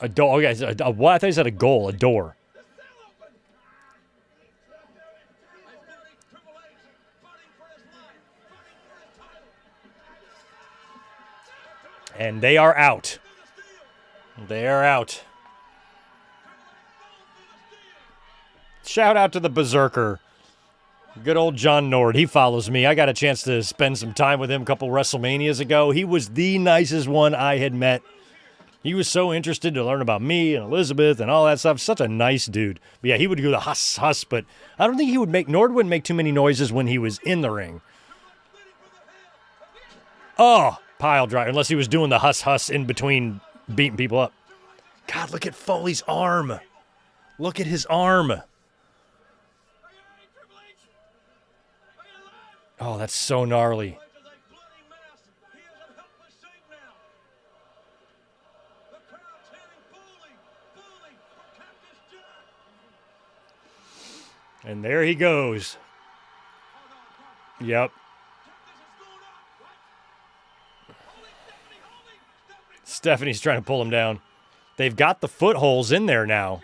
A door. Oh, guys, what? I thought he said a goal. A door. And they are out. They are out. Shout out to the Berserker. Good old John Nord. He follows me. I got a chance to spend some time with him a couple WrestleManias ago. He was the nicest one I had met. He was so interested to learn about me and Elizabeth and all that stuff. Such a nice dude. But yeah, he would do the huss, huss, but I don't think Nord wouldn't make too many noises when he was in the ring. Oh, pile driver. Unless he was doing the huss, huss in between beating people up. God, look at Foley's arm. Look at his arm. Oh, that's so gnarly. And there he goes. Yep. Stephanie's trying to pull him down. They've got the footholes in there now.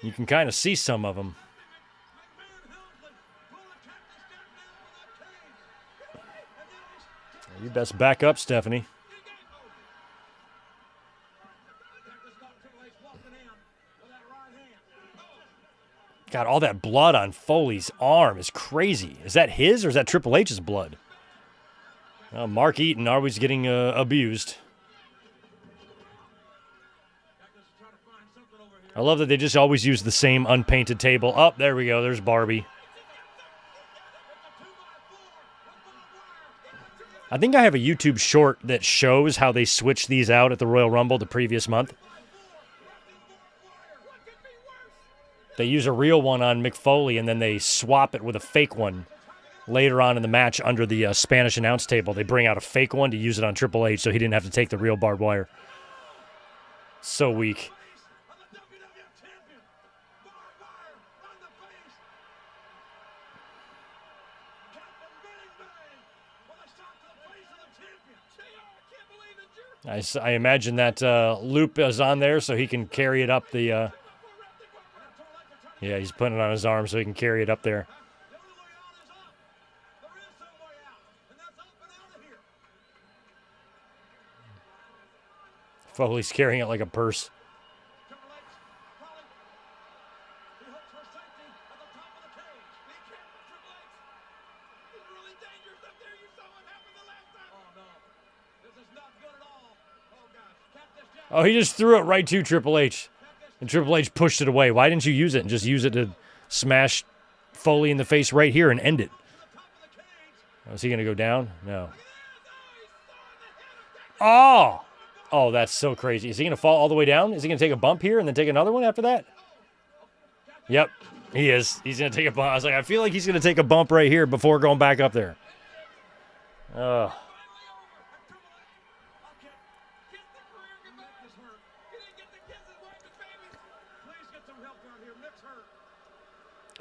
You can kind of see some of them. You best back up, Stephanie. God, all that blood on Foley's arm is crazy. Is that his or is that Triple H's blood? Well, Mark Eaton always getting abused. I love that they just always use the same unpainted table. Oh, there we go. There's Barbie. I think I have a YouTube short that shows how they switched these out at the Royal Rumble the previous month. They use a real one on Mick Foley, and then they swap it with a fake one later on in the match under the Spanish announce table. They bring out a fake one to use it on Triple H so he didn't have to take the real barbed wire. So weak. I imagine that loop is on there so he can carry it up the... Yeah, he's putting it on his arm so he can carry it up there. Foley's carrying it like a purse. Oh, he just threw it right to Triple H. And Triple H pushed it away. Why didn't you use it and just use it to smash Foley in the face right here and end it? Oh, is he going to go down? No. Oh! Oh, that's so crazy. Is he going to fall all the way down? Is he going to take a bump here and then take another one after that? Yep, he is. He's going to take a bump. I was like, I feel like he's going to take a bump right here before going back up there. help out here. Mick's hurt.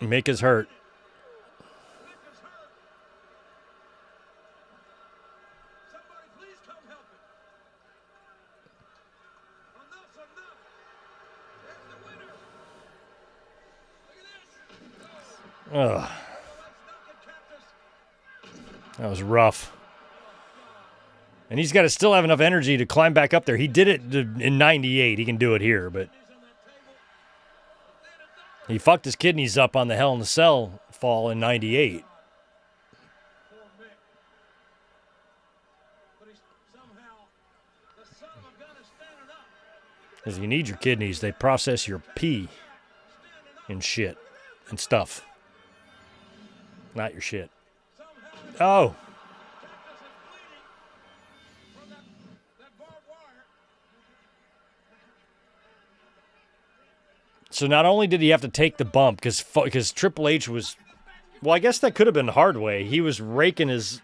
Mick is hurt. Mick is hurt. Somebody please come help him. Enough's enough. There's the winner. Look at this. Ugh. That was rough. And he's got to still have enough energy to climb back up there. He did it in 98. He can do it here, but he fucked his kidneys up on the Hell in the Cell fall in 98. Because you need your kidneys. They process your pee and shit and stuff. Not your shit. Oh. So not only did he have to take the bump, because Triple H was, well, I guess that could have been the hard way. He was raking his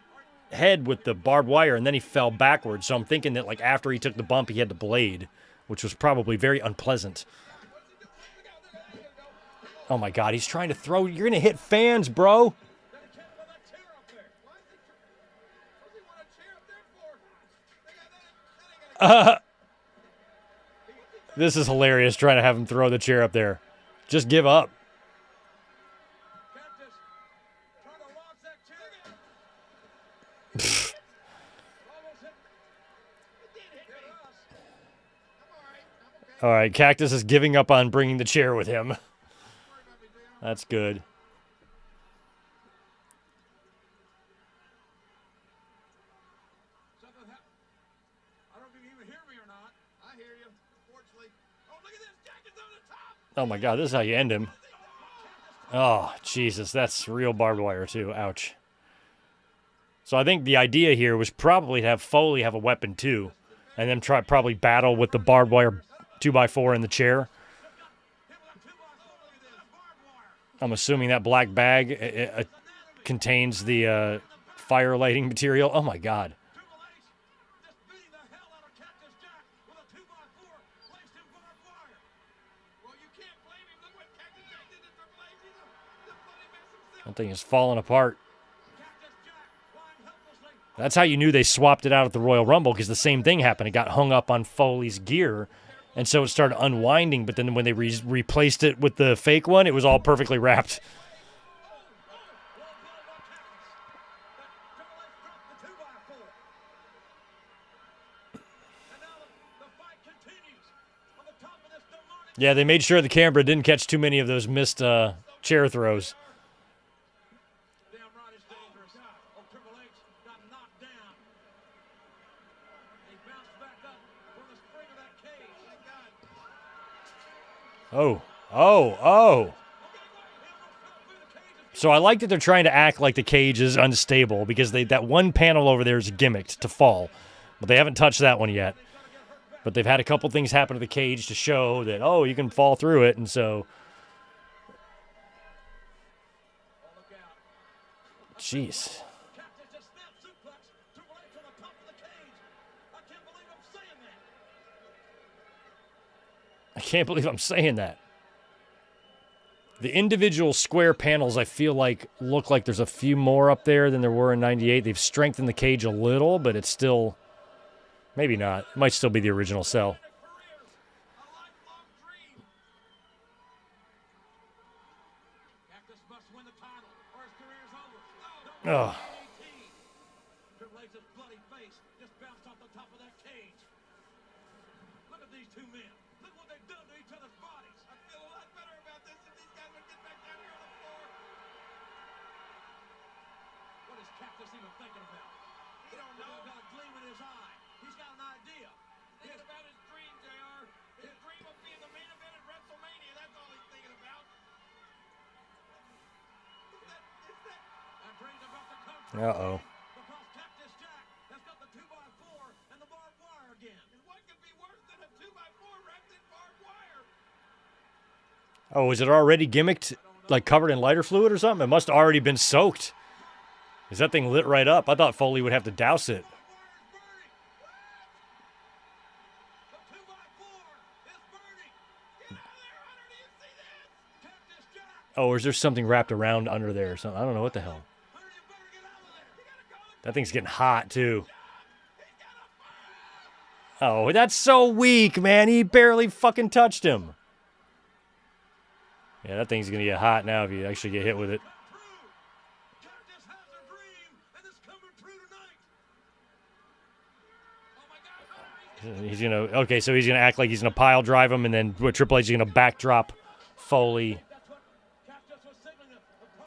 head with the barbed wire, and then he fell backwards. So I'm thinking that, like, after he took the bump, he had the blade, which was probably very unpleasant. Oh, my God, he's trying to throw. You're going to hit fans, bro. This is hilarious, trying to have him throw the chair up there. Just give up. All right, Cactus is giving up on bringing the chair with him. That's good. Oh, my God, this is how you end him. Oh, Jesus, that's real barbed wire, too. Ouch. So I think the idea here was probably to have Foley have a weapon, too, and then probably battle with the barbed wire 2x4 in the chair. I'm assuming that black bag contains the fire lighting material. Oh, my God. That thing is falling apart. That's how you knew they swapped it out at the Royal Rumble, because the same thing happened. It got hung up on Foley's gear, and so it started unwinding, but then when they replaced it with the fake one, it was all perfectly wrapped. Yeah, they made sure the camera didn't catch too many of those missed chair throws. Oh. So I like that they're trying to act like the cage is unstable, because that one panel over there is gimmicked to fall. But they haven't touched that one yet. But they've had a couple things happen to the cage to show that, oh, you can fall through it. And so, jeez. I can't believe I'm saying that. The individual square panels, I feel like, look like there's a few more up there than there were in 98. They've strengthened the cage a little, but it's still, maybe not. It might still be the original cell. Ugh. Uh-oh. Oh, is it already gimmicked, like covered in lighter fluid or something? It must have already been soaked. Is that thing lit right up? I thought Foley would have to douse it. Oh, or is there something wrapped around under there or something? I don't know what the hell. That thing's getting hot, too. Oh, that's so weak, man. He barely fucking touched him. Yeah, that thing's going to get hot now if you actually get hit with it. He's going to, okay, so he's going to act like he's going to pile drive him, and then Triple H is going to backdrop Foley.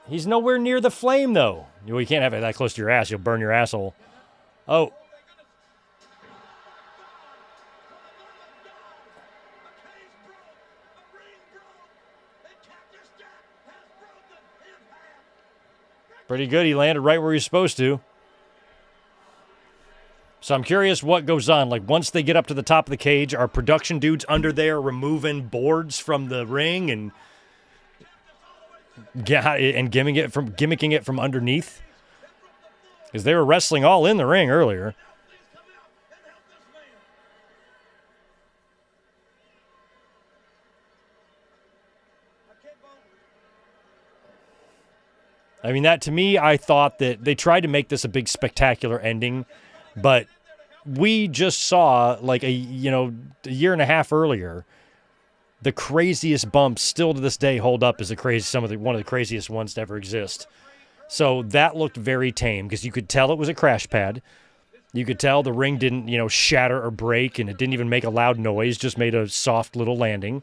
He's nowhere near the flame, though. You can't have it that close to your ass. You'll burn your asshole. Oh. Pretty good. He landed right where he's supposed to. So I'm curious what goes on. Like, once they get up to the top of the cage, are production dudes under there removing boards from the ring and gimmicking it from underneath? Because they were wrestling all in the ring earlier. I mean, that to me, I thought that they tried to make this a big spectacular ending, but we just saw, like, a year and a half earlier, the craziest bumps still to this day hold up as one of the craziest ones to ever exist. So that looked very tame because you could tell it was a crash pad. You could tell the ring didn't, shatter or break, and it didn't even make a loud noise, just made a soft little landing.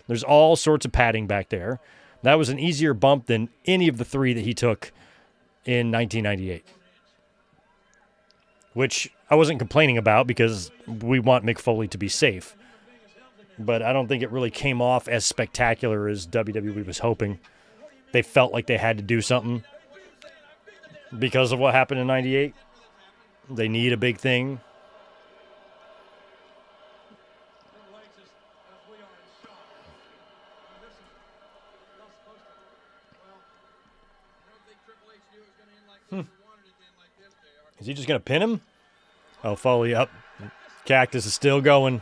There's all sorts of padding back there. That was an easier bump than any of the three that he took in 1998. Which I wasn't complaining about because we want Mick Foley to be safe. But I don't think it really came off as spectacular as WWE was hoping. They felt like they had to do something because of what happened in 98. They need a big thing. Is he just going to pin him? Oh, Foley up. Cactus is still going.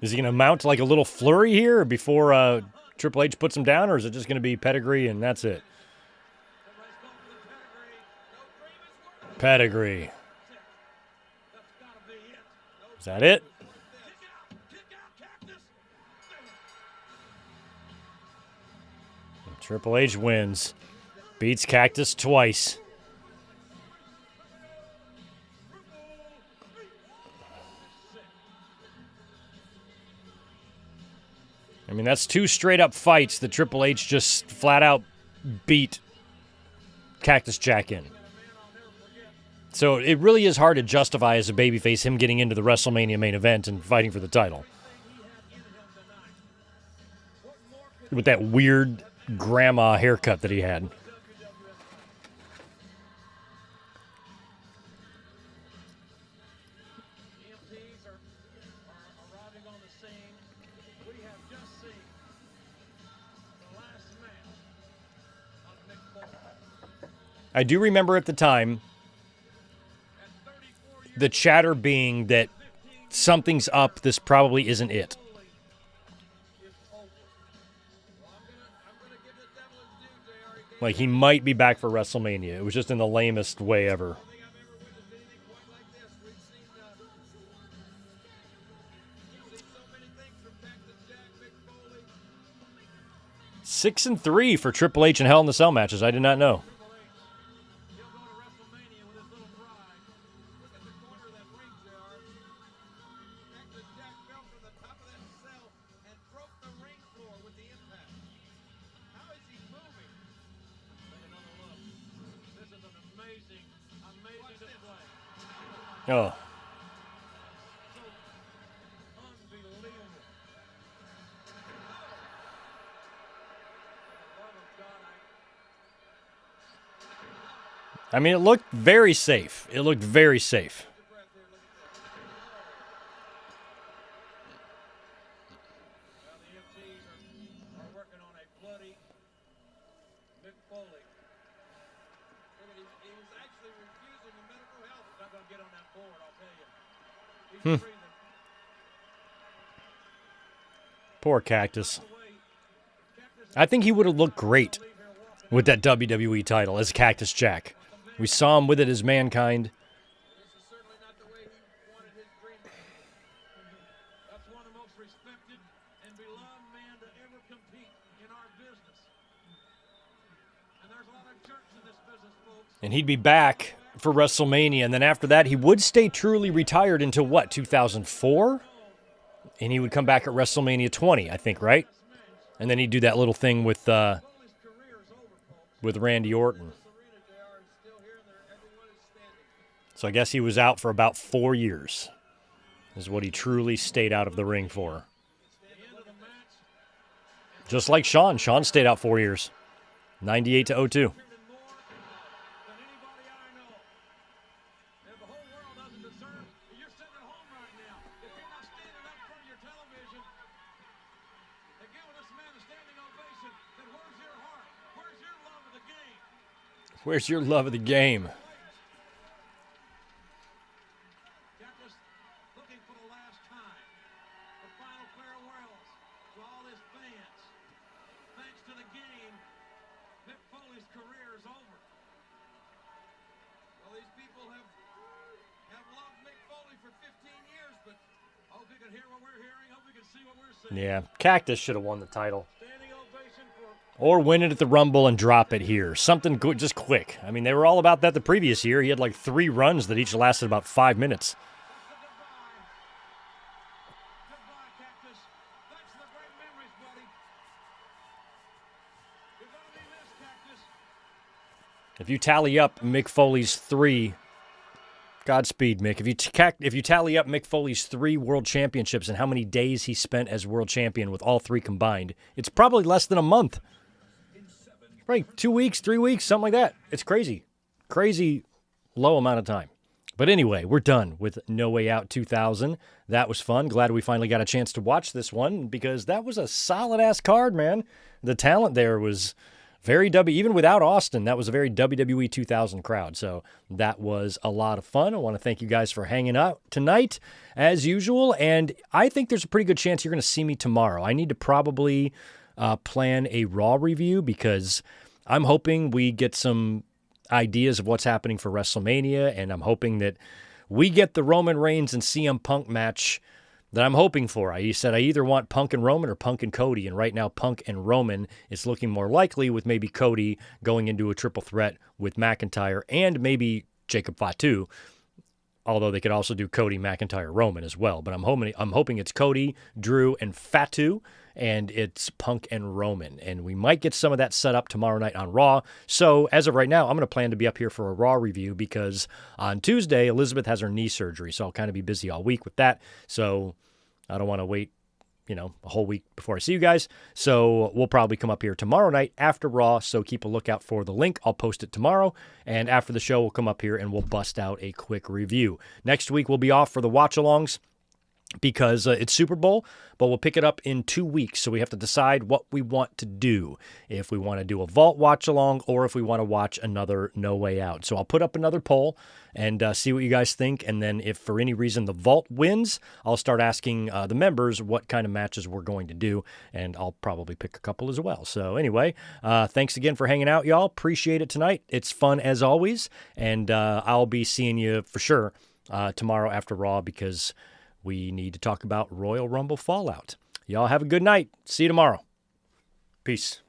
Is he going to mount like a little flurry here before Triple H puts him down, or is it just going to be pedigree and that's it? Pedigree. Is that it? Triple H wins. Beats Cactus twice. I mean, that's two straight-up fights that Triple H just flat-out beat Cactus Jack in. So it really is hard to justify as a babyface him getting into the WrestleMania main event and fighting for the title. With that weird grandma haircut that he had. I do remember at the time the chatter being that something's up, this probably isn't it. Like, he might be back for WrestleMania. It was just in the lamest way ever. 6-3 for Triple H in Hell in the Cell matches. I did not know. Oh. I mean, it looked very safe. It looked very safe. Well, the MTs are working on a bloody Mick Foley. He was actually refusing the medical help. He's not going to get on that board, I'll tell you. He's breathing. Poor Cactus. I think he would have looked great with that WWE title as Cactus Jack. We saw him with it as Mankind. This is certainly not the way he wanted his dream to be. That's one of the most respected and beloved men to ever compete in our business. And there's a lot of jerks in this business, folks. And he'd be back for WrestleMania. And then after that, he would stay truly retired until what, 2004? And he would come back at WrestleMania 20, I think, right? And then he'd do that little thing with Randy Orton. So I guess he was out for about 4 years, is what he truly stayed out of the ring for. Just like Shawn. Shawn stayed out 4 years, 98 to 02. Where's your love of the game? Cactus looking for the last time. The final farewells to all his fans. Thanks to the game, Mick Foley's career is over. Well, these people have loved Mick Foley for 15 years, but I hope you can hear what we're hearing. Hope you can see what we're seeing. Yeah, Cactus should have won the title. Standing ovation for Or win it at the Rumble and drop it here. Something good, just quick. I mean, they were all about that the previous year. He had like 3 runs that each lasted about 5 minutes. Goodbye, Cactus. Thanks for the great memories, buddy. You're going to be missed, Cactus. If you tally up Mick Foley's 3, Godspeed, Mick. If you tally up Mick Foley's 3 world championships and how many days he spent as world champion with all 3 combined, it's probably less than a month. Right, 2 weeks, 3 weeks, something like that. It's crazy. Crazy low amount of time. But anyway, we're done with No Way Out 2000. That was fun. Glad we finally got a chance to watch this one because that was a solid-ass card, man. The talent there was very even without Austin, that was a very WWE 2000 crowd. So that was a lot of fun. I want to thank you guys for hanging out tonight, as usual. And I think there's a pretty good chance you're going to see me tomorrow. I need to probably plan a Raw review because I'm hoping we get some ideas of what's happening for WrestleMania, and I'm hoping that we get the Roman Reigns and CM Punk match that I'm hoping for. I said I either want Punk and Roman or Punk and Cody, and right now Punk and Roman is looking more likely with maybe Cody going into a triple threat with McIntyre and maybe Jacob Fatu, although they could also do Cody, McIntyre, Roman as well. But I'm hoping it's Cody, Drew, and Fatu, and it's Punk and Roman. And we might get some of that set up tomorrow night on Raw. So as of right now, I'm going to plan to be up here for a Raw review because on Tuesday, Elizabeth has her knee surgery. So I'll kind of be busy all week with that. So I don't want to wait, a whole week before I see you guys. So we'll probably come up here tomorrow night after Raw. So keep a lookout for the link. I'll post it tomorrow. And after the show, we'll come up here and we'll bust out a quick review. Next week, we'll be off for the watch-alongs because it's Super Bowl, but we'll pick it up in 2 weeks. So we have to decide what we want to do, if we want to do a Vault watch-along or if we want to watch another No Way Out. So I'll put up another poll and see what you guys think. And then if for any reason the Vault wins, I'll start asking the members what kind of matches we're going to do, and I'll probably pick a couple as well. So anyway, thanks again for hanging out, y'all. Appreciate it tonight. It's fun as always, and I'll be seeing you for sure tomorrow after Raw because we need to talk about Royal Rumble Fallout. Y'all have a good night. See you tomorrow. Peace.